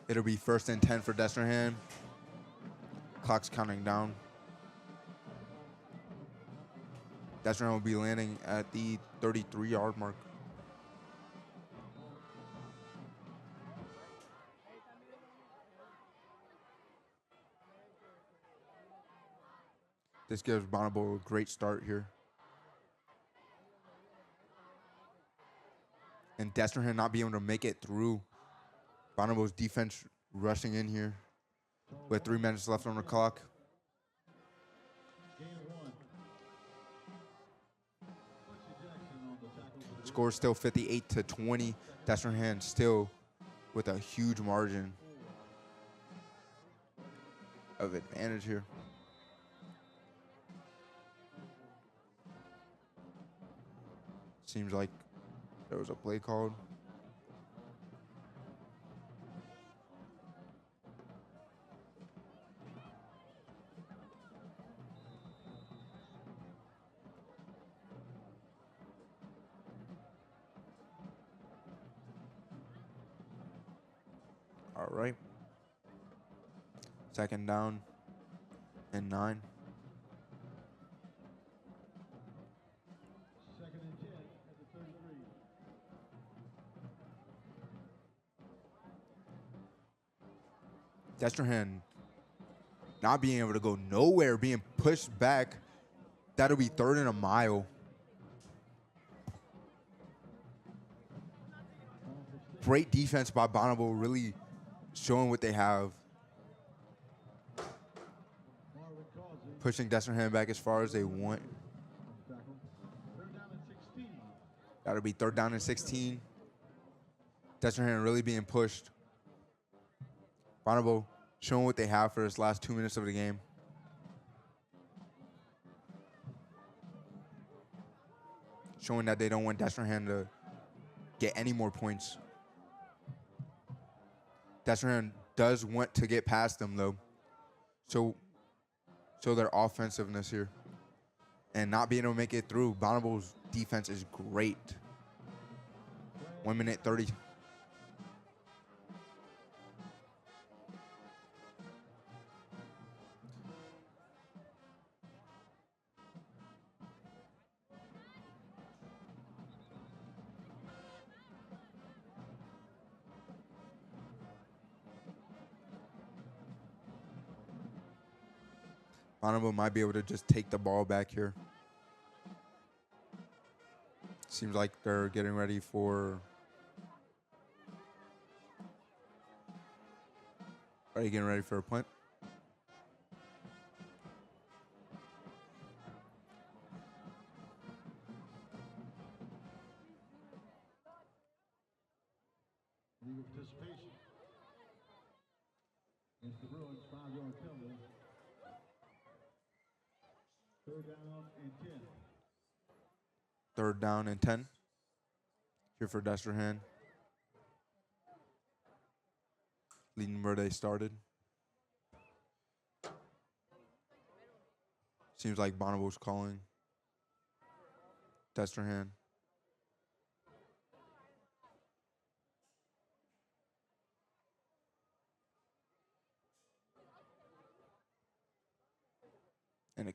It'll be 1st and 10 for Destrehan. Clock's counting down. Destrehan will be landing at the 33-yard mark. This gives Bonnabel a great start here. And Destrehan not being able to make it through. Bonnabel's defense rushing in here with 3 minutes left on the clock. Score still 58-20. Destrehan still with a huge margin of advantage here. Seems like there was a play called. All right. 2nd down and 9. 2nd and 10 at the 33. Destrehan not being able to go nowhere, being pushed back. That'll be 3rd and a mile. Great defense by Bonnabel, really showing what they have. Pushing Destrehan back as far as they want. That'll be 3rd down and 16. Destrehan really being pushed. Bonnabel showing what they have for this last 2 minutes of the game. Showing that they don't want Destrehan to get any more points. Destrehan does want to get past them, though. So their offensiveness here. And not being able to make it through. Bonnabel's defense is great. 1 minute 30. Bonnabel might be able to just take the ball back here. Seems like they're getting ready for... Are you getting ready for a punt? participation. It's the Bruins 5-yard penalty. 3rd down and 10. 3rd down and 10. Here for Destrehan. Leading where they started. Seems like Bonnabel's calling. Destrehan. And a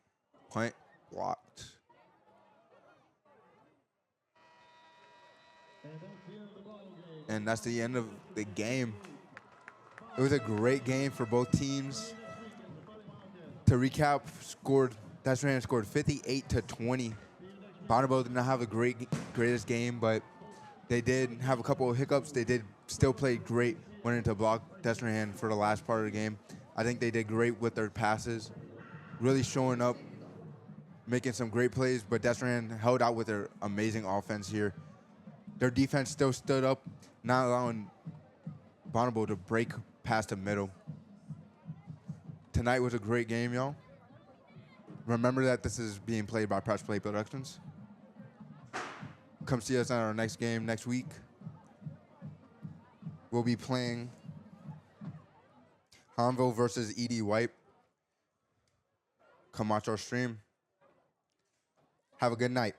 punt blocked. And that's the end of the game. It was a great game for both teams. To recap, Destrehan scored 58-20. Bonnabel did not have a greatest game, but they did have a couple of hiccups. They did still play great, went into block Destrehan for the last part of the game. I think they did great with their passes, really showing up, making some great plays, but Destrehan held out with their amazing offense here. Their defense still stood up, not allowing Bonnabel to break past the middle. Tonight was a great game, y'all. Remember that this is being played by Press Play Productions. Come see us on our next game next week. We'll be playing Hanville versus E.D. White. Come watch our stream. Have a good night.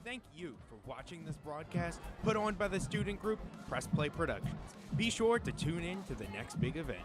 Thank you for watching this broadcast put on by the student group Press Play Productions. Be sure to tune in to the next big event.